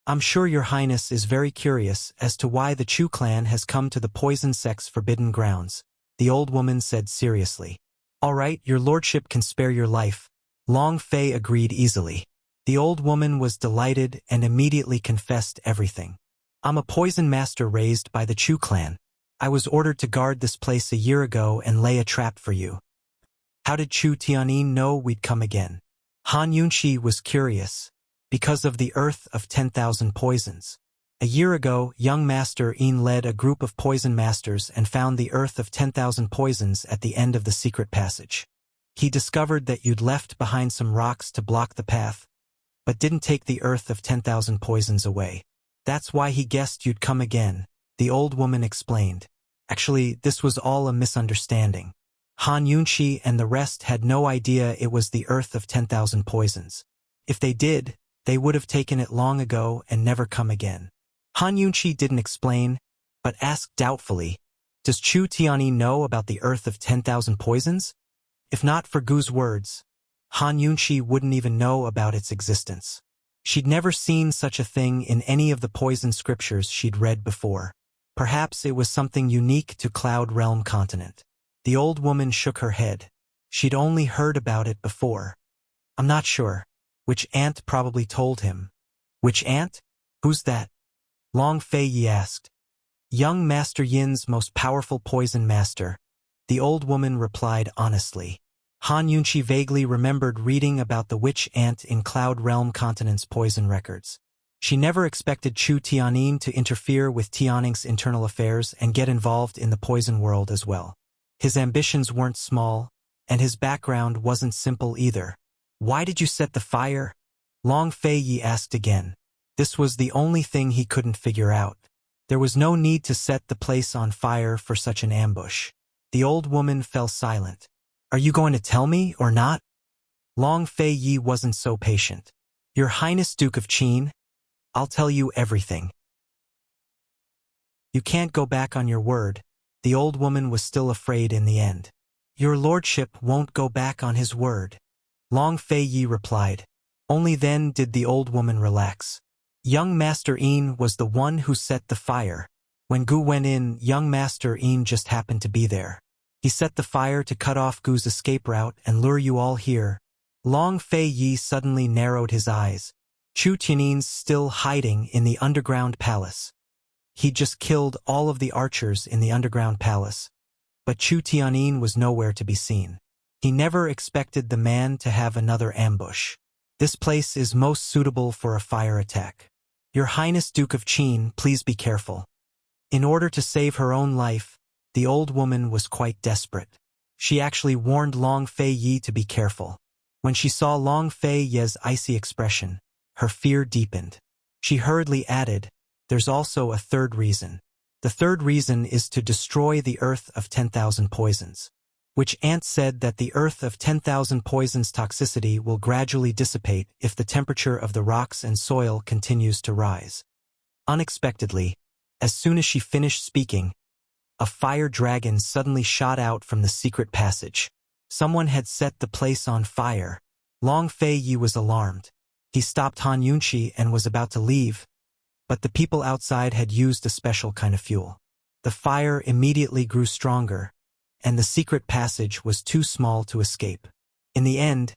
I'm sure your Highness is very curious as to why the Chu clan has come to the poison sect's forbidden grounds," the old woman said seriously. "All right, your lordship can spare your life," Long Fei agreed easily. The old woman was delighted and immediately confessed everything. "I'm a poison master raised by the Chu clan. I was ordered to guard this place a year ago and lay a trap for you." "How did Chu Tianyin know we'd come again?" Han Yunqi was curious. "Because of the Earth of 10,000 Poisons. A year ago, young Master Yin led a group of poison masters and found the Earth of 10,000 Poisons at the end of the secret passage. He discovered that you'd left behind some rocks to block the path, but didn't take the Earth of 10,000 Poisons away. That's why he guessed you'd come again," the old woman explained. "Actually, this was all a misunderstanding. Han Yunqi and the rest had no idea it was the Earth of 10,000 Poisons. If they did, they would have taken it long ago and never come again." Han Yunqi didn't explain, but asked doubtfully, "Does Chu Tianyi know about the Earth of 10,000 Poisons? If not for Gu's words, Han Yunqi wouldn't even know about its existence. She'd never seen such a thing in any of the poison scriptures she'd read before. Perhaps it was something unique to Cloud Realm continent." The old woman shook her head. She'd only heard about it before. "I'm not sure. Which aunt probably told him." "Which aunt? Who's that?" Long Fei Yi asked. "Young Master Yin's most powerful poison master," the old woman replied honestly. Han Yunqi vaguely remembered reading about the witch ant in Cloud Realm continent's poison records. She never expected Chu Tianyin to interfere with Tianning's internal affairs and get involved in the poison world as well. His ambitions weren't small, and his background wasn't simple either. "Why did you set the fire?" Long Fei Yi asked again. This was the only thing he couldn't figure out. There was no need to set the place on fire for such an ambush. The old woman fell silent. "Are you going to tell me or not?" Long Fei Yi wasn't so patient. "Your Highness Duke of Qin, I'll tell you everything." "You can't go back on your word." The old woman was still afraid in the end. "Your lordship won't go back on his word," Long Fei Yi replied. Only then did the old woman relax. Young Master Yin was the one who set the fire. When Gu went in, young Master Yin just happened to be there. He set the fire to cut off Gu's escape route and lure you all here. Long Fei Yi suddenly narrowed his eyes. Chu Tianyin's still hiding in the underground palace. He'd just killed all of the archers in the underground palace, but Chu Tianyin was nowhere to be seen. He never expected the man to have another ambush. "This place is most suitable for a fire attack. Your Highness Duke of Qin, please be careful." In order to save her own life, the old woman was quite desperate. She actually warned Long Fei Yi to be careful. When she saw Long Fei Yi's icy expression, her fear deepened. She hurriedly added, "There's also a third reason. The third reason is to destroy the Earth of 10,000 Poisons." Which aunt said that the Earth of 10,000 Poisons toxicity will gradually dissipate if the temperature of the rocks and soil continues to rise. Unexpectedly, as soon as she finished speaking, a fire dragon suddenly shot out from the secret passage. Someone had set the place on fire. Long Fei Yi was alarmed. He stopped Han Yunqi and was about to leave, but the people outside had used a special kind of fuel. The fire immediately grew stronger, and the secret passage was too small to escape. In the end,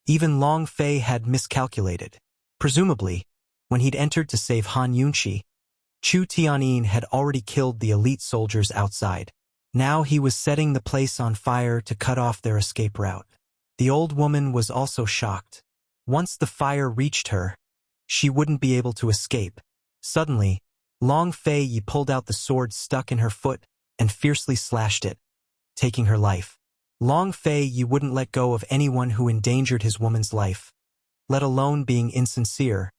even Long Fei had miscalculated. Presumably, when he'd entered to save Han Yunqi, Chu Tianyin had already killed the elite soldiers outside. Now he was setting the place on fire to cut off their escape route. The old woman was also shocked. Once the fire reached her, she wouldn't be able to escape. Suddenly, Long Fei Yi pulled out the sword stuck in her foot and fiercely slashed it, taking her life. Long Fei Yi wouldn't let go of anyone who endangered his woman's life, let alone being insincere,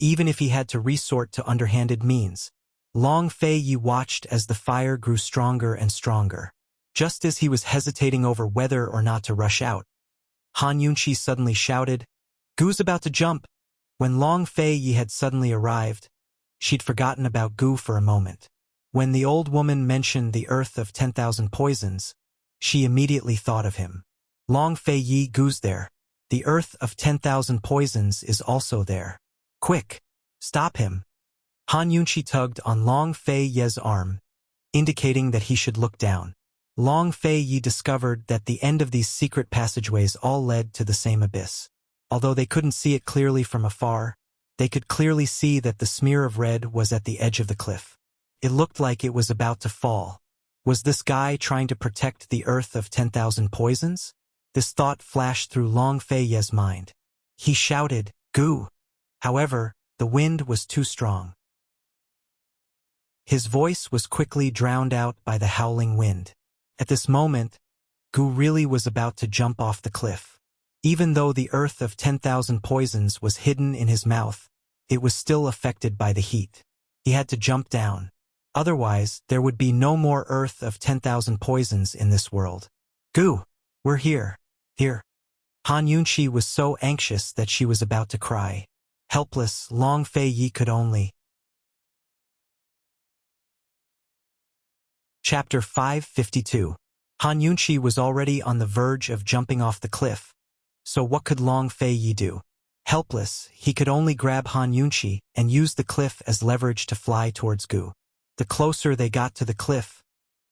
even if he had to resort to underhanded means. Long Fei Yi watched as the fire grew stronger and stronger. Just as he was hesitating over whether or not to rush out, Han Yunqi suddenly shouted, "Gu's about to jump!" When Long Fei Yi had suddenly arrived, she'd forgotten about Gu for a moment. When the old woman mentioned the earth of 10,000 poisons, she immediately thought of him. Long Fei Yi, Gu's there. The earth of 10,000 poisons is also there. Quick! Stop him! Han Yunqi tugged on Long Fei Yi's arm, indicating that he should look down. Long Fei Yi discovered that the end of these secret passageways all led to the same abyss. Although they couldn't see it clearly from afar, they could clearly see that the smear of red was at the edge of the cliff. It looked like it was about to fall. Was this guy trying to protect the earth of 10,000 poisons? This thought flashed through Long Fei Yi's mind. He shouted, "Gu!" However, the wind was too strong. His voice was quickly drowned out by the howling wind. At this moment, Gu really was about to jump off the cliff. Even though the earth of 10,000 poisons was hidden in his mouth, it was still affected by the heat. He had to jump down. Otherwise, there would be no more earth of 10,000 poisons in this world. "Gu, we're here. Here." Han Yunqi was so anxious that she was about to cry. Helpless, Long Fei Yi could only. Chapter 552. Han Yunqi was already on the verge of jumping off the cliff. So what could Long Fei Yi do? Helpless, he could only grab Han Yunqi and use the cliff as leverage to fly towards Gu. The closer they got to the cliff,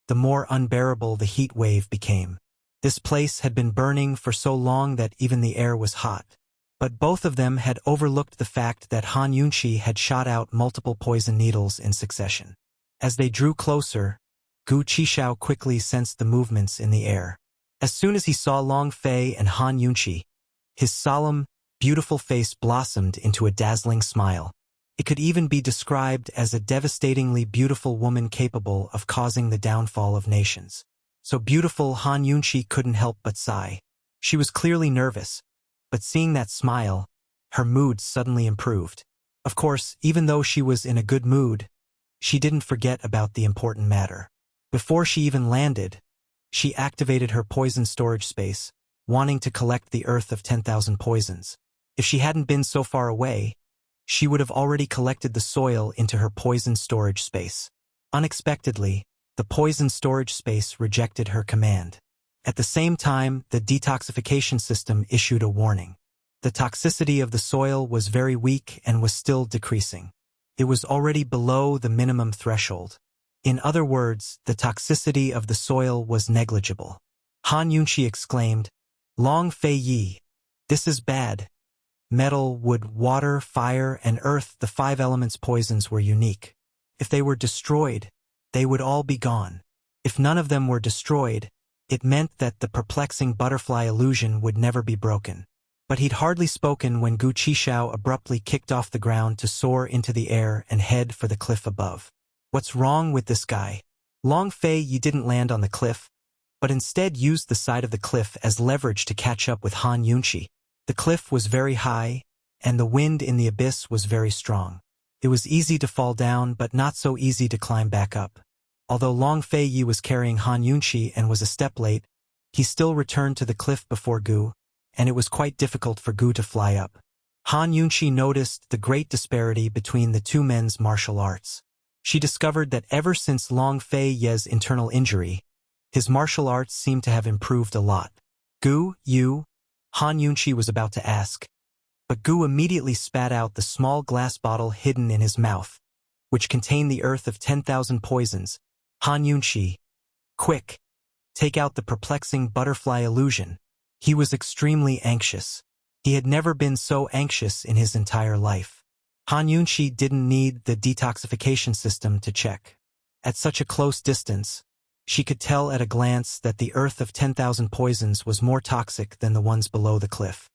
the more unbearable the heat wave became. This place had been burning for so long that even the air was hot. But both of them had overlooked the fact that Han Yunqi had shot out multiple poison needles in succession. As they drew closer, Gu Qishao quickly sensed the movements in the air. As soon as he saw Long Fei and Han Yunqi, his solemn, beautiful face blossomed into a dazzling smile. It could even be described as a devastatingly beautiful woman capable of causing the downfall of nations. So beautiful Han Yunqi couldn't help but sigh. She was clearly nervous, but seeing that smile, her mood suddenly improved. Of course, even though she was in a good mood, she didn't forget about the important matter. Before she even landed, she activated her poison storage space, wanting to collect the earth of 10,000 poisons. If she hadn't been so far away, she would have already collected the soil into her poison storage space. Unexpectedly, the poison storage space rejected her command. At the same time, the detoxification system issued a warning. The toxicity of the soil was very weak and was still decreasing. It was already below the minimum threshold. In other words, the toxicity of the soil was negligible. Han Yunqi exclaimed, "Long Fei Yi, this is bad." Metal, wood, water, fire, and earth, the 5 elements' poisons were unique. If they were destroyed, they would all be gone. If none of them were destroyed, it meant that the perplexing butterfly illusion would never be broken. But he'd hardly spoken when Gu Qishao abruptly kicked off the ground to soar into the air and head for the cliff above. What's wrong with this guy? Long Fei Yi didn't land on the cliff, but instead used the side of the cliff as leverage to catch up with Han Yunqi. The cliff was very high, and the wind in the abyss was very strong. It was easy to fall down, but not so easy to climb back up. Although Long Fei Yi was carrying Han Yunqi and was a step late, he still returned to the cliff before Gu, and it was quite difficult for Gu to fly up. Han Yunqi noticed the great disparity between the two men's martial arts. She discovered that ever since Long Fei Ye's internal injury, his martial arts seemed to have improved a lot. Gu, you? Han Yunqi was about to ask, but Gu immediately spat out the small glass bottle hidden in his mouth, which contained the earth of 10,000 poisons. Han Yunqi, quick, take out the perplexing butterfly illusion. He was extremely anxious. He had never been so anxious in his entire life. Han Yunqi didn't need the detoxification system to check. At such a close distance, she could tell at a glance that the earth of 10,000 poisons was more toxic than the ones below the cliff.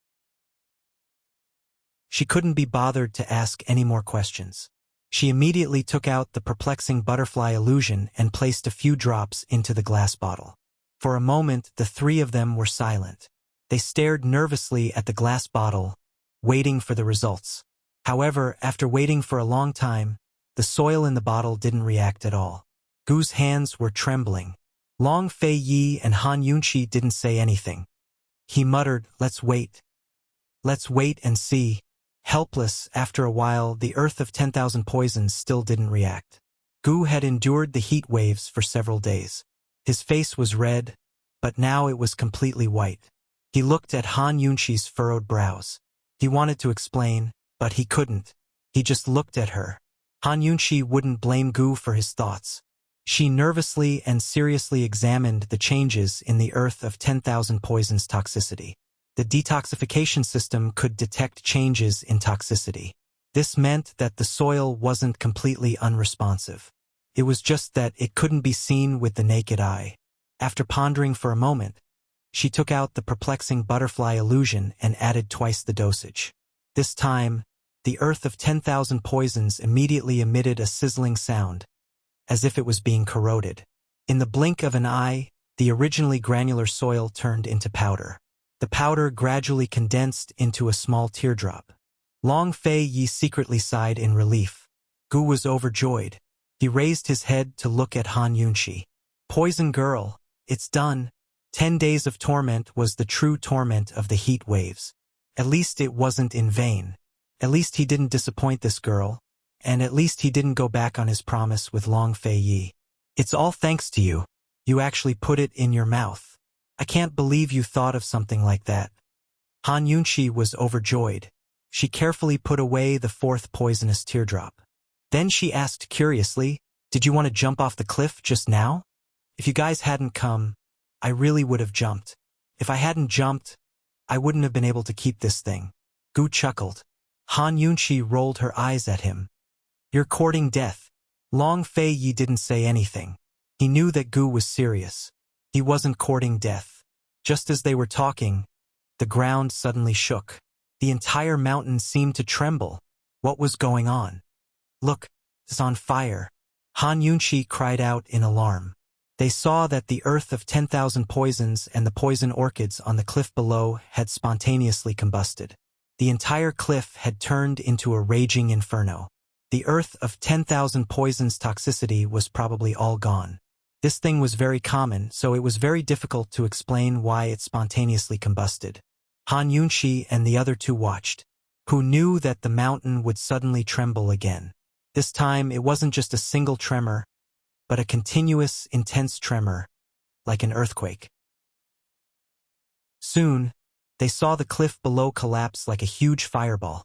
She couldn't be bothered to ask any more questions. She immediately took out the perplexing butterfly illusion and placed a few drops into the glass bottle. For a moment, the three of them were silent. They stared nervously at the glass bottle, waiting for the results. However, after waiting for a long time, the soil in the bottle didn't react at all. Gu's hands were trembling. Long Fei Yi and Han Yunqi didn't say anything. He muttered, "Let's wait. Let's wait and see." Helpless, after a while, the earth of 10,000 poisons still didn't react. Gu had endured the heat waves for several days. His face was red, but now it was completely white. He looked at Han Yunqi's furrowed brows. He wanted to explain, but he couldn't. He just looked at her. Han Yunqi wouldn't blame Gu for his thoughts. She nervously and seriously examined the changes in the earth of 10,000 poisons toxicity. The detoxification system could detect changes in toxicity. This meant that the soil wasn't completely unresponsive. It was just that it couldn't be seen with the naked eye. After pondering for a moment, she took out the perplexing butterfly illusion and added twice the dosage. This time, the earth of 10,000 poisons immediately emitted a sizzling sound, as if it was being corroded. In the blink of an eye, the originally granular soil turned into powder. The powder gradually condensed into a small teardrop. Long Fei Yi secretly sighed in relief. Gu was overjoyed. He raised his head to look at Han Yunqi. "Poison girl, it's done." 10 days of torment was the true torment of the heat waves. At least it wasn't in vain. At least he didn't disappoint this girl, and at least he didn't go back on his promise with Long Fei Yi. "It's all thanks to you. You actually put it in your mouth. I can't believe you thought of something like that." Han Yunqi was overjoyed. She carefully put away the fourth poisonous teardrop. Then she asked curiously, "Did you want to jump off the cliff just now? If you guys hadn't come, I really would have jumped. If I hadn't jumped, I wouldn't have been able to keep this thing." Gu chuckled. Han Yunqi rolled her eyes at him. "You're courting death." Long Fei Yi didn't say anything. He knew that Gu was serious. He wasn't courting death. Just as they were talking, the ground suddenly shook. The entire mountain seemed to tremble. What was going on? "Look, it's on fire." Han Yunqi cried out in alarm. They saw that the earth of 10,000 poisons and the poison orchids on the cliff below had spontaneously combusted. The entire cliff had turned into a raging inferno. The earth of 10,000 poisons toxicity was probably all gone. This thing was very common, so it was very difficult to explain why it spontaneously combusted. Han Yunqi and the other two watched. Who knew that the mountain would suddenly tremble again? This time it wasn't just a single tremor, but a continuous, intense tremor, like an earthquake. Soon, they saw the cliff below collapse like a huge fireball,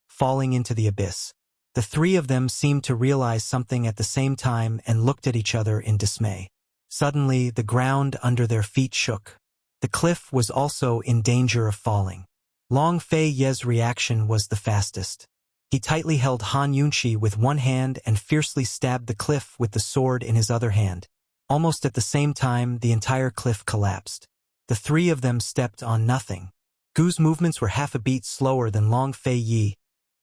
falling into the abyss. The three of them seemed to realize something at the same time and looked at each other in dismay. Suddenly, the ground under their feet shook. The cliff was also in danger of falling. Long Fei Ye's reaction was the fastest. He tightly held Han Yunqi with one hand and fiercely stabbed the cliff with the sword in his other hand. Almost at the same time, the entire cliff collapsed. The three of them stepped on nothing. Gu's movements were half a beat slower than Long Fei Yi,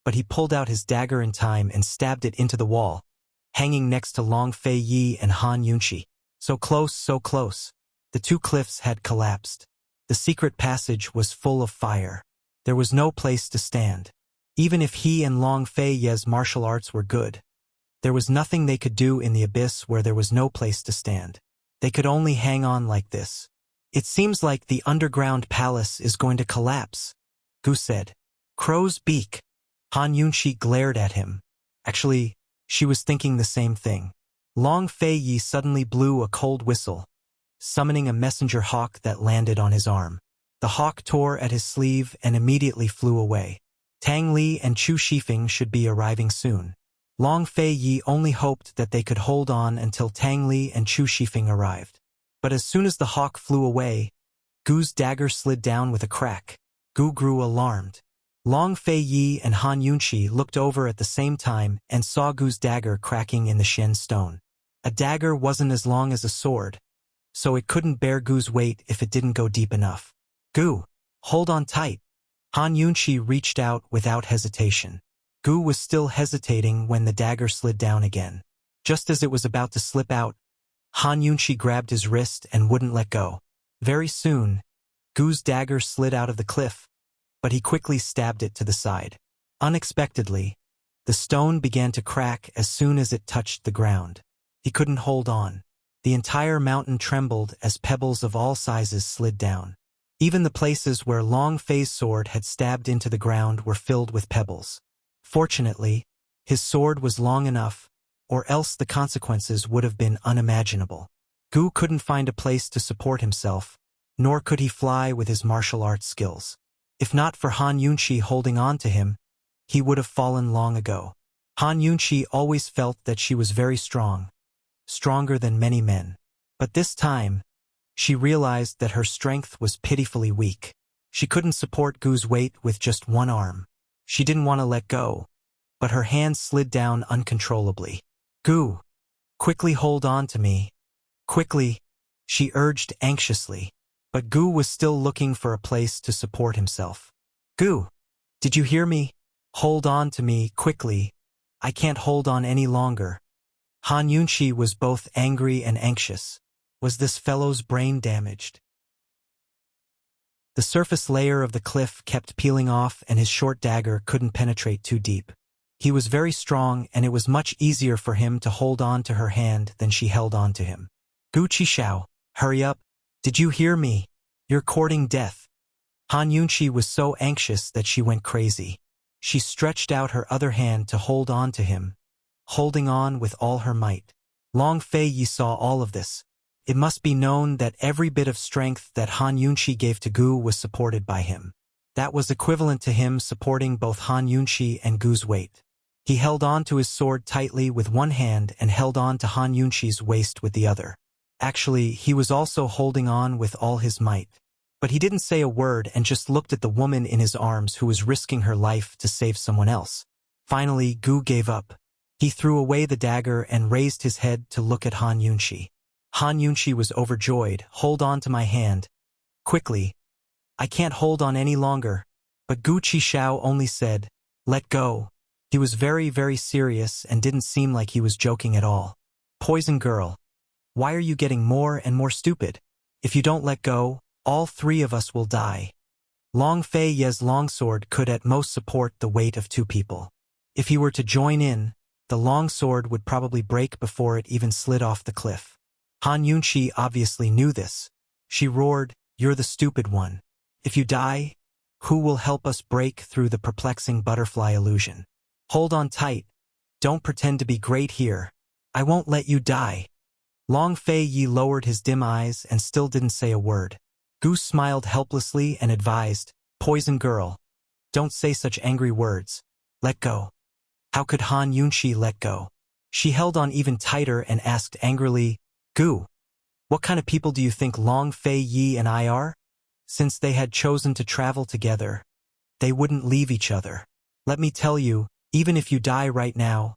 but he pulled out his dagger in time and stabbed it into the wall, hanging next to Long Fei Yi and Han Yunqi. So close, so close. The two cliffs had collapsed. The secret passage was full of fire. There was no place to stand. Even if he and Long Fei Ye's martial arts were good, there was nothing they could do in the abyss where there was no place to stand. They could only hang on like this. "It seems like the underground palace is going to collapse," Gu said. "Crow's beak." Han Yunqi glared at him. "Actually, She was thinking the same thing. Long Fei Yi suddenly blew a cold whistle, summoning a messenger hawk that landed on his arm. The hawk tore at his sleeve and immediately flew away. Tang Li and Chu Shifeng should be arriving soon. Long Fei Yi only hoped that they could hold on until Tang Li and Chu Shifeng arrived. But as soon as the hawk flew away, Gu's dagger slid down with a crack. Gu grew alarmed. Long Fei Yi and Han Yunqi looked over at the same time and saw Gu's dagger cracking in the Shen stone. A dagger wasn't as long as a sword, so it couldn't bear Gu's weight if it didn't go deep enough. Gu, hold on tight. Han Yunqi reached out without hesitation. Gu was still hesitating when the dagger slid down again. Just as it was about to slip out, Han Yunqi grabbed his wrist and wouldn't let go. Very soon, Gu's dagger slid out of the cliff, but he quickly stabbed it to the side. Unexpectedly, the stone began to crack as soon as it touched the ground. He couldn't hold on. The entire mountain trembled as pebbles of all sizes slid down. Even the places where Long Fei's sword had stabbed into the ground were filled with pebbles. Fortunately, his sword was long enough, or else the consequences would have been unimaginable. Gu couldn't find a place to support himself, nor could he fly with his martial arts skills. If not for Han Yunqi holding on to him, he would have fallen long ago. Han Yunqi always felt that she was very strong, stronger than many men. But this time, she realized that her strength was pitifully weak. She couldn't support Gu's weight with just one arm. She didn't want to let go, but her hands slid down uncontrollably. Gu, quickly hold on to me. Quickly, she urged anxiously. But Gu was still looking for a place to support himself. Gu, did you hear me? Hold on to me, quickly. I can't hold on any longer. Han Yunqi was both angry and anxious. Was this fellow's brain damaged? The surface layer of the cliff kept peeling off and his short dagger couldn't penetrate too deep. He was very strong and it was much easier for him to hold on to her hand than she held on to him. Gu Qishao, hurry up. Did you hear me? You're courting death. Han Yunqi was so anxious that she went crazy. She stretched out her other hand to hold on to him, holding on with all her might. Long Fei Yi saw all of this. It must be known that every bit of strength that Han Yunqi gave to Gu was supported by him. That was equivalent to him supporting both Han Yunqi and Gu's weight. He held on to his sword tightly with one hand and held on to Han Yunqi's waist with the other. Actually, he was also holding on with all his might. But he didn't say a word and just looked at the woman in his arms who was risking her life to save someone else. Finally, Gu gave up. He threw away the dagger and raised his head to look at Han Yunqi. Han Yunqi was overjoyed. Hold on to my hand. Quickly. I can't hold on any longer. But Gu Qishao only said, let go. He was very, very serious and didn't seem like he was joking at all. Poison girl. Why are you getting more and more stupid? If you don't let go, all three of us will die. Long Fei Yi's longsword could at most support the weight of two people. If he were to join in, the longsword would probably break before it even slid off the cliff. Han Yunqi obviously knew this. She roared, you're the stupid one. If you die, who will help us break through the perplexing butterfly illusion? Hold on tight. Don't pretend to be great here. I won't let you die. Long Fei Yi lowered his dim eyes and still didn't say a word. Gu smiled helplessly and advised, poison girl. Don't say such angry words. Let go. How could Han Yunqi let go? She held on even tighter and asked angrily, Gu, what kind of people do you think Long Fei Yi and I are? Since they had chosen to travel together, they wouldn't leave each other. Let me tell you, even if you die right now,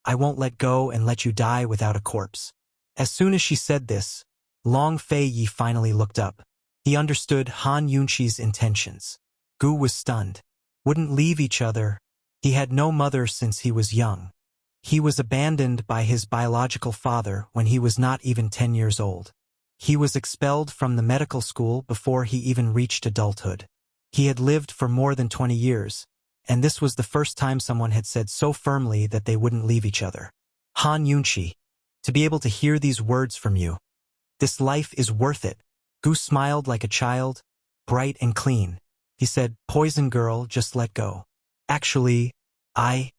I won't let go and let you die without a corpse. As soon as she said this, Long Fei Yi finally looked up. He understood Han Yunqi's intentions. Gu was stunned. Wouldn't leave each other. He had no mother since he was young. He was abandoned by his biological father when he was not even 10 years old. He was expelled from the medical school before he even reached adulthood. He had lived for more than 20 years, and this was the first time someone had said so firmly that they wouldn't leave each other. Han Yunqi, to be able to hear these words from you. This life is worth it. Gu smiled like a child, bright and clean. He said, poison girl, just let go. Actually, I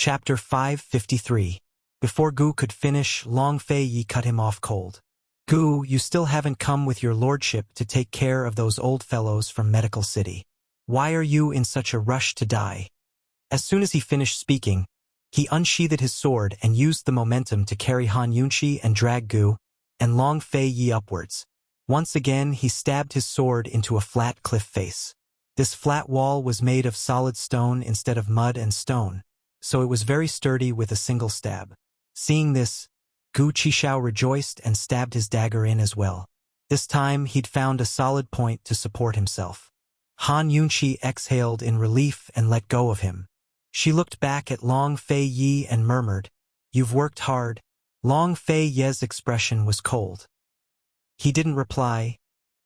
Chapter 553. Before Gu could finish, Long Fei Yi cut him off cold. Gu, you still haven't come with your lordship to take care of those old fellows from Medical City. Why are you in such a rush to die? As soon as he finished speaking, he unsheathed his sword and used the momentum to carry Han Yunqi and drag Gu and Long Fei Yi upwards. Once again, he stabbed his sword into a flat cliff face. This flat wall was made of solid stone instead of mud and stone, so it was very sturdy with a single stab. Seeing this, Gu Qishao rejoiced and stabbed his dagger in as well. This time he'd found a solid point to support himself. Han Yunqi exhaled in relief and let go of him. She looked back at Long Fei Yi and murmured, "You've worked hard." Long Fei Yi's expression was cold. He didn't reply,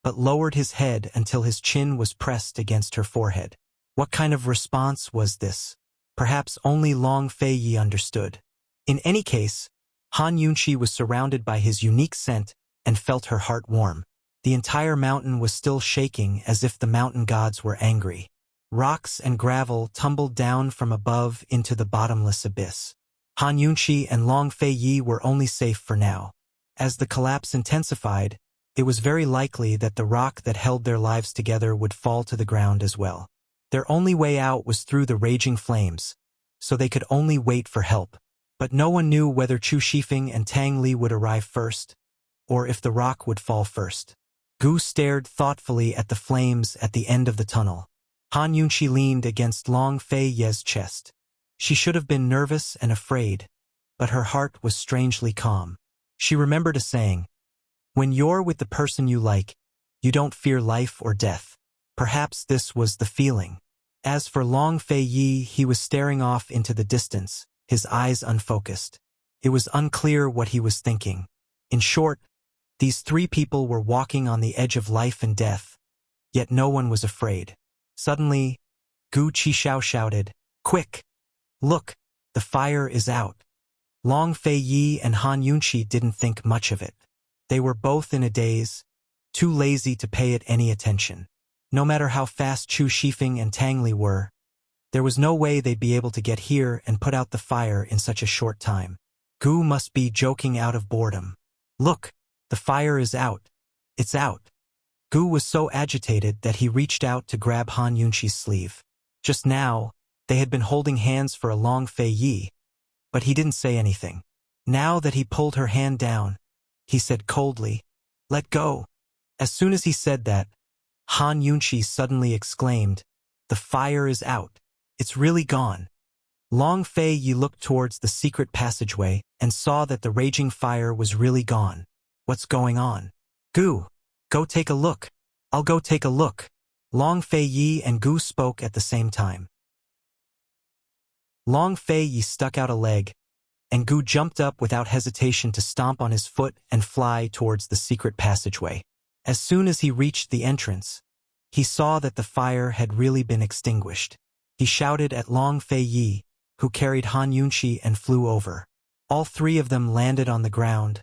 but lowered his head until his chin was pressed against her forehead. What kind of response was this? Perhaps only Long Fei Yi understood. In any case, Han Yunqi was surrounded by his unique scent and felt her heart warm. The entire mountain was still shaking as if the mountain gods were angry. Rocks and gravel tumbled down from above into the bottomless abyss. Han Yunqi and Long Fei Yi were only safe for now. As the collapse intensified, it was very likely that the rock that held their lives together would fall to the ground as well. Their only way out was through the raging flames, so they could only wait for help. But no one knew whether Chu Shifeng and Tang Li would arrive first, or if the rock would fall first. Gu stared thoughtfully at the flames at the end of the tunnel. Han Yunqi leaned against Long Fei Yi's chest. She should have been nervous and afraid, but her heart was strangely calm. She remembered a saying, "When you're with the person you like, you don't fear life or death." Perhaps this was the feeling. As for Long Fei Yi, he was staring off into the distance, his eyes unfocused. It was unclear what he was thinking. In short, these three people were walking on the edge of life and death, yet no one was afraid. Suddenly, Gu Qishao shouted, "Quick! Look, the fire is out." Long Fei Yi and Han Yunqi didn't think much of it. They were both in a daze, too lazy to pay it any attention. No matter how fast Chu Shifeng and Tang Li were, there was no way they'd be able to get here and put out the fire in such a short time. Gu must be joking out of boredom. "Look, the fire is out. It's out." Gu was so agitated that he reached out to grab Han Yunqi's sleeve. Just now, they had been holding hands for a Long Fei Yi, but he didn't say anything. Now that he pulled her hand down, he said coldly, "Let go." As soon as he said that, Han Yunqi suddenly exclaimed, "The fire is out. It's really gone." Long Fei Yi looked towards the secret passageway and saw that the raging fire was really gone. "What's going on?" "Gu, go take a look." "I'll go take a look." Long Fei Yi and Gu spoke at the same time. Long Fei Yi stuck out a leg, and Gu jumped up without hesitation to stomp on his foot and fly towards the secret passageway. As soon as he reached the entrance, he saw that the fire had really been extinguished. He shouted at Long Fei Yi, who carried Han Yunqi, and flew over. All three of them landed on the ground,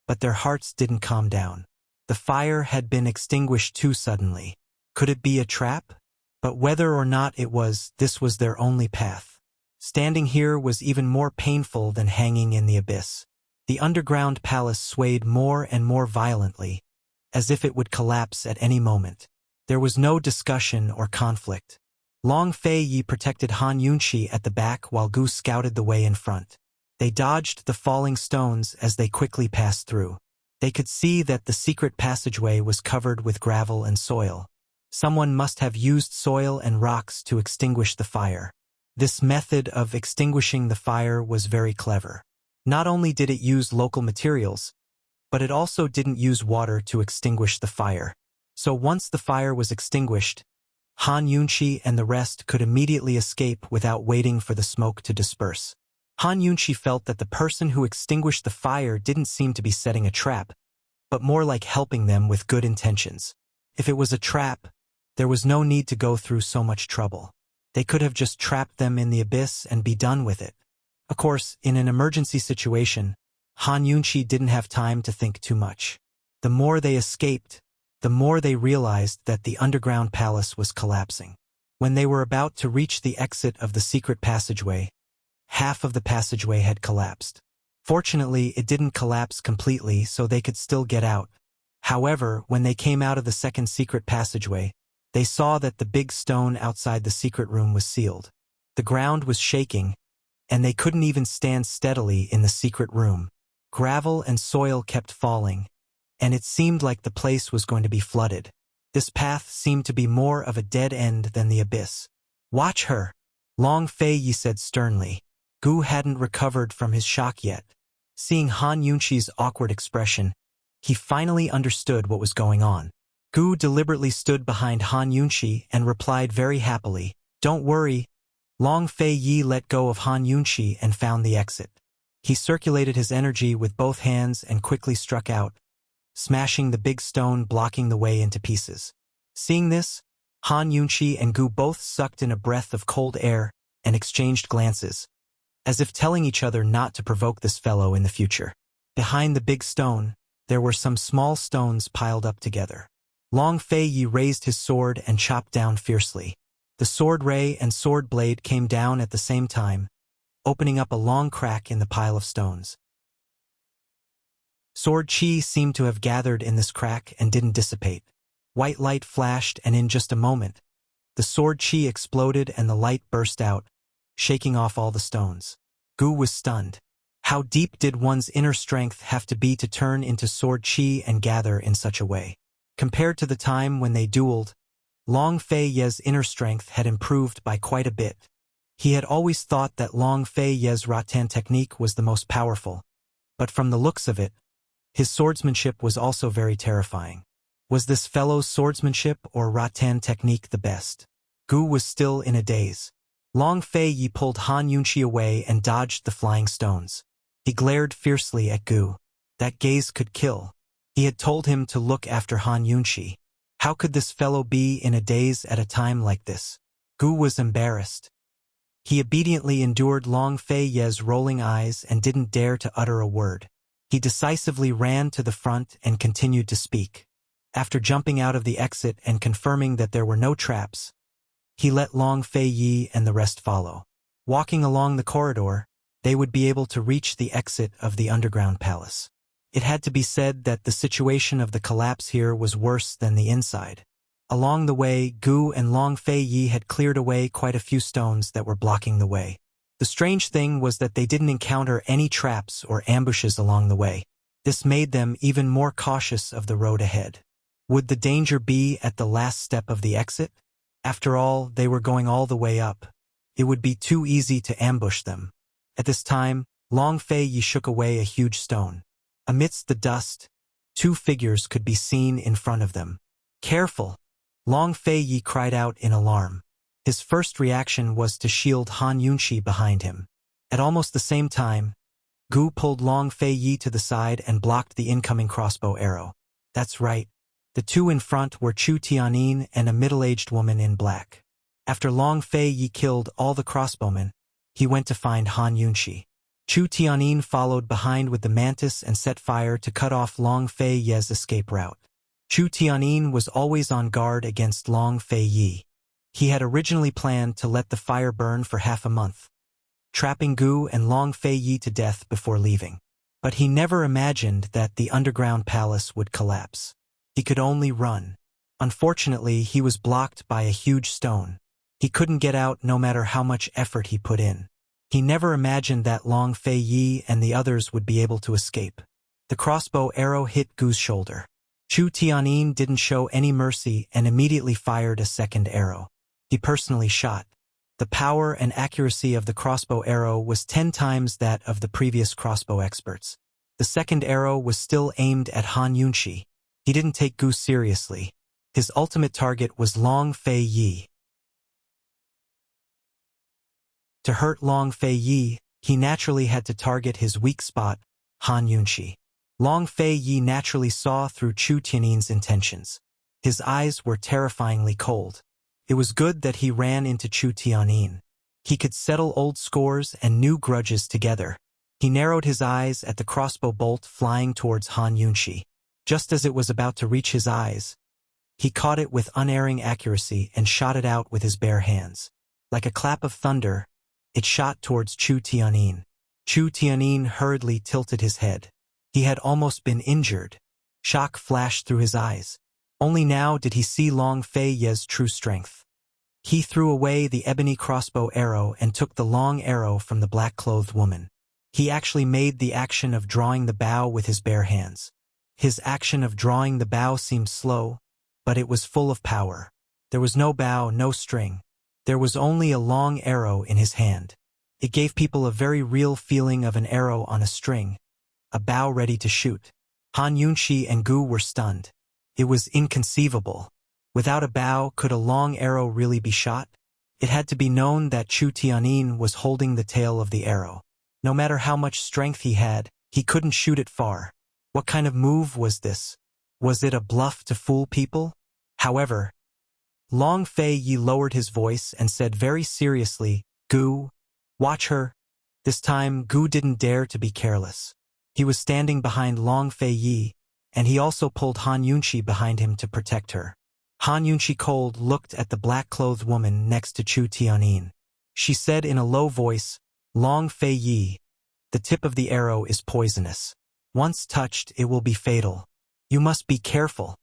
but their hearts didn't calm down. The fire had been extinguished too suddenly. Could it be a trap? But whether or not it was, this was their only path. Standing here was even more painful than hanging in the abyss. The underground palace swayed more and more violently, as if it would collapse at any moment. There was no discussion or conflict. Long Fei Yi protected Han Yunqi at the back while Gu scouted the way in front. They dodged the falling stones as they quickly passed through. They could see that the secret passageway was covered with gravel and soil. Someone must have used soil and rocks to extinguish the fire. This method of extinguishing the fire was very clever. Not only did it use local materials, but it also didn't use water to extinguish the fire. So once the fire was extinguished, Han Yunqi and the rest could immediately escape without waiting for the smoke to disperse. Han Yunqi felt that the person who extinguished the fire didn't seem to be setting a trap, but more like helping them with good intentions. If it was a trap, there was no need to go through so much trouble. They could have just trapped them in the abyss and be done with it. Of course, in an emergency situation, Han Yunqi didn't have time to think too much. The more they escaped, the more they realized that the underground palace was collapsing. When they were about to reach the exit of the secret passageway, half of the passageway had collapsed. Fortunately, it didn't collapse completely, so they could still get out. However, when they came out of the second secret passageway, they saw that the big stone outside the secret room was sealed. The ground was shaking, and they couldn't even stand steadily in the secret room. Gravel and soil kept falling, and it seemed like the place was going to be flooded. This path seemed to be more of a dead end than the abyss. "Watch her," Long Fei Yi said sternly. Gu hadn't recovered from his shock yet. Seeing Han Yunqi's awkward expression, he finally understood what was going on. Gu deliberately stood behind Han Yunqi and replied very happily, "Don't worry." Long Fei Yi let go of Han Yunqi and found the exit. He circulated his energy with both hands and quickly struck out, smashing the big stone blocking the way into pieces. Seeing this, Han Yunqi and Gu both sucked in a breath of cold air and exchanged glances, as if telling each other not to provoke this fellow in the future. Behind the big stone, there were some small stones piled up together. Long Fei Yi raised his sword and chopped down fiercely. The sword ray and sword blade came down at the same time, opening up a long crack in the pile of stones. Sword chi seemed to have gathered in this crack and didn't dissipate. White light flashed, and in just a moment, the sword chi exploded and the light burst out, shaking off all the stones. Gu was stunned. How deep did one's inner strength have to be to turn into sword chi and gather in such a way? Compared to the time when they dueled, Long Fei Ye's inner strength had improved by quite a bit. He had always thought that Long Fei Ye's rattan technique was the most powerful, but from the looks of it, his swordsmanship was also very terrifying. Was this fellow's swordsmanship or rattan technique the best? Gu was still in a daze. Long Fei Yi pulled Han Yunqi away and dodged the flying stones. He glared fiercely at Gu. That gaze could kill. He had told him to look after Han Yunqi. How could this fellow be in a daze at a time like this? Gu was embarrassed. He obediently endured Long Fei Ye's rolling eyes and didn't dare to utter a word. He decisively ran to the front and continued to speak. After jumping out of the exit and confirming that there were no traps, he let Long Fei Yi and the rest follow. Walking along the corridor, they would be able to reach the exit of the underground palace. It had to be said that the situation of the collapse here was worse than the inside. Along the way, Gu and Long Fei Yi had cleared away quite a few stones that were blocking the way. The strange thing was that they didn't encounter any traps or ambushes along the way. This made them even more cautious of the road ahead. Would the danger be at the last step of the exit? After all, they were going all the way up. It would be too easy to ambush them. At this time, Long Fei Yi shook away a huge stone. Amidst the dust, two figures could be seen in front of them. "Careful!" Long Fei Yi cried out in alarm. His first reaction was to shield Han Yunqi behind him. At almost the same time, Gu pulled Long Fei Yi to the side and blocked the incoming crossbow arrow. That's right. The two in front were Chu Tianin and a middle-aged woman in black. After Long Fei Yi killed all the crossbowmen, he went to find Han Yunqi. Chu Tianin followed behind with the mantis and set fire to cut off Long Fei Ye's escape route. Chu Tianin was always on guard against Long Fei Yi. He had originally planned to let the fire burn for half a month, trapping Gu and Long Fei Yi to death before leaving. But he never imagined that the underground palace would collapse. He could only run. Unfortunately, he was blocked by a huge stone. He couldn't get out no matter how much effort he put in. He never imagined that Long Fei Yi and the others would be able to escape. The crossbow arrow hit Gu's shoulder. Chu Tianin didn't show any mercy and immediately fired a second arrow. He personally shot. The power and accuracy of the crossbow arrow was 10 times that of the previous crossbow experts. The second arrow was still aimed at Han Yunqi. He didn't take Gu seriously. His ultimate target was Long Fei Yi. To hurt Long Fei Yi, he naturally had to target his weak spot, Han Yunqi. Long Fei Yi naturally saw through Chu Tianin's intentions. His eyes were terrifyingly cold. It was good that he ran into Chu Tianin. He could settle old scores and new grudges together. He narrowed his eyes at the crossbow bolt flying towards Han Yunqi. Just as it was about to reach his eyes, he caught it with unerring accuracy and shot it out with his bare hands. Like a clap of thunder, It shot towards Chu Tianyin. Chu Tianyin hurriedly tilted his head. He had almost been injured. Shock flashed through his eyes. Only now did he see Long Fei Ye's true strength. He threw away the ebony crossbow arrow and took the long arrow from the black-clothed woman. He actually made the action of drawing the bow with his bare hands. His action of drawing the bow seemed slow, but it was full of power. There was no bow, no string. There was only a long arrow in his hand. It gave people a very real feeling of an arrow on a string, a bow ready to shoot. Han Yunqi and Gu were stunned. It was inconceivable. Without a bow, could a long arrow really be shot? It had to be known that Chu Tianyin was holding the tail of the arrow. No matter how much strength he had, he couldn't shoot it far. What kind of move was this? Was it a bluff to fool people? However, Long Fei Yi lowered his voice and said very seriously, "Gu, watch her." This time, Gu didn't dare to be careless. He was standing behind Long Fei Yi, and he also pulled Han Yunqi behind him to protect her. Han Yunqi cold looked at the black-clothed woman next to Chu Tianyin. She said in a low voice, "Long Fei Yi, the tip of the arrow is poisonous. Once touched, it will be fatal. You must be careful."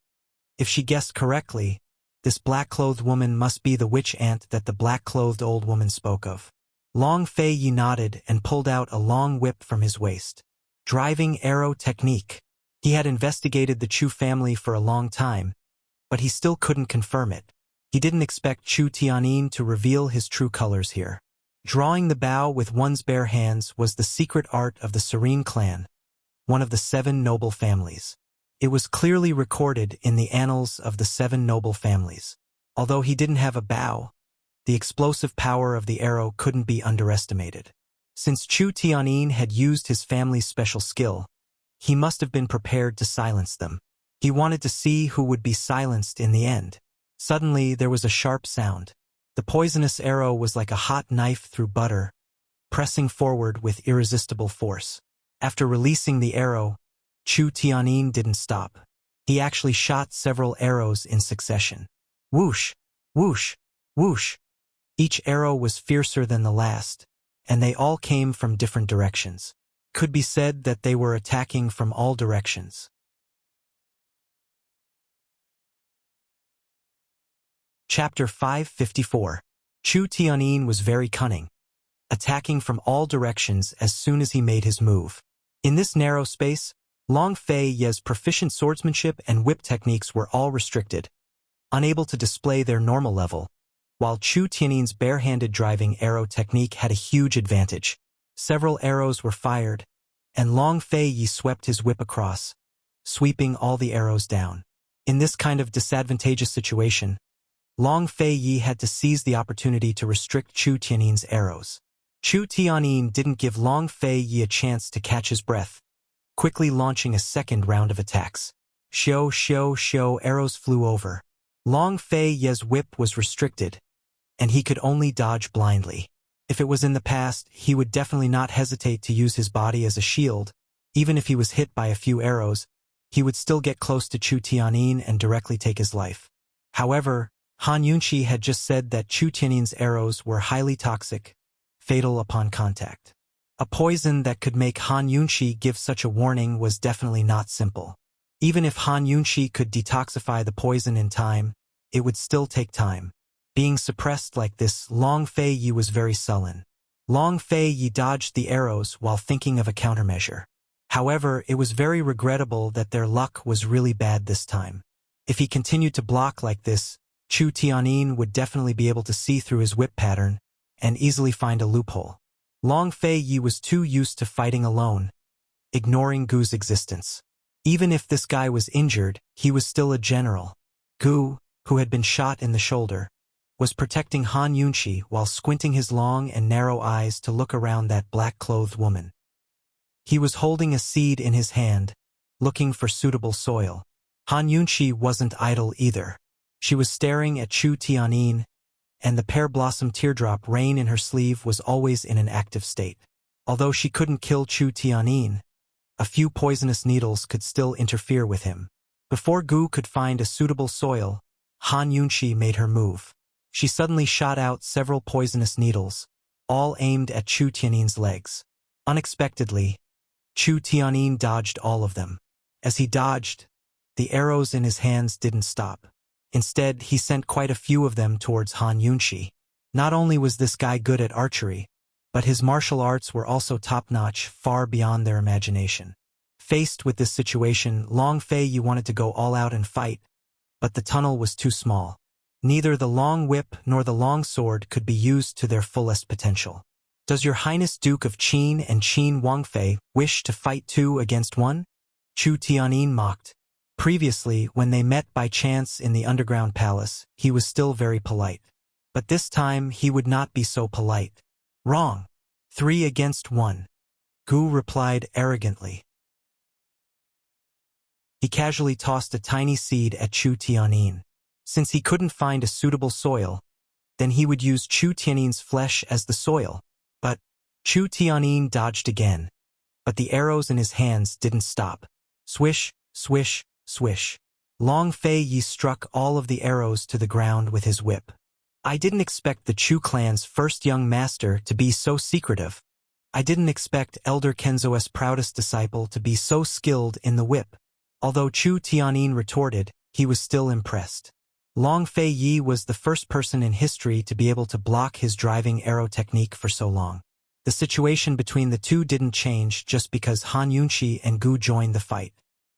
If she guessed correctly, this black-clothed woman must be the witch ant that the black-clothed old woman spoke of. Long Fei Yi nodded and pulled out a long whip from his waist. Driving arrow technique. He had investigated the Chu family for a long time, but he still couldn't confirm it. He didn't expect Chu Tianyin to reveal his true colors here. Drawing the bow with one's bare hands was the secret art of the Serene clan, one of the 7 noble families. It was clearly recorded in the annals of the 7 noble families. Although he didn't have a bow, the explosive power of the arrow couldn't be underestimated. Since Chu Tianyin had used his family's special skill, he must have been prepared to silence them. He wanted to see who would be silenced in the end. Suddenly, there was a sharp sound. The poisonous arrow was like a hot knife through butter, pressing forward with irresistible force. After releasing the arrow, Chu Tianyin didn't stop. He actually shot several arrows in succession. Whoosh, whoosh, whoosh. Each arrow was fiercer than the last, and they all came from different directions. Could be said that they were attacking from all directions. Chapter 554. Chu Tianyin was very cunning, attacking from all directions as soon as he made his move. In this narrow space, Long Fei Ye's proficient swordsmanship and whip techniques were all restricted, unable to display their normal level, while Chu Tianyin's bare-handed driving arrow technique had a huge advantage. Several arrows were fired, and Long Fei Yi swept his whip across, sweeping all the arrows down. In this kind of disadvantageous situation, Long Fei Yi had to seize the opportunity to restrict Chu Tianyin's arrows. Chu Tianyin didn't give Long Fei Yi a chance to catch his breath, quickly launching a second round of attacks. Shoo, arrows flew over. Long Fei Yi's whip was restricted, and he could only dodge blindly. If it was in the past, he would definitely not hesitate to use his body as a shield. Even if he was hit by a few arrows, he would still get close to Chu Tianyin and directly take his life. However, Han Yunqi had just said that Chu Tianyin's arrows were highly toxic, fatal upon contact. A poison that could make Han Yunqi give such a warning was definitely not simple. Even if Han Yunqi could detoxify the poison in time, it would still take time. Being suppressed like this, Long Fei Yi was very sullen. Long Fei Yi dodged the arrows while thinking of a countermeasure. However, it was very regrettable that their luck was really bad this time. If he continued to block like this, Chu Tianyin would definitely be able to see through his whip pattern and easily find a loophole. Long Fei Yi was too used to fighting alone, ignoring Gu's existence. Even if this guy was injured, he was still a general. Gu, who had been shot in the shoulder, was protecting Han Yunqi while squinting his long and narrow eyes to look around that black-clothed woman. He was holding a seed in his hand, looking for suitable soil. Han Yunqi wasn't idle either. She was staring at Chu Tianyin, and the pear-blossom teardrop rain in her sleeve was always in an active state. Although she couldn't kill Chu Tianyin, a few poisonous needles could still interfere with him. Before Gu could find a suitable soil, Han Yunqi made her move. She suddenly shot out several poisonous needles, all aimed at Chu Tiannin's legs. Unexpectedly, Chu Tiannin dodged all of them. As he dodged, the arrows in his hands didn't stop. Instead, he sent quite a few of them towards Han Yunqi. Not only was this guy good at archery, but his martial arts were also top-notch, far beyond their imagination. Faced with this situation, Long Fei wanted to go all out and fight, but the tunnel was too small. Neither the long whip nor the long sword could be used to their fullest potential. "Does your Highness Duke of Qin and Qin Wangfei wish to fight 2 against 1? Chu Tiannin mocked. Previously, when they met by chance in the underground palace, he was still very polite. But this time he would not be so polite. "Wrong. 3 against 1. Gu replied arrogantly. He casually tossed a tiny seed at Chu Tiannin. Since he couldn't find a suitable soil, then he would use Chu Tiannin's flesh as the soil. But Chu Tiannin dodged again. But the arrows in his hands didn't stop. Swish, swish, swish. Long Fei struck all of the arrows to the ground with his whip. I didn't expect the Chu clan's first young master to be so secretive. I didn't expect Elder Kenzo's proudest disciple to be so skilled in the whip. Although Chu Tiannin retorted, he was still impressed. Long Fei was the first person in history to be able to block his driving arrow technique for so long. The situation between the two didn't change just because Han Yunqi and Gu joined the fight.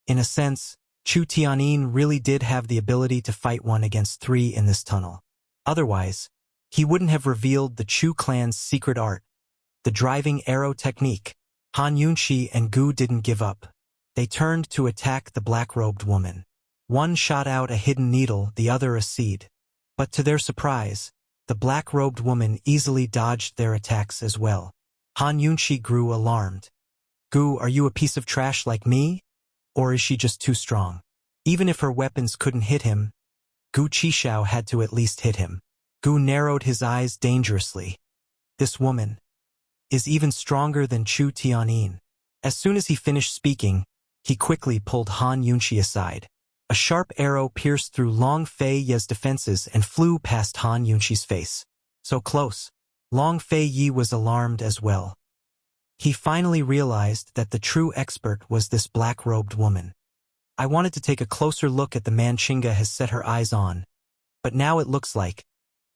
In a sense, Chu Tiannin really did have the ability to fight 1 against 3 in this tunnel. Otherwise, he wouldn't have revealed the Chu clan's secret art, the driving arrow technique. Han Yunqi and Gu didn't give up. They turned to attack the black-robed woman. One shot out a hidden needle, the other a seed. But to their surprise, the black-robed woman easily dodged their attacks as well. Han Yunqi grew alarmed. "Gu, are you a piece of trash like me? Or is she just too strong?" Even if her weapons couldn't hit him, Gu Qishao had to at least hit him. Gu narrowed his eyes dangerously. This woman is even stronger than Chu Tiannin. As soon as he finished speaking, he quickly pulled Han Yunqi aside. A sharp arrow pierced through Long Fei's defenses and flew past Han Yunqi's face. So close. Long Fei was alarmed as well. He finally realized that the true expert was this black-robed woman. I wanted to take a closer look at the man Chinga has set her eyes on, but now it looks like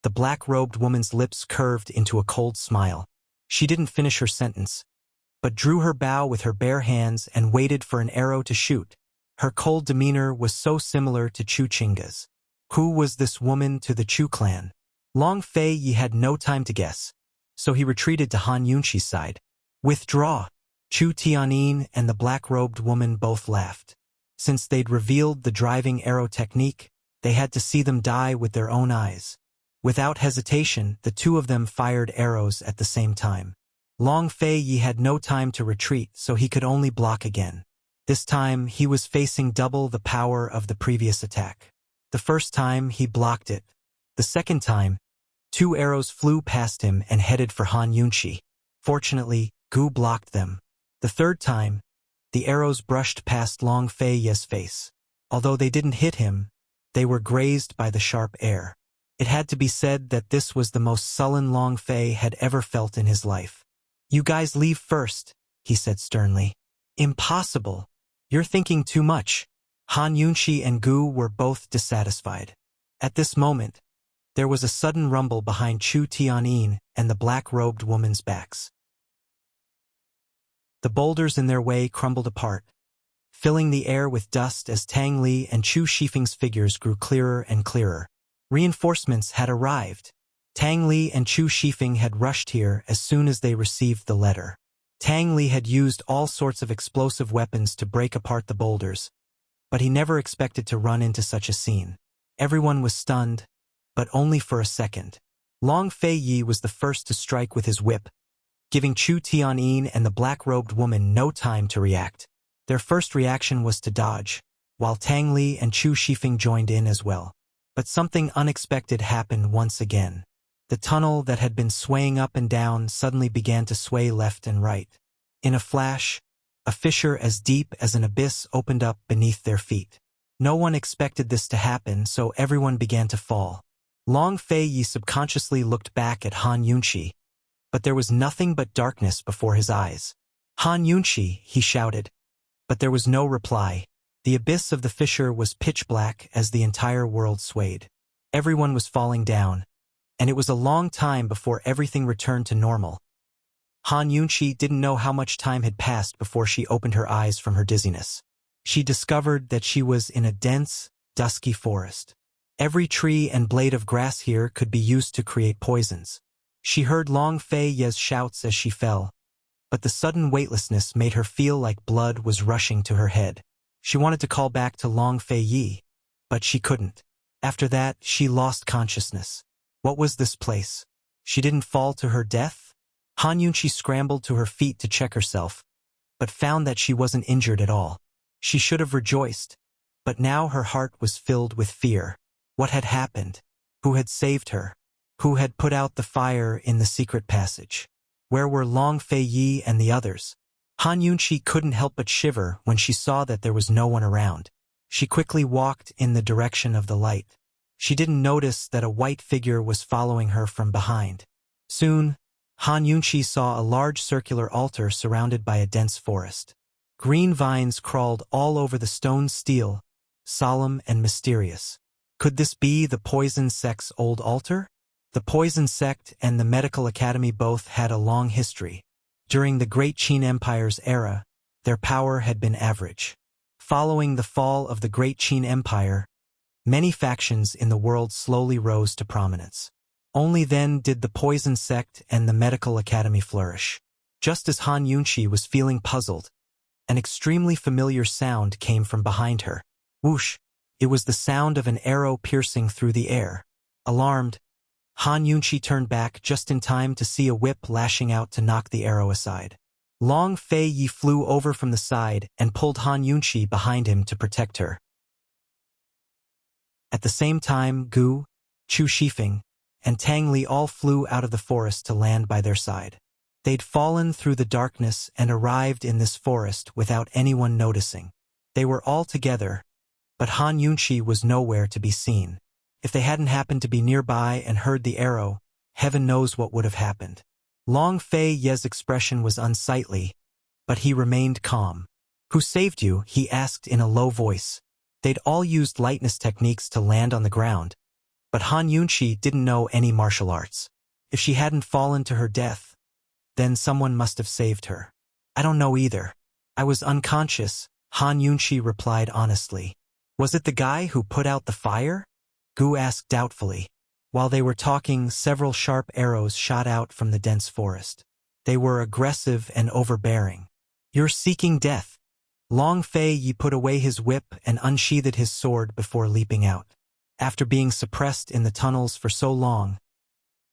the black-robed woman's lips curved into a cold smile. She didn't finish her sentence, but drew her bow with her bare hands and waited for an arrow to shoot. Her cold demeanor was so similar to Chu Chinga's. Who was this woman to the Chu clan? Long Fei had no time to guess, so he retreated to Han Yunqi's side. "Withdraw." Chu Tiannin and the black-robed woman both laughed. Since they'd revealed the driving arrow technique, they had to see them die with their own eyes. Without hesitation, the two of them fired arrows at the same time. Long Fei had no time to retreat, so he could only block again. This time, he was facing double the power of the previous attack. The first time, he blocked it. The second time, 2 arrows flew past him and headed for Han Yunqi. Fortunately, Gu blocked them. The third time, the arrows brushed past Long Fei's face. Although they didn't hit him, they were grazed by the sharp air. It had to be said that this was the most sullen Long Fei had ever felt in his life. "You guys leave first," he said sternly. "Impossible. You're thinking too much." Han Yunqi and Gu were both dissatisfied. At this moment, there was a sudden rumble behind Chu Tiannin and the black-robed woman's backs. The boulders in their way crumbled apart, filling the air with dust as Tang Li and Chu Shifeng's figures grew clearer and clearer. Reinforcements had arrived. Tang Li and Chu Shifeng had rushed here as soon as they received the letter. Tang Li had used all sorts of explosive weapons to break apart the boulders, but he never expected to run into such a scene. Everyone was stunned, but only for a second. Long Fei was the first to strike with his whip, giving Chu Tiannin and the black-robed woman no time to react. Their first reaction was to dodge, while Tang Li and Chu Shifeng joined in as well. But something unexpected happened once again. The tunnel that had been swaying up and down suddenly began to sway left and right. In a flash, a fissure as deep as an abyss opened up beneath their feet. No one expected this to happen, so everyone began to fall. Long Fei subconsciously looked back at Han Yunqi, but there was nothing but darkness before his eyes. Han Yunqi, he shouted. But there was no reply. The abyss of the fissure was pitch black as the entire world swayed. Everyone was falling down, and it was a long time before everything returned to normal. Han Yunqi didn't know how much time had passed before she opened her eyes from her dizziness. She discovered that she was in a dense, dusky forest. Every tree and blade of grass here could be used to create poisons. She heard Long Fei Ye's shouts as she fell, but the sudden weightlessness made her feel like blood was rushing to her head. She wanted to call back to Long Fei Yi, but she couldn't. After that, she lost consciousness. What was this place? She didn't fall to her death? Han Yunqi scrambled to her feet to check herself, but found that she wasn't injured at all. She should have rejoiced, but now her heart was filled with fear. What had happened? Who had saved her? Who had put out the fire in the secret passage? Where were Long Fei Yi and the others? Han Yunqi couldn't help but shiver when she saw that there was no one around. She quickly walked in the direction of the light. She didn't notice that a white figure was following her from behind. Soon, Han Yunqi saw a large circular altar surrounded by a dense forest. Green vines crawled all over the stone stele, solemn and mysterious. Could this be the Poison Sect's old altar? The Poison Sect and the Medical Academy both had a long history. During the Great Qin Empire's era, their power had been average. Following the fall of the Great Qin Empire, many factions in the world slowly rose to prominence. Only then did the Poison Sect and the Medical Academy flourish. Just as Han Yunqi was feeling puzzled, an extremely familiar sound came from behind her. Whoosh! It was the sound of an arrow piercing through the air. Alarmed, Han Yunqi turned back just in time to see a whip lashing out to knock the arrow aside. Long Fei Yi flew over from the side and pulled Han Yunqi behind him to protect her. At the same time, Gu, Chu Shifeng, and Tang Li all flew out of the forest to land by their side. They'd fallen through the darkness and arrived in this forest without anyone noticing. They were all together, but Han Yunqi was nowhere to be seen. If they hadn't happened to be nearby and heard the arrow, heaven knows what would have happened. Long Fei Ye's expression was unsightly, but he remained calm. "Who saved you?" he asked in a low voice. They'd all used lightness techniques to land on the ground, but Han Yunqi didn't know any martial arts. If she hadn't fallen to her death, then someone must have saved her. "I don't know either. I was unconscious," Han Yunqi replied honestly. "Was it the guy who put out the fire?" Gu asked doubtfully. While they were talking, several sharp arrows shot out from the dense forest. They were aggressive and overbearing. "You're seeking death." Long Fei Yi put away his whip and unsheathed his sword before leaping out. After being suppressed in the tunnels for so long,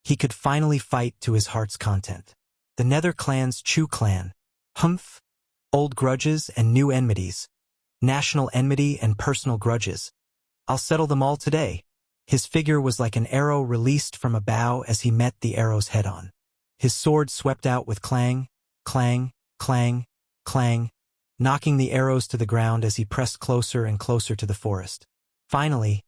he could finally fight to his heart's content. The Nether Clan's Chu clan. Humph. Old grudges and new enmities. National enmity and personal grudges. I'll settle them all today. His figure was like an arrow released from a bow as he met the arrow's head-on. His sword swept out with clang, clang, clang, clang, knocking the arrows to the ground as he pressed closer and closer to the forest. Finally,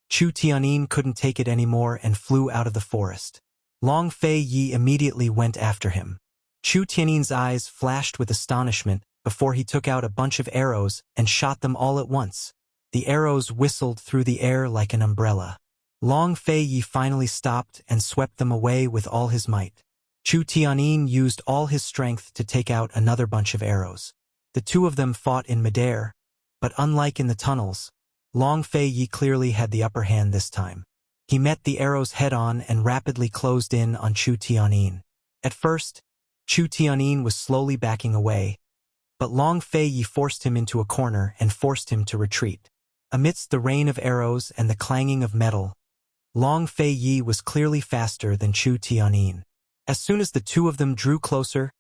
Chu Tianyin couldn't take it anymore and flew out of the forest. Long Fei Yi immediately went after him. Chu Tianyin's eyes flashed with astonishment before he took out a bunch of arrows and shot them all at once. The arrows whistled through the air like an umbrella. Long Fei Yi finally stopped and swept them away with all his might. Chu Tianyin used all his strength to take out another bunch of arrows. The two of them fought in midair, but unlike in the tunnels, Long Fei Yi clearly had the upper hand this time. He met the arrows head-on and rapidly closed in on Chu Tianyin. At first, Chu Tianyin was slowly backing away, but Long Fei Yi forced him into a corner and forced him to retreat. Amidst the rain of arrows and the clanging of metal, Long Fei Yi was clearly faster than Chu Tianyin. As soon as the two of them drew closer,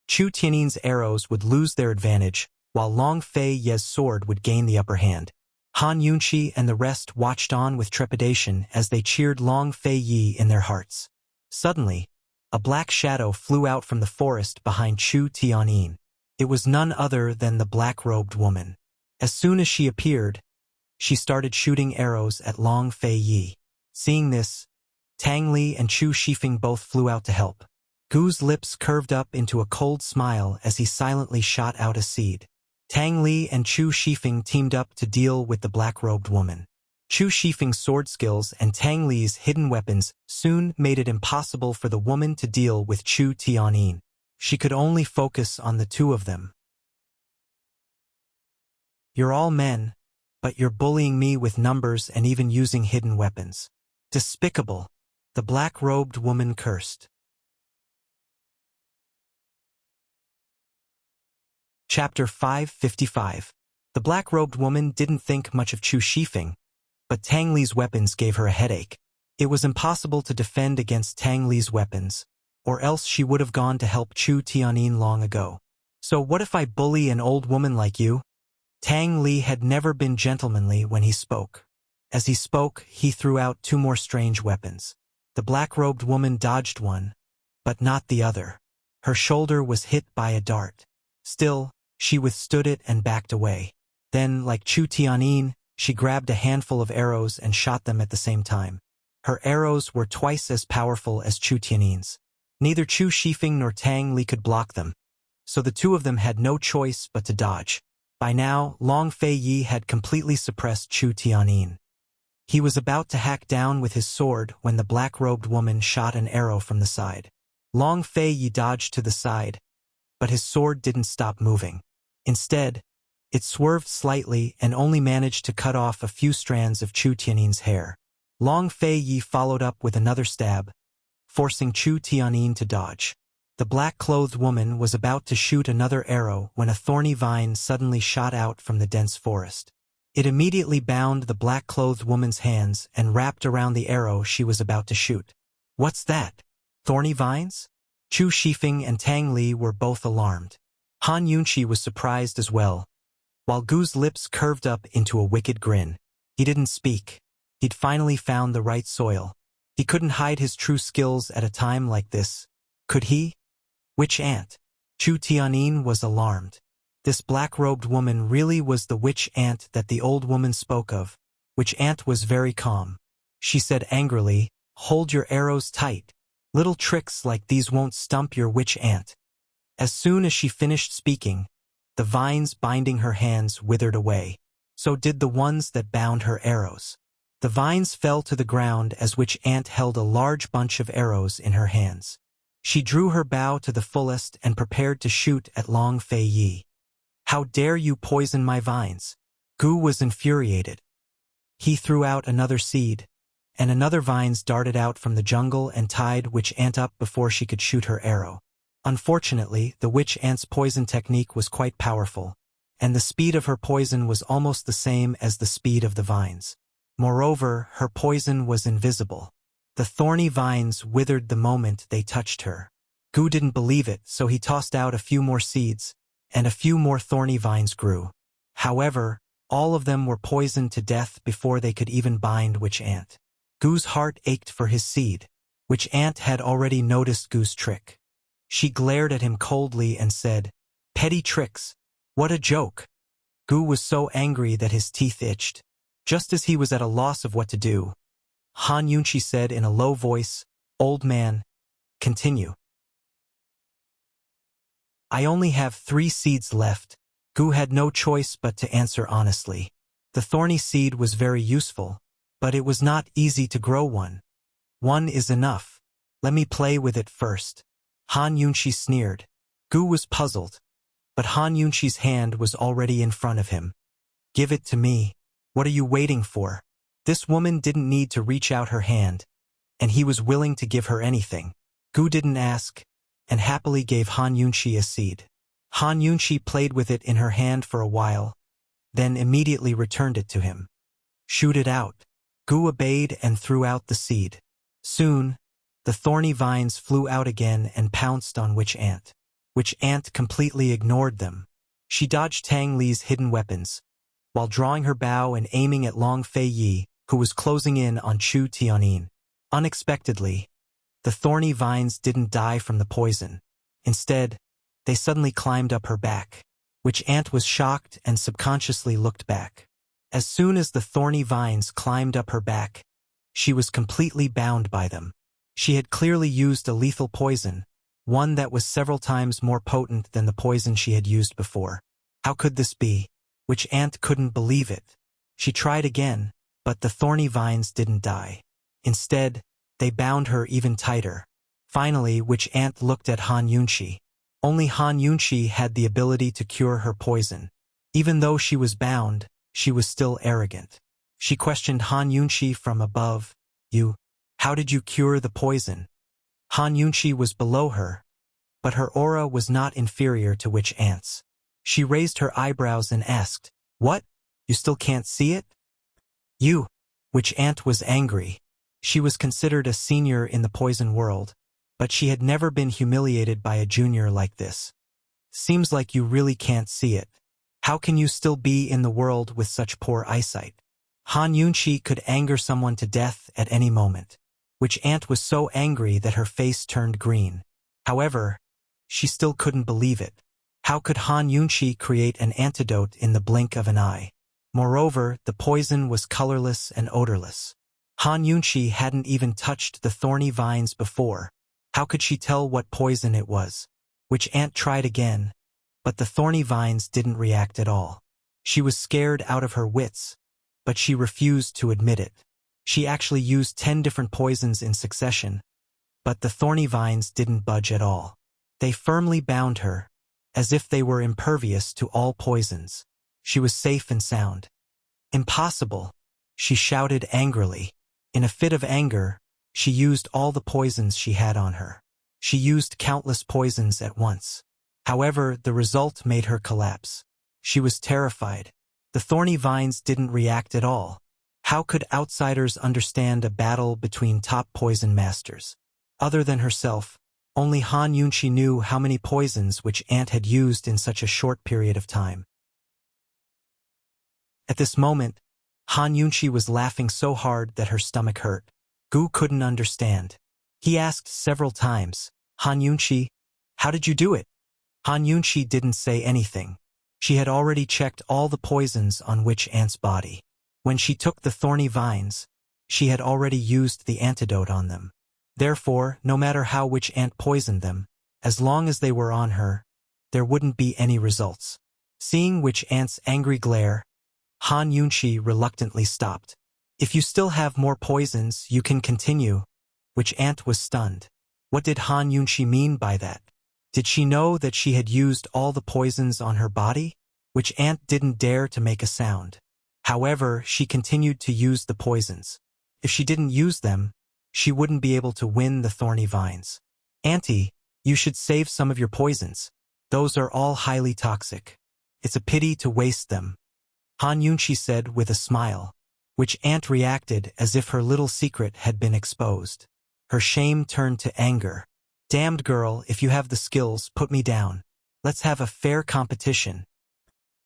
Chu Tianyin's arrows would lose their advantage, while Long Fei Ye's sword would gain the upper hand. Han Yunqi and the rest watched on with trepidation as they cheered Long Fei Yi in their hearts. Suddenly, a black shadow flew out from the forest behind Chu Tianyin. It was none other than the black-robed woman. As soon as she appeared, she started shooting arrows at Long Fei Yi. Seeing this, Tang Li and Chu Shifeng both flew out to help. Gu's lips curved up into a cold smile as he silently shot out a seed. Tang Li and Chu Shifeng teamed up to deal with the black-robed woman. Chu Shifeng's sword skills and Tang Li's hidden weapons soon made it impossible for the woman to deal with Chu Tianyin. She could only focus on the two of them. "You're all men, but you're bullying me with numbers and even using hidden weapons. Despicable," the black-robed woman cursed. Chapter 555. The black-robed woman didn't think much of Chu Shifeng, but Tang Li's weapons gave her a headache. It was impossible to defend against Tang Li's weapons, or else she would have gone to help Chu Tianyin long ago. "So what if I bully an old woman like you?" Tang Li had never been gentlemanly when he spoke. As he spoke, he threw out two more strange weapons. The black-robed woman dodged one, but not the other. Her shoulder was hit by a dart. Still, she withstood it and backed away. Then, like Chu Tianyin, she grabbed a handful of arrows and shot them at the same time. Her arrows were twice as powerful as Chu Tianyin's. Neither Chu Shifeng nor Tang Li could block them, so the two of them had no choice but to dodge. By now, Long Fei Yi had completely suppressed Chu Tianyin. He was about to hack down with his sword when the black-robed woman shot an arrow from the side. Long Fei Yi dodged to the side, but his sword didn't stop moving. Instead, it swerved slightly and only managed to cut off a few strands of Chu Tianyin's hair. Long Fei Yi followed up with another stab, forcing Chu Tianyin to dodge. The black-clothed woman was about to shoot another arrow when a thorny vine suddenly shot out from the dense forest. It immediately bound the black-clothed woman's hands and wrapped around the arrow she was about to shoot. "What's that? Thorny vines?" Chu Shifeng and Tang Li were both alarmed. Han Yunqi was surprised as well. While Gu's lips curved up into a wicked grin, he didn't speak. He'd finally found the right soil. He couldn't hide his true skills at a time like this, could he? Witch ant. Chu Tianyin was alarmed. This black-robed woman really was the witch ant that the old woman spoke of. Witch ant was very calm. She said angrily, "Hold your arrows tight. Little tricks like these won't stump your witch ant." As soon as she finished speaking, the vines binding her hands withered away. So did the ones that bound her arrows. The vines fell to the ground as witch ant held a large bunch of arrows in her hands. She drew her bow to the fullest and prepared to shoot at Long Fei Yi. "How dare you poison my vines?" Gu was infuriated. He threw out another seed, and another vines darted out from the jungle and tied witch ant up before she could shoot her arrow. Unfortunately, the witch ant's poison technique was quite powerful, and the speed of her poison was almost the same as the speed of the vines. Moreover, her poison was invisible. The thorny vines withered the moment they touched her. Gu didn't believe it, so he tossed out a few more seeds, and a few more thorny vines grew. However, all of them were poisoned to death before they could even bind witch ant. Gu's heart ached for his seed. Witch ant had already noticed Gu's trick. She glared at him coldly and said, "Petty tricks. What a joke." Gu was so angry that his teeth itched. Just as he was at a loss of what to do, Han Yunqi said in a low voice, "Old man, continue." "I only have 3 seeds left." Gu had no choice but to answer honestly. The thorny seed was very useful, but it was not easy to grow one. "One is enough. Let me play with it first." Han Yunqi sneered. Gu was puzzled, but Han Yunqi's hand was already in front of him. "Give it to me. What are you waiting for?" This woman didn't need to reach out her hand, and he was willing to give her anything. Gu didn't ask, and happily gave Han Yunqi a seed. Han Yunqi played with it in her hand for a while, then immediately returned it to him. "Shoot it out." Gu obeyed and threw out the seed. Soon, the thorny vines flew out again and pounced on witch ant. Witch ant completely ignored them. She dodged Tang Li's hidden weapons, while drawing her bow and aiming at Long Fei Yi, who was closing in on Chu Tianyin. Unexpectedly, the thorny vines didn't die from the poison. Instead, they suddenly climbed up her back. Witch ant was shocked and subconsciously looked back. As soon as the thorny vines climbed up her back, she was completely bound by them. She had clearly used a lethal poison, one that was several times more potent than the poison she had used before. How could this be? Witch Ant couldn't believe it. She tried again, but the thorny vines didn't die. Instead, they bound her even tighter. Finally, Witch Ant looked at Han Yunqi. Only Han Yunqi had the ability to cure her poison. Even though she was bound, she was still arrogant. She questioned Han Yunqi from above. How did you cure the poison? Han Yunqi was below her, but her aura was not inferior to Witch Ant's. She raised her eyebrows and asked, "What? You still can't see it?" Witch Ant was angry. She was considered a senior in the poison world, but she had never been humiliated by a junior like this. Seems like you really can't see it. How can you still be in the world with such poor eyesight? Han Yunqi could anger someone to death at any moment. Witch Ant was so angry that her face turned green. However, she still couldn't believe it. How could Han Yunqi create an antidote in the blink of an eye? Moreover, the poison was colorless and odorless. Han Yunqi hadn't even touched the thorny vines before. How could she tell what poison it was? Witch Ant tried again, but the thorny vines didn't react at all. She was scared out of her wits, but she refused to admit it. She actually used 10 different poisons in succession, but the thorny vines didn't budge at all. They firmly bound her, as if they were impervious to all poisons. She was safe and sound. Impossible! She shouted angrily. In a fit of anger, she used all the poisons she had on her. She used countless poisons at once. However, the result made her collapse. She was terrified. The thorny vines didn't react at all. How could outsiders understand a battle between top poison masters? Other than herself, only Han Yunqi knew how many poisons Witch Ant had used in such a short period of time. At this moment, Han Yunqi was laughing so hard that her stomach hurt. Gu couldn't understand. He asked several times, "Han Yunqi, how did you do it?" Han Yunqi didn't say anything. She had already checked all the poisons on Witch Ant's body. When she took the thorny vines, she had already used the antidote on them. Therefore, no matter how Witch Ant poisoned them, as long as they were on her, there wouldn't be any results. Seeing Witch Ant's angry glare, Han Yunqi reluctantly stopped. "If you still have more poisons, you can continue." Witch Ant was stunned. What did Han Yunqi mean by that? Did she know that she had used all the poisons on her body? Witch Ant didn't dare to make a sound. However, she continued to use the poisons. If she didn't use them, she wouldn't be able to win the thorny vines. "Auntie, you should save some of your poisons. Those are all highly toxic. It's a pity to waste them," Han Yunqi said with a smile. Witch Ant reacted as if her little secret had been exposed. Her shame turned to anger. "Damned girl, if you have the skills, put me down. Let's have a fair competition.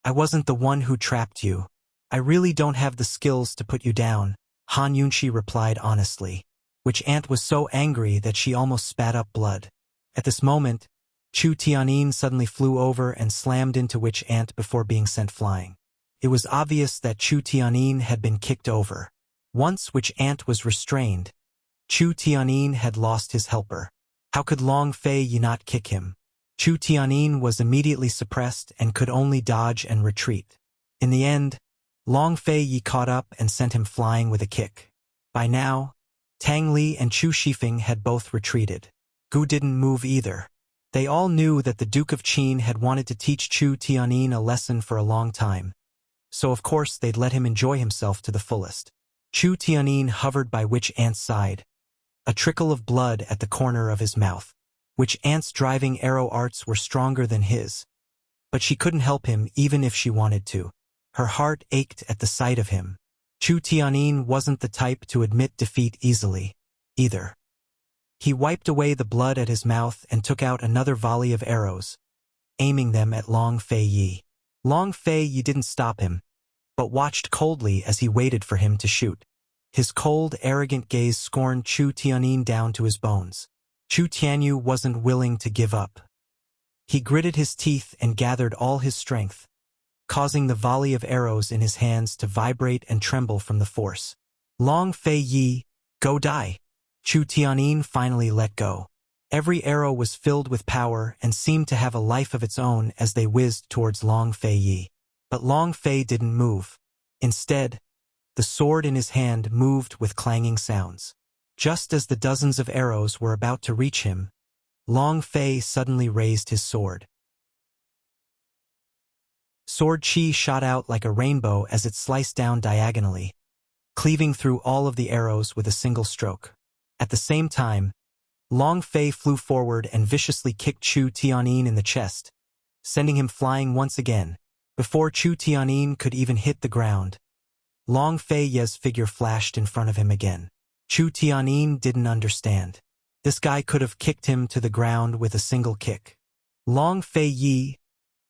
I wasn't the one who trapped you. I really don't have the skills to put you down," Han Yunqi replied honestly. Witch Ant was so angry that she almost spat up blood. At this moment, Chu Tianyin suddenly flew over and slammed into Witch Ant before being sent flying. It was obvious that Chu Tianyin had been kicked over. Once Witch Ant was restrained, Chu Tianyin had lost his helper. How could Long Fei Yi not kick him? Chu Tianyin was immediately suppressed and could only dodge and retreat. In the end, Long Fei Yi caught up and sent him flying with a kick. By now, Tang Li and Chu Shifeng had both retreated. Gu didn't move either. They all knew that the Duke of Qin had wanted to teach Chu Tianyin a lesson for a long time, so of course they'd let him enjoy himself to the fullest. Chu Tianyin hovered by Witch Ant's side, a trickle of blood at the corner of his mouth. Witch Ant's driving arrow arts were stronger than his, but she couldn't help him even if she wanted to. Her heart ached at the sight of him. Chu Tianyin wasn't the type to admit defeat easily, either. He wiped away the blood at his mouth and took out another volley of arrows, aiming them at Long Fei Yi. Long Fei Yi didn't stop him, but watched coldly as he waited for him to shoot. His cold, arrogant gaze scorned Chu Tianyin down to his bones. Chu Tianyu wasn't willing to give up. He gritted his teeth and gathered all his strength, causing the volley of arrows in his hands to vibrate and tremble from the force. "Long Fei Yi, go die!" Chu Tianyin finally let go. Every arrow was filled with power and seemed to have a life of its own as they whizzed towards Long Fei Yi. But Long Fei didn't move. Instead, the sword in his hand moved with clanging sounds. Just as the dozens of arrows were about to reach him, Long Fei suddenly raised his sword. Sword chi shot out like a rainbow as it sliced down diagonally, cleaving through all of the arrows with a single stroke. At the same time, Long Fei flew forward and viciously kicked Chu Tianyin in the chest, sending him flying once again. Before Chu Tianyin could even hit the ground, Long Fei Yi's figure flashed in front of him again. Chu Tianyin didn't understand. This guy could have kicked him to the ground with a single kick. Long Fei Yi,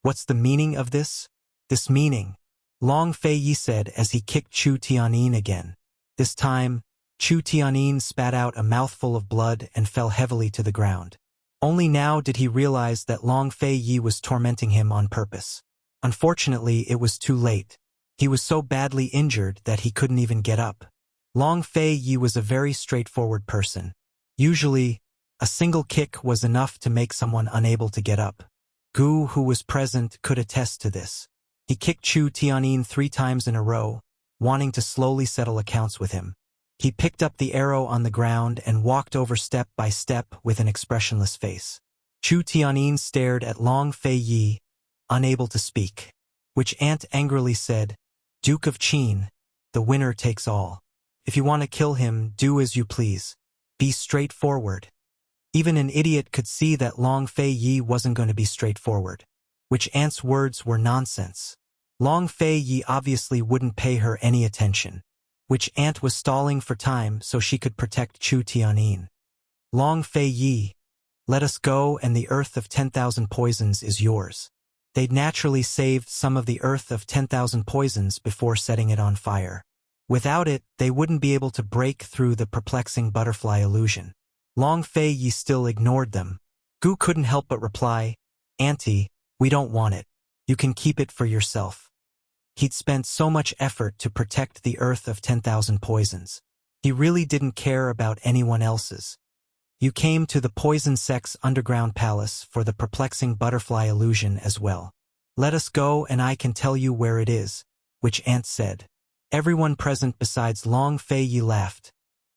what's the meaning of this? This meaning, Long Fei Yi said as he kicked Chu Tianyin again. This time, Chu Tianyin spat out a mouthful of blood and fell heavily to the ground. Only now did he realize that Long Fei Yi was tormenting him on purpose. Unfortunately, it was too late. He was so badly injured that he couldn't even get up. Long Fei Yi was a very straightforward person. Usually, a single kick was enough to make someone unable to get up. Gu, who was present, could attest to this. He kicked Chu Tianyin 3 times in a row, wanting to slowly settle accounts with him. He picked up the arrow on the ground and walked over step by step with an expressionless face. Chu Tianyin stared at Long Fei Yi, unable to speak. Which Ant angrily said, "Duke of Qin, the winner takes all. If you want to kill him, do as you please. Be straightforward." Even an idiot could see that Long Fei Yi wasn't going to be straightforward. Which Ant's words were nonsense. Long Fei Yi obviously wouldn't pay her any attention. Which Ant was stalling for time so she could protect Chu Tianyin. "Long Fei Yi, let us go and the earth of 10,000 poisons is yours." They'd naturally saved some of the earth of 10,000 poisons before setting it on fire. Without it, they wouldn't be able to break through the perplexing butterfly illusion. Long Fei Yi still ignored them. Gu couldn't help but reply, "Auntie, we don't want it. You can keep it for yourself." He'd spent so much effort to protect the earth of 10,000 poisons. He really didn't care about anyone else's. You came to the Poison Sect's underground palace for the perplexing butterfly illusion as well. Let us go and I can tell you where it is, which Ant said. Everyone present besides Long Fei Yi laughed,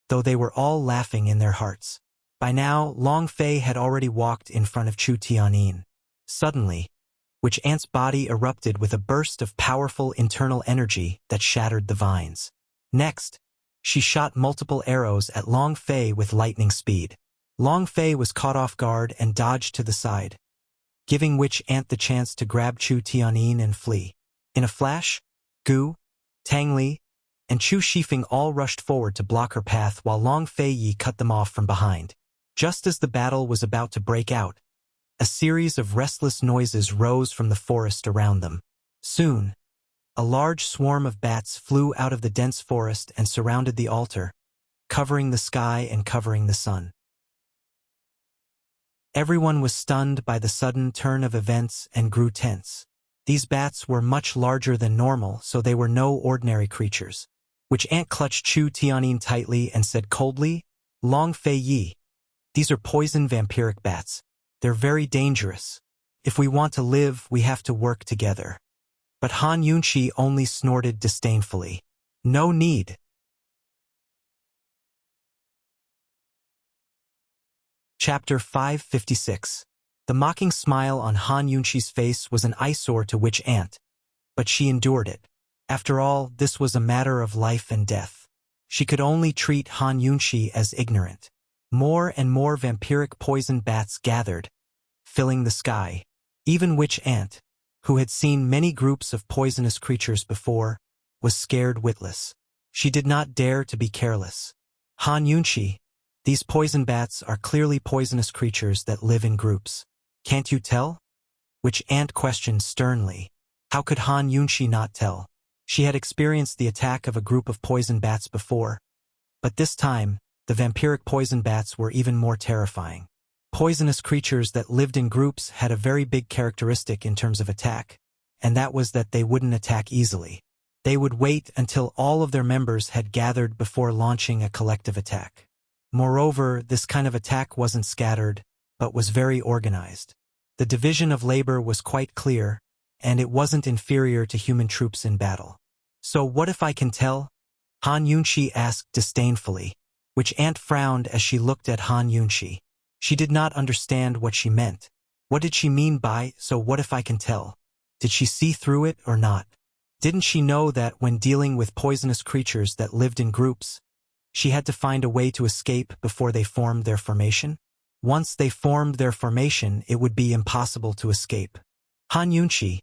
though they were all laughing in their hearts. By now, Long Fei had already walked in front of Chu Tianyin. Suddenly, which Ant's body erupted with a burst of powerful internal energy that shattered the vines. Next, she shot multiple arrows at Long Fei with lightning speed. Long Fei was caught off guard and dodged to the side, giving Witch Ant the chance to grab Chu Tianyin and flee. In a flash, Gu, Tang Li, and Chu Shifeng all rushed forward to block her path while Long Fei Yi cut them off from behind. Just as the battle was about to break out, a series of restless noises rose from the forest around them. Soon, a large swarm of bats flew out of the dense forest and surrounded the altar, covering the sky and covering the sun. Everyone was stunned by the sudden turn of events and grew tense. These bats were much larger than normal, so they were no ordinary creatures. Which Ant clutched Chu Tianyin tightly and said coldly, "Long Fei Yi, these are poison vampiric bats. They're very dangerous. If we want to live, we have to work together." But Han Yunqi only snorted disdainfully. "No need." Chapter 556. The mocking smile on Han Yunqi's face was an eyesore to Witch Ant, but she endured it. After all, this was a matter of life and death. She could only treat Han Yunqi as ignorant. More and more vampiric poison bats gathered, filling the sky. Even Witch Ant, who had seen many groups of poisonous creatures before, was scared witless. She did not dare to be careless. "Han Yunqi, these poison bats are clearly poisonous creatures that live in groups. Can't you tell?" Which Ant questioned sternly. How could Han Yunqi not tell? She had experienced the attack of a group of poison bats before, but this time, the vampiric poison bats were even more terrifying. Poisonous creatures that lived in groups had a very big characteristic in terms of attack, and that was that they wouldn't attack easily. They would wait until all of their members had gathered before launching a collective attack. Moreover, this kind of attack wasn't scattered, but was very organized. The division of labor was quite clear, and it wasn't inferior to human troops in battle. "So what if I can tell?" Han Yunshi asked disdainfully, which Ant frowned as she looked at Han Yunshi. She did not understand what she meant. What did she mean by, "so what if I can tell"? Did she see through it or not? Didn't she know that when dealing with poisonous creatures that lived in groups, she had to find a way to escape before they formed their formation? Once they formed their formation, it would be impossible to escape. "Han Yunshi,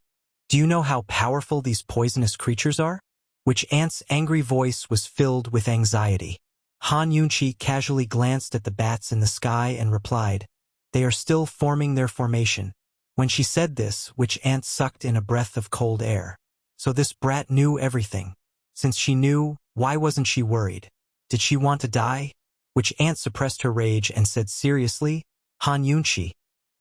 do you know how powerful these poisonous creatures are?" Which Ant's angry voice was filled with anxiety. Han Yunshi casually glanced at the bats in the sky and replied, "They are still forming their formation." When she said this, Witch Ant sucked in a breath of cold air. So this brat knew everything. Since she knew, why wasn't she worried? Did she want to die? Witch Ant suppressed her rage and said seriously, "Han Yunshi,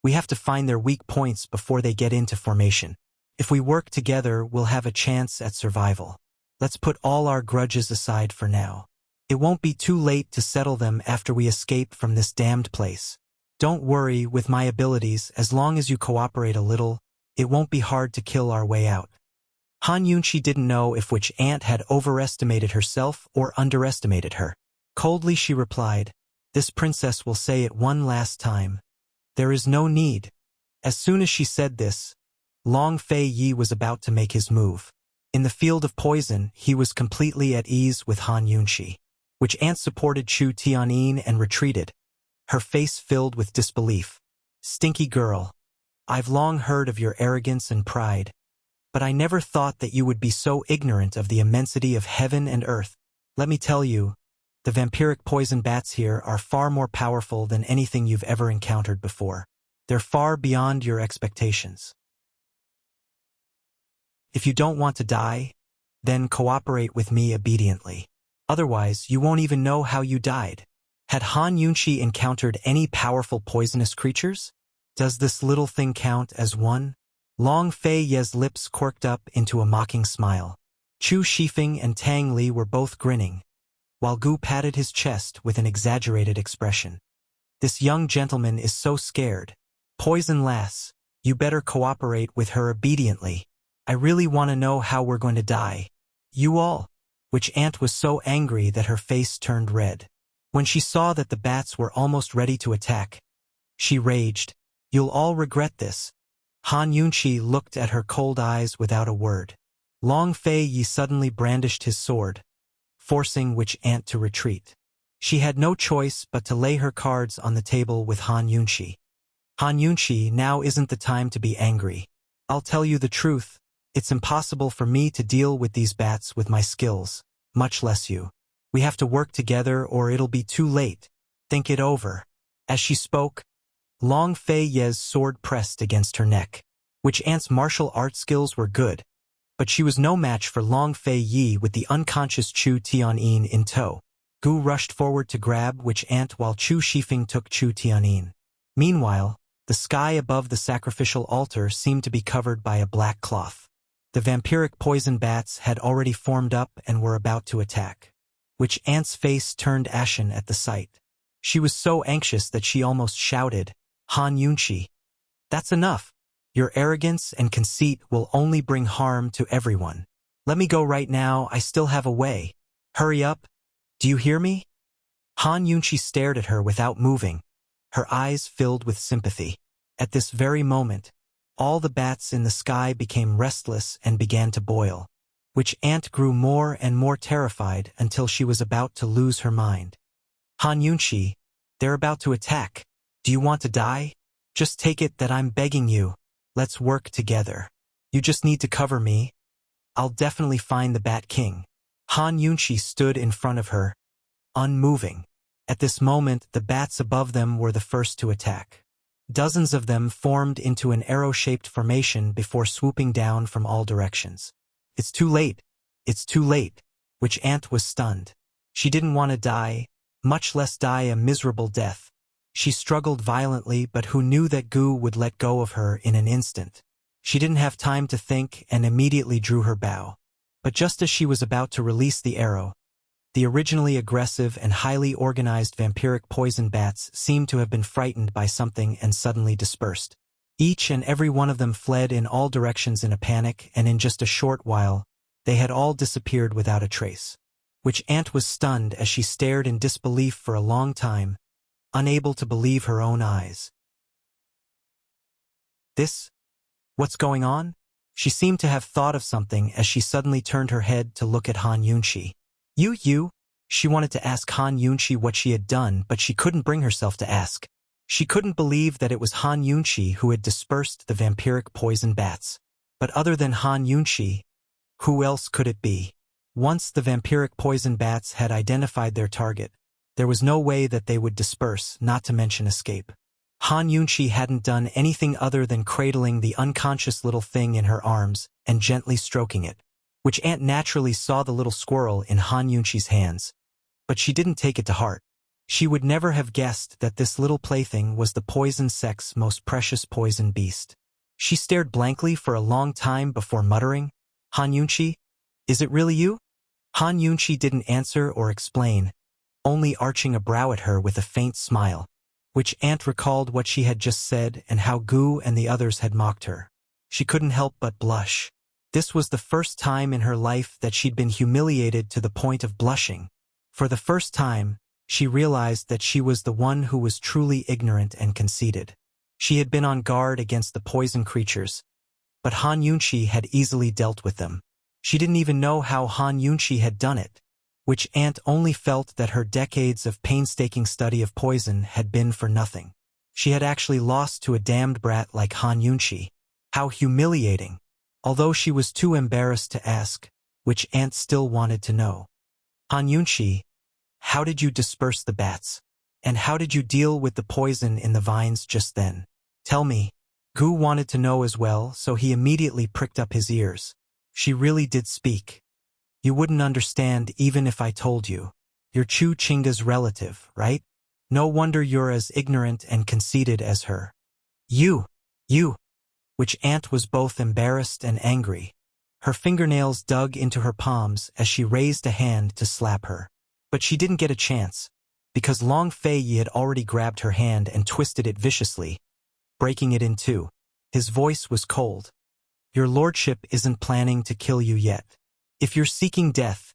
we have to find their weak points before they get into formation. If we work together, we'll have a chance at survival. Let's put all our grudges aside for now. It won't be too late to settle them after we escape from this damned place. Don't worry, with my abilities, as long as you cooperate a little, it won't be hard to kill our way out." Han Yunshi didn't know if Witch Ant had overestimated herself or underestimated her. Coldly she replied, "This princess will say it one last time. There is no need." As soon as she said this, Long Fei Yi was about to make his move. In the field of poison, he was completely at ease with Han Yunshi. Witch Ant supported Chu Tianyin and retreated, her face filled with disbelief. "Stinky girl, I've long heard of your arrogance and pride, but I never thought that you would be so ignorant of the immensity of heaven and earth. Let me tell you, the vampiric poison bats here are far more powerful than anything you've ever encountered before. They're far beyond your expectations. If you don't want to die, then cooperate with me obediently. Otherwise, you won't even know how you died." Had Han Yunshi encountered any powerful poisonous creatures? Does this little thing count as one? Long Fei Ye's lips quirked up into a mocking smile. Chu Shifeng and Tang Li were both grinning, while Gu patted his chest with an exaggerated expression. "This young gentleman is so scared. Poison lass, you better cooperate with her obediently. I really want to know how we're going to die. You all." Witch Ant was so angry that her face turned red. When she saw that the bats were almost ready to attack, she raged, "You'll all regret this." Han Yunshi looked at her cold eyes without a word. Long Fei Yi suddenly brandished his sword, forcing Witch Ant to retreat. She had no choice but to lay her cards on the table with Han Yunshi. "Han Yunshi, now isn't the time to be angry. I'll tell you the truth. It's impossible for me to deal with these bats with my skills, much less you. We have to work together or it'll be too late. Think it over." As she spoke, Long Fei Ye's sword pressed against her neck. Witch Ant's martial art skills were good, but she was no match for Long Fei Yi with the unconscious Chu Tianyin in tow. Gu rushed forward to grab Witch Ant while Chu Shifeng took Chu Tianyin. Meanwhile, the sky above the sacrificial altar seemed to be covered by a black cloth. The vampiric poison bats had already formed up and were about to attack. Witch Ant's face turned ashen at the sight. She was so anxious that she almost shouted, "Han Yunshi, that's enough. Your arrogance and conceit will only bring harm to everyone. Let me go right now, I still have a way. Hurry up. Do you hear me?" Han Yunshi stared at her without moving, her eyes filled with sympathy. At this very moment, all the bats in the sky became restless and began to boil. Witch Ant grew more and more terrified until she was about to lose her mind. "Han Yunshi, they're about to attack. Do you want to die? Just take it that I'm begging you. Let's work together. You just need to cover me. I'll definitely find the Bat King." Han Yunshi stood in front of her, unmoving. At this moment, the bats above them were the first to attack. Dozens of them formed into an arrow-shaped formation before swooping down from all directions. "It's too late. It's too late." Witch Ant was stunned. She didn't want to die, much less die a miserable death. She struggled violently, but who knew that Gu would let go of her in an instant? She didn't have time to think and immediately drew her bow. But just as she was about to release the arrow, The originally aggressive and highly organized vampiric poison bats seemed to have been frightened by something and suddenly dispersed. Each and every one of them fled in all directions in a panic, and in just a short while, they had all disappeared without a trace. Witch Ant was stunned as she stared in disbelief for a long time, unable to believe her own eyes. What's going on? She seemed to have thought of something as she suddenly turned her head to look at Han Yunqi. You? She wanted to ask Han Yunqi what she had done, but she couldn't bring herself to ask. She couldn't believe that it was Han Yunqi who had dispersed the vampiric poison bats. But other than Han Yunqi, who else could it be? Once the vampiric poison bats had identified their target, there was no way that they would disperse, not to mention escape. Han Yunqi hadn't done anything other than cradling the unconscious little thing in her arms and gently stroking it. Witch Ant naturally saw the little squirrel in Han Yunqi's hands, but she didn't take it to heart. She would never have guessed that this little plaything was the poison sect's most precious poison beast. She stared blankly for a long time before muttering, "Han Yunqi, is it really you?" Han Yunqi didn't answer or explain, only arching a brow at her with a faint smile. Witch Ant recalled what she had just said and how Gu and the others had mocked her. She couldn't help but blush. This was the first time in her life that she'd been humiliated to the point of blushing. For the first time, she realized that she was the one who was truly ignorant and conceited. She had been on guard against the poison creatures, but Han Yunqi had easily dealt with them. She didn't even know how Han Yunqi had done it. Witch Ant only felt that her decades of painstaking study of poison had been for nothing. She had actually lost to a damned brat like Han Yunqi. How humiliating! Although she was too embarrassed to ask, Witch Ant still wanted to know. Han Yunqi, how did you disperse the bats? And how did you deal with the poison in the vines just then? Tell me. Gu wanted to know as well, so he immediately pricked up his ears. She really did speak. You wouldn't understand even if I told you. You're Chu Chinga's relative, right? No wonder you're as ignorant and conceited as her. You! Witch Ant was both embarrassed and angry. Her fingernails dug into her palms as she raised a hand to slap her. But she didn't get a chance, because Long Fei Yi had already grabbed her hand and twisted it viciously, breaking it in two. His voice was cold. Your lordship isn't planning to kill you yet. If you're seeking death,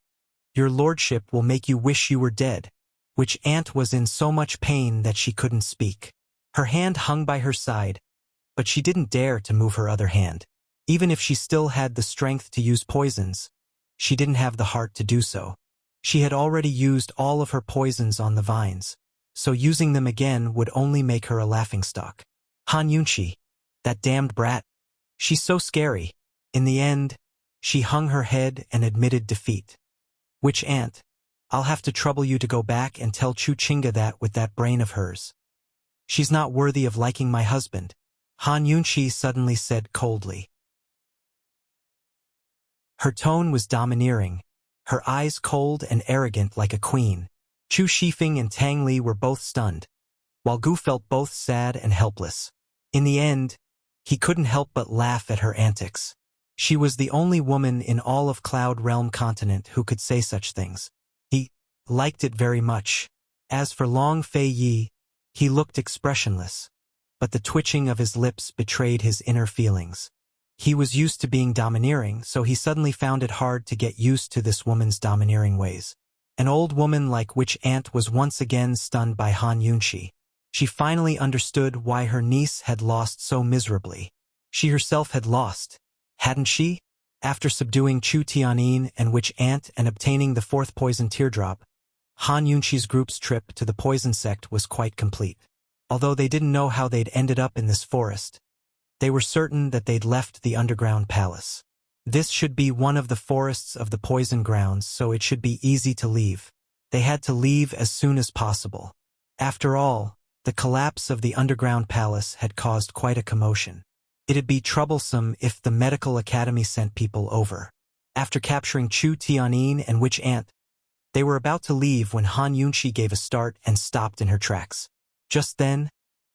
your lordship will make you wish you were dead. Witch Ant was in so much pain that she couldn't speak. Her hand hung by her side, but she didn't dare to move her other hand. Even if she still had the strength to use poisons, she didn't have the heart to do so. She had already used all of her poisons on the vines, so using them again would only make her a laughingstock. Han Yunqi, that damned brat. She's so scary. In the end, she hung her head and admitted defeat. Witch Ant, I'll have to trouble you to go back and tell Chu Chinga that with that brain of hers. She's not worthy of liking my husband, Han Yunqi suddenly said coldly. Her tone was domineering, her eyes cold and arrogant like a queen. Chu Shifeng and Tang Li were both stunned, while Gu felt both sad and helpless. In the end, he couldn't help but laugh at her antics. She was the only woman in all of Cloud Realm continent who could say such things. He liked it very much. As for Long Fei Yi, he looked expressionless, but the twitching of his lips betrayed his inner feelings. He was used to being domineering, so he suddenly found it hard to get used to this woman's domineering ways. An old woman like Witch Ant was once again stunned by Han Yunqi. She finally understood why her niece had lost so miserably. She herself had lost, hadn't she? After subduing Chu Tianyin and Witch Ant and obtaining the fourth poison teardrop, Han Yunqi's group's trip to the poison sect was quite complete. Although they didn't know how they'd ended up in this forest, they were certain that they'd left the underground palace. This should be one of the forests of the poison grounds, so it should be easy to leave. They had to leave as soon as possible. After all, the collapse of the underground palace had caused quite a commotion. It'd be troublesome if the medical academy sent people over. After capturing Chu Tianyin and Witch Ant, they were about to leave when Han Yunqi gave a start and stopped in her tracks. Just then,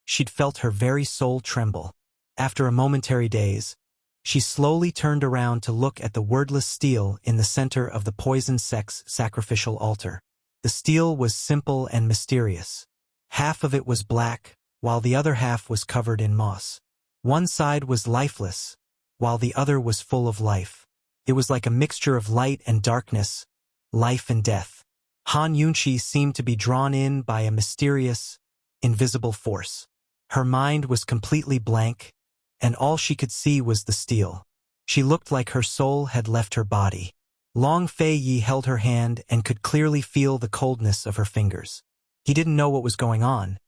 she'd felt her very soul tremble. After a momentary daze, She slowly turned around to look at the wordless stele in the center of the poison sex sacrificial altar. The stele was simple and mysterious. Half of it was black, while the other half was covered in moss. One side was lifeless, while the other was full of life. It was like a mixture of light and darkness, life and death. Han Yunqi seemed to be drawn in by a mysterious, invisible force. Her mind was completely blank, and all she could see was the stele. She looked like her soul had left her body. Long Fei Yi held her hand and could clearly feel the coldness of her fingers. He didn't know what was going on,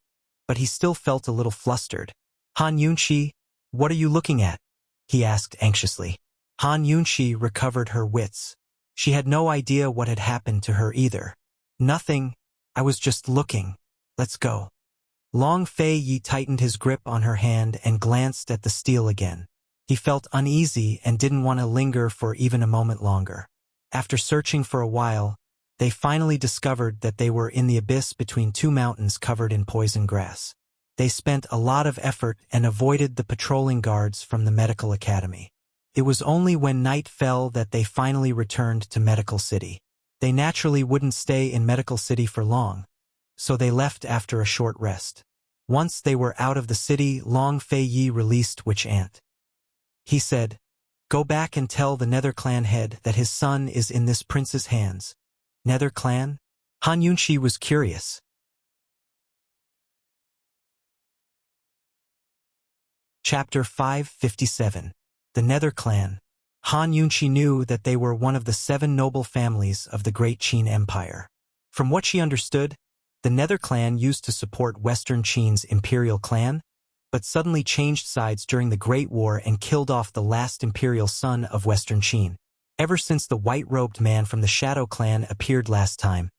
but he still felt a little flustered. Han Yunqi, what are you looking at? He asked anxiously. Han Yunqi recovered her wits. She had no idea what had happened to her either. Nothing, I was just looking. Let's go. Long Fei Yi tightened his grip on her hand and glanced at the stele again. He felt uneasy and didn't want to linger for even a moment longer. After searching for a while, they finally discovered that they were in the abyss between two mountains covered in poison grass. They spent a lot of effort and avoided the patrolling guards from the medical academy. It was only when night fell that they finally returned to Medical City. They naturally wouldn't stay in Medical City for long, so they left after a short rest. Once they were out of the city, Long Fei Yi released Witch Ant. He said, "Go back and tell the Nether Clan head that his son is in this prince's hands." Nether Clan? Han Yunqi was curious. Chapter 557. The Nether Clan. Han Yunqi knew that they were one of the 7 noble families of the Great Qin Empire. From what she understood, the Nether Clan used to support Western Qin's imperial clan, but suddenly changed sides during the Great War and killed off the last imperial son of Western Qin. Ever since the white-robed man from the Shadow Clan appeared last time,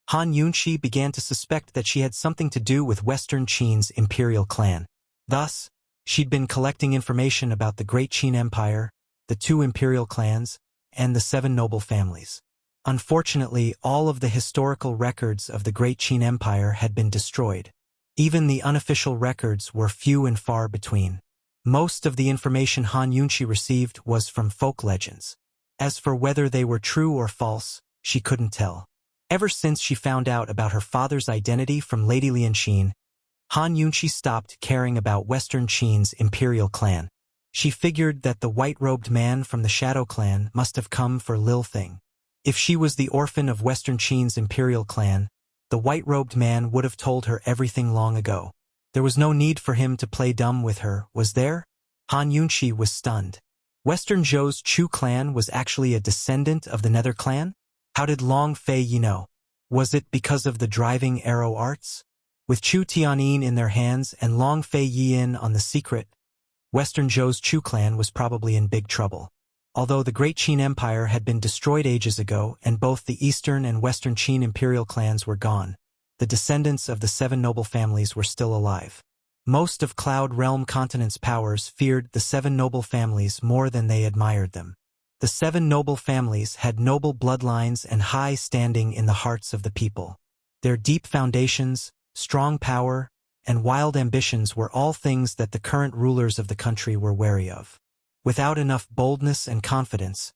Han Yunqi began to suspect that she had something to do with Western Qin's imperial clan. Thus, she'd been collecting information about the Great Qin Empire, the 2 imperial clans, and the 7 noble families. Unfortunately, all of the historical records of the Great Qin Empire had been destroyed. Even the unofficial records were few and far between. Most of the information Han Yunqi received was from folk legends. As for whether they were true or false, she couldn't tell. Ever since she found out about her father's identity from Lady Lianqin, Han Yunqi stopped caring about Western Qin's imperial clan. She figured that the white-robed man from the Shadow Clan must have come for Lil Thing. If she was the orphan of Western Qin's imperial clan, the white-robed man would have told her everything long ago. There was no need for him to play dumb with her, was there? Han Yunqi was stunned. Western Zhou's Chu clan was actually a descendant of the Nether Clan? How did Long Fei Yi know? Was it because of the driving arrow arts? With Chu Tianyin in their hands and Long Fei Yi in on the secret, Western Zhou's Chu clan was probably in big trouble. Although the Great Qin Empire had been destroyed ages ago and both the Eastern and Western Qin imperial clans were gone, the descendants of the 7 noble families were still alive. Most of Cloud Realm Continent's powers feared the 7 noble families more than they admired them. The 7 noble families had noble bloodlines and high standing in the hearts of the people. Their deep foundations, strong power, and wild ambitions were all things that the current rulers of the country were wary of. Without enough boldness and confidence,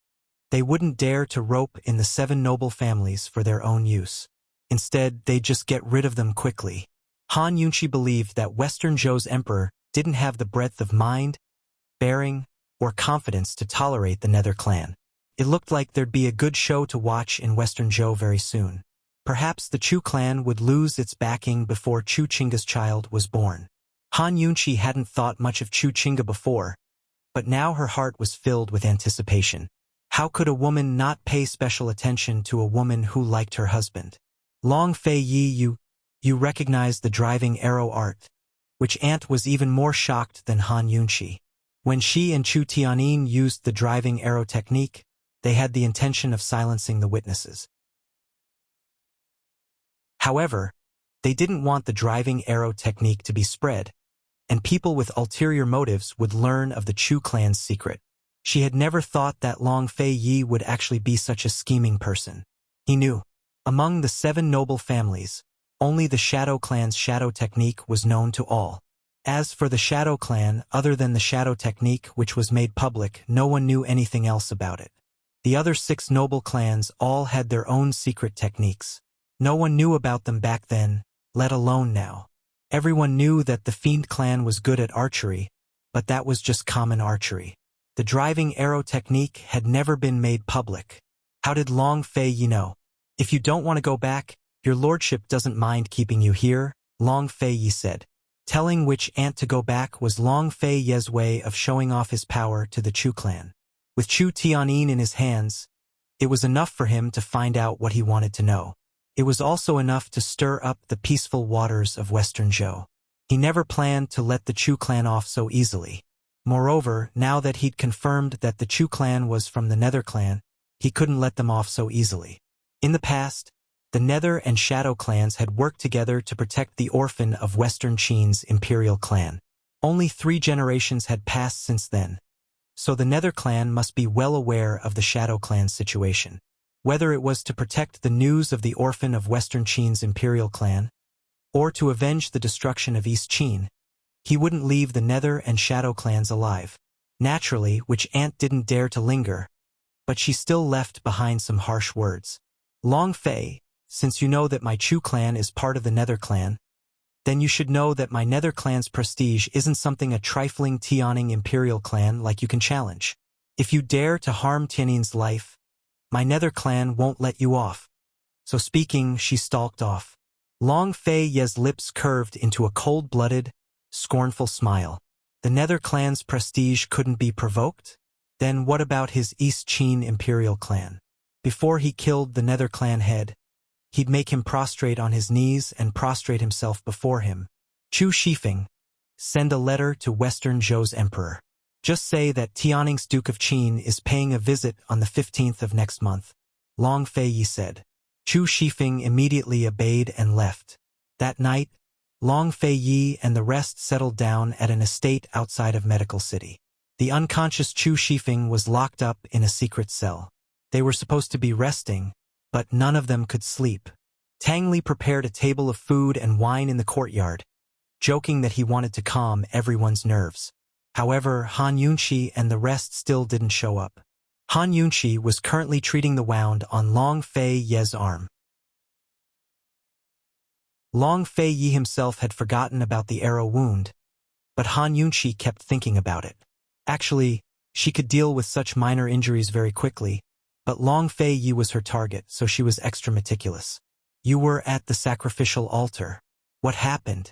they wouldn't dare to rope in the 7 noble families for their own use. Instead, they'd just get rid of them quickly. Han Yunqi believed that Western Zhou's emperor didn't have the breadth of mind, bearing, or confidence to tolerate the Nether Clan. It looked like there'd be a good show to watch in Western Zhou very soon. Perhaps the Chu clan would lose its backing before Chu Chinga's child was born. Han Yunqi hadn't thought much of Chu Chinga before, but now her heart was filled with anticipation. How could a woman not pay special attention to a woman who liked her husband? Long Fei Yi, you recognize the driving arrow art. Witch Ant was even more shocked than Han Yunqi. When she and Chu Tianyin used the driving arrow technique, they had the intention of silencing the witnesses. However, they didn't want the driving arrow technique to be spread, and people with ulterior motives would learn of the Chu clan's secret. She had never thought that Long Fei Yi would actually be such a scheming person. He knew. Among the 7 noble families, only the Shadow clan's shadow technique was known to all. As for the Shadow Clan, other than the Shadow Technique which was made public, no one knew anything else about it. The other 6 noble clans all had their own secret techniques. No one knew about them back then, let alone now. Everyone knew that the Fiend clan was good at archery, but that was just common archery. The driving arrow technique had never been made public. How did Long Fei Yi know? If you don't want to go back, your lordship doesn't mind keeping you here, Long Fei Yi said. Telling which ant to go back was Long Fei Ye's way of showing off his power to the Chu clan. With Chu Tianyin in his hands, it was enough for him to find out what he wanted to know. It was also enough to stir up the peaceful waters of Western Zhou. He never planned to let the Chu clan off so easily. Moreover, now that he'd confirmed that the Chu clan was from the Nether clan, he couldn't let them off so easily. In the past, the Nether and Shadow clans had worked together to protect the orphan of Western Qin's imperial clan. Only 3 generations had passed since then, so the Nether clan must be well aware of the Shadow clan's situation. Whether it was to protect the news of the orphan of Western Qin's imperial clan, or to avenge the destruction of East Qin, he wouldn't leave the Nether and Shadow clans alive. Naturally, which ant didn't dare to linger, but she still left behind some harsh words. Long Fei, since you know that my Chu clan is part of the Nether clan, then you should know that my Nether clan's prestige isn't something a trifling Tianning imperial clan like you can challenge. If you dare to harm Tiannin's life, my Nether clan won't let you off. So speaking, she stalked off. Long Fei Ye's lips curved into a cold-blooded, scornful smile. The Nether clan's prestige couldn't be provoked? Then what about his East Qin imperial clan? Before he killed the Nether clan head, he'd make him prostrate on his knees and prostrate himself before him. Chu Shifeng, send a letter to Western Zhou's emperor. Just say that Tianning's Duke of Qin is paying a visit on the 15th of next month, Long Fei Yi said. Chu Shifeng immediately obeyed and left. That night, Long Fei Yi and the rest settled down at an estate outside of Medical City. The unconscious Chu Shifeng was locked up in a secret cell. They were supposed to be resting, but none of them could sleep. Tang Li prepared a table of food and wine in the courtyard, joking that he wanted to calm everyone's nerves. However, Han Yunqi and the rest still didn't show up. Han Yunqi was currently treating the wound on Long Fei Ye's arm. Long Fei Yi himself had forgotten about the arrow wound, but Han Yunqi kept thinking about it. Actually, she could deal with such minor injuries very quickly, but Long Fei Yi was her target, so she was extra meticulous. You were at the sacrificial altar. What happened?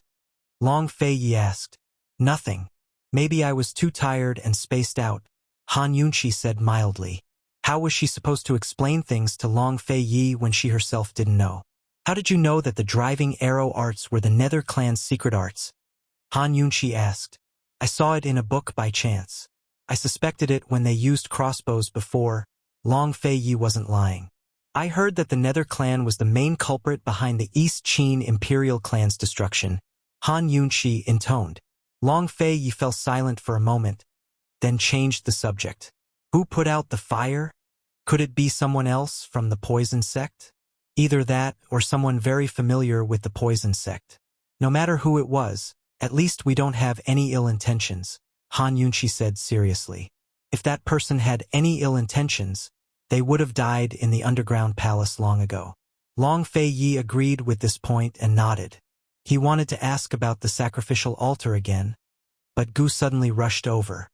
Long Fei Yi asked. Nothing. Maybe I was too tired and spaced out, Han Yunqi said mildly. How was she supposed to explain things to Long Fei Yi when she herself didn't know? How did you know that the driving arrow arts were the Nether clan's secret arts? Han Yunqi asked. I saw it in a book by chance. I suspected it when they used crossbows before. Long Fei Yi wasn't lying. I heard that the Nether clan was the main culprit behind the East Qin imperial clan's destruction, Han Yunqi intoned. Long Fei Yi fell silent for a moment, then changed the subject. Who put out the fire? Could it be someone else from the poison sect? Either that or someone very familiar with the poison sect. No matter who it was, at least we don't have any ill intentions, Han Yunqi said seriously. If that person had any ill intentions, they would have died in the underground palace long ago. Long Fei Yi agreed with this point and nodded. He wanted to ask about the sacrificial altar again, but Gu suddenly rushed over.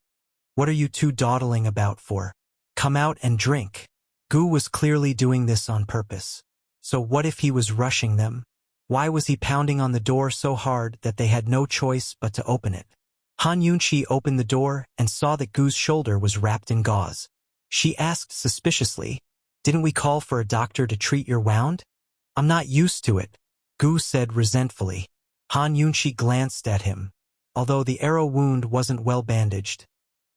What are you two dawdling about for? Come out and drink. Gu was clearly doing this on purpose. So what if he was rushing them? Why was he pounding on the door so hard that they had no choice but to open it? Han Yunqi opened the door and saw that Gu's shoulder was wrapped in gauze. She asked suspiciously, Didn't we call for a doctor to treat your wound? I'm not used to it, Gu said resentfully. Han Yunqi glanced at him. Although the arrow wound wasn't well bandaged,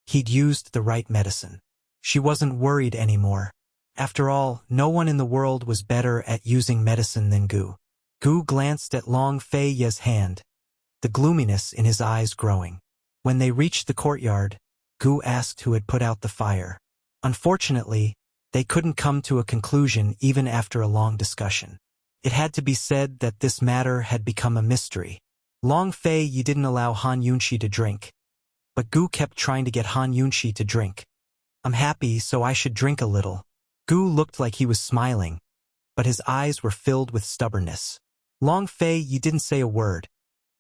he'd used the right medicine. She wasn't worried anymore. After all, no one in the world was better at using medicine than Gu. Gu glanced at Long Fei Ye's hand, the gloominess in his eyes growing. When they reached the courtyard, Gu asked who had put out the fire. Unfortunately, they couldn't come to a conclusion even after a long discussion. It had to be said that this matter had become a mystery. Long Fei Yi didn't allow Han Yunxi to drink. But Gu kept trying to get Han Yunxi to drink. I'm happy, so I should drink a little. Gu looked like he was smiling, but his eyes were filled with stubbornness. Long Fei Yi didn't say a word,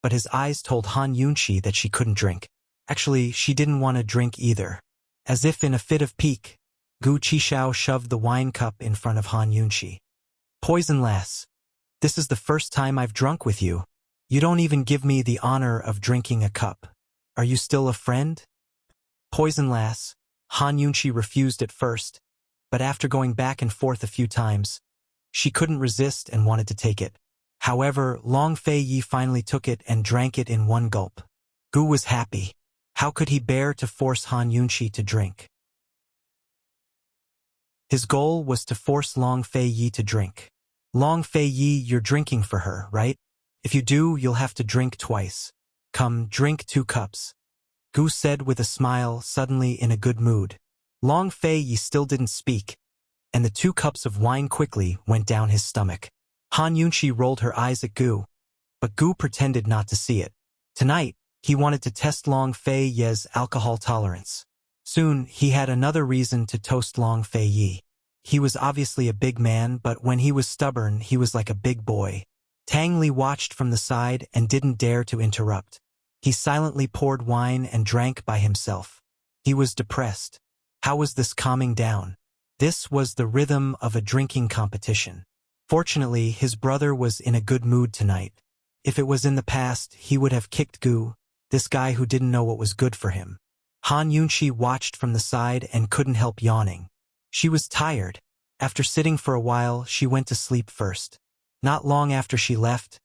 but his eyes told Han Yunxi that she couldn't drink. Actually, she didn't want to drink either. As if in a fit of pique, Gu Qixiao shoved the wine cup in front of Han Yunxi. Poison lass. This is the first time I've drunk with you. You don't even give me the honor of drinking a cup. Are you still a friend? Poison lass. Han Yunxi refused at first, but after going back and forth a few times, she couldn't resist and wanted to take it. However, Long Fei Yi finally took it and drank it in one gulp. Gu was happy. How could he bear to force Han Yunxi to drink? His goal was to force Long Fei Yi to drink. Long Fei Yi, you're drinking for her, right? If you do, you'll have to drink twice. Come, drink 2 cups. Gu said with a smile, suddenly in a good mood. Long Fei Yi still didn't speak, and the 2 cups of wine quickly went down his stomach. Han Yunxi rolled her eyes at Gu, but Gu pretended not to see it. Tonight, he wanted to test Long Fei Yi's alcohol tolerance. Soon, he had another reason to toast Long Fei Yi. He was obviously a big man, but when he was stubborn, he was like a big boy. Tang Li watched from the side and didn't dare to interrupt. He silently poured wine and drank by himself. He was depressed. How was this calming down? This was the rhythm of a drinking competition. Fortunately, his brother was in a good mood tonight. If it was in the past, he would have kicked Gu, this guy who didn't know what was good for him. Han Yunxi watched from the side and couldn't help yawning. She was tired. After sitting for a while, she went to sleep first. Not long after she left,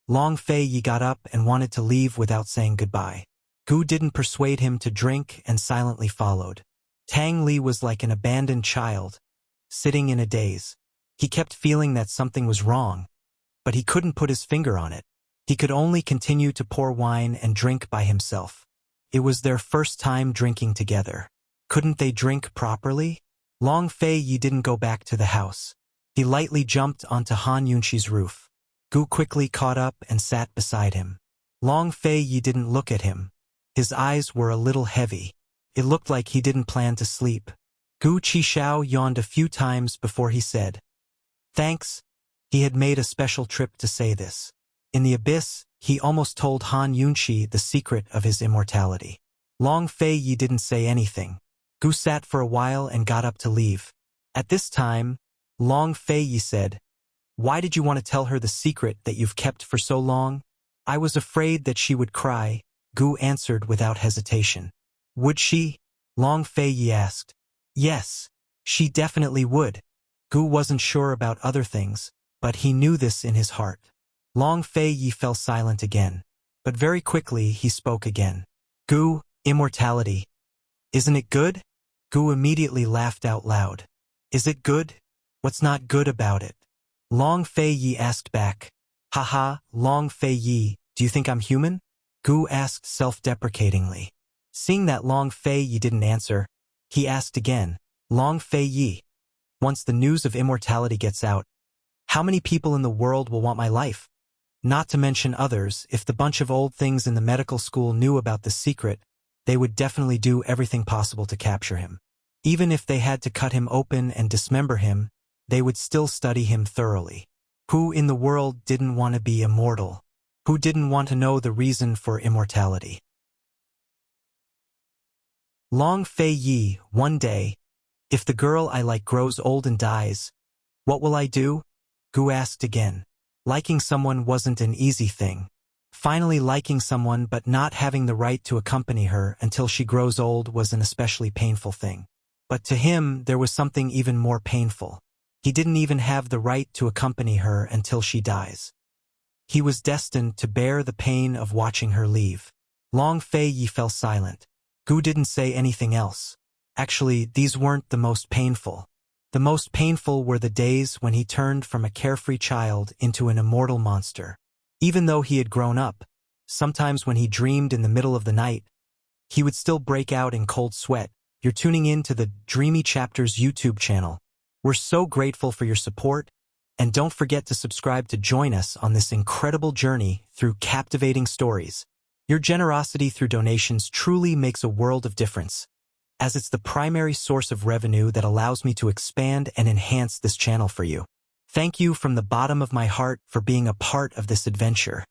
Long Fei Yi got up and wanted to leave without saying goodbye. Gu didn't persuade him to drink and silently followed. Tang Li was like an abandoned child, sitting in a daze. He kept feeling that something was wrong, but he couldn't put his finger on it. He could only continue to pour wine and drink by himself. It was their first time drinking together. Couldn't they drink properly? Long Fei Yi didn't go back to the house. He lightly jumped onto Han Yunxi's roof. Gu quickly caught up and sat beside him. Long Fei Yi didn't look at him. His eyes were a little heavy. It looked like he didn't plan to sleep. Gu Qixiao yawned a few times before he said, "Thanks." He had made a special trip to say this. In the abyss, he almost told Han Yunxi the secret of his immortality. Long Fei Yi didn't say anything. Gu sat for a while and got up to leave. At this time, Long Fei Yi said, "Why did you want to tell her the secret that you've kept for so long?" "I was afraid that she would cry," Gu answered without hesitation. "Would she?" Long Fei Yi asked. "Yes, she definitely would." Gu wasn't sure about other things, but he knew this in his heart. Long Fei Yi fell silent again, but very quickly he spoke again. "Gu, immortality. Isn't it good?" Gu immediately laughed out loud. "Is it good? What's not good about it?" Long Fei Yi asked back. "Haha, Long Fei Yi, do you think I'm human?" Gu asked self-deprecatingly. Seeing that Long Fei Yi didn't answer, he asked again, "Long Fei Yi, once the news of immortality gets out, how many people in the world will want my life? Not to mention others, if the bunch of old things in the medical school knew about the secret, they would definitely do everything possible to capture him. Even if they had to cut him open and dismember him, they would still study him thoroughly. Who in the world didn't want to be immortal? Who didn't want to know the reason for immortality? Long Fei Yi, one day, "If the girl I like grows old and dies, what will I do?" Gu asked again. Liking someone wasn't an easy thing. Finally liking someone but not having the right to accompany her until she grows old was an especially painful thing. But to him, there was something even more painful. He didn't even have the right to accompany her until she dies. He was destined to bear the pain of watching her leave. Long Fei Yi fell silent. Gu didn't say anything else. Actually, these weren't the most painful. The most painful were the days when he turned from a carefree child into an immortal monster. Even though he had grown up, sometimes when he dreamed in the middle of the night, he would still break out in cold sweat. You're tuning in to the Dreamy Chapters YouTube channel. We're so grateful for your support, And don't forget to subscribe to join us on this incredible journey through captivating stories. Your generosity through donations truly makes a world of difference, as it's the primary source of revenue that allows me to expand and enhance this channel for you. Thank you from the bottom of my heart for being a part of this adventure.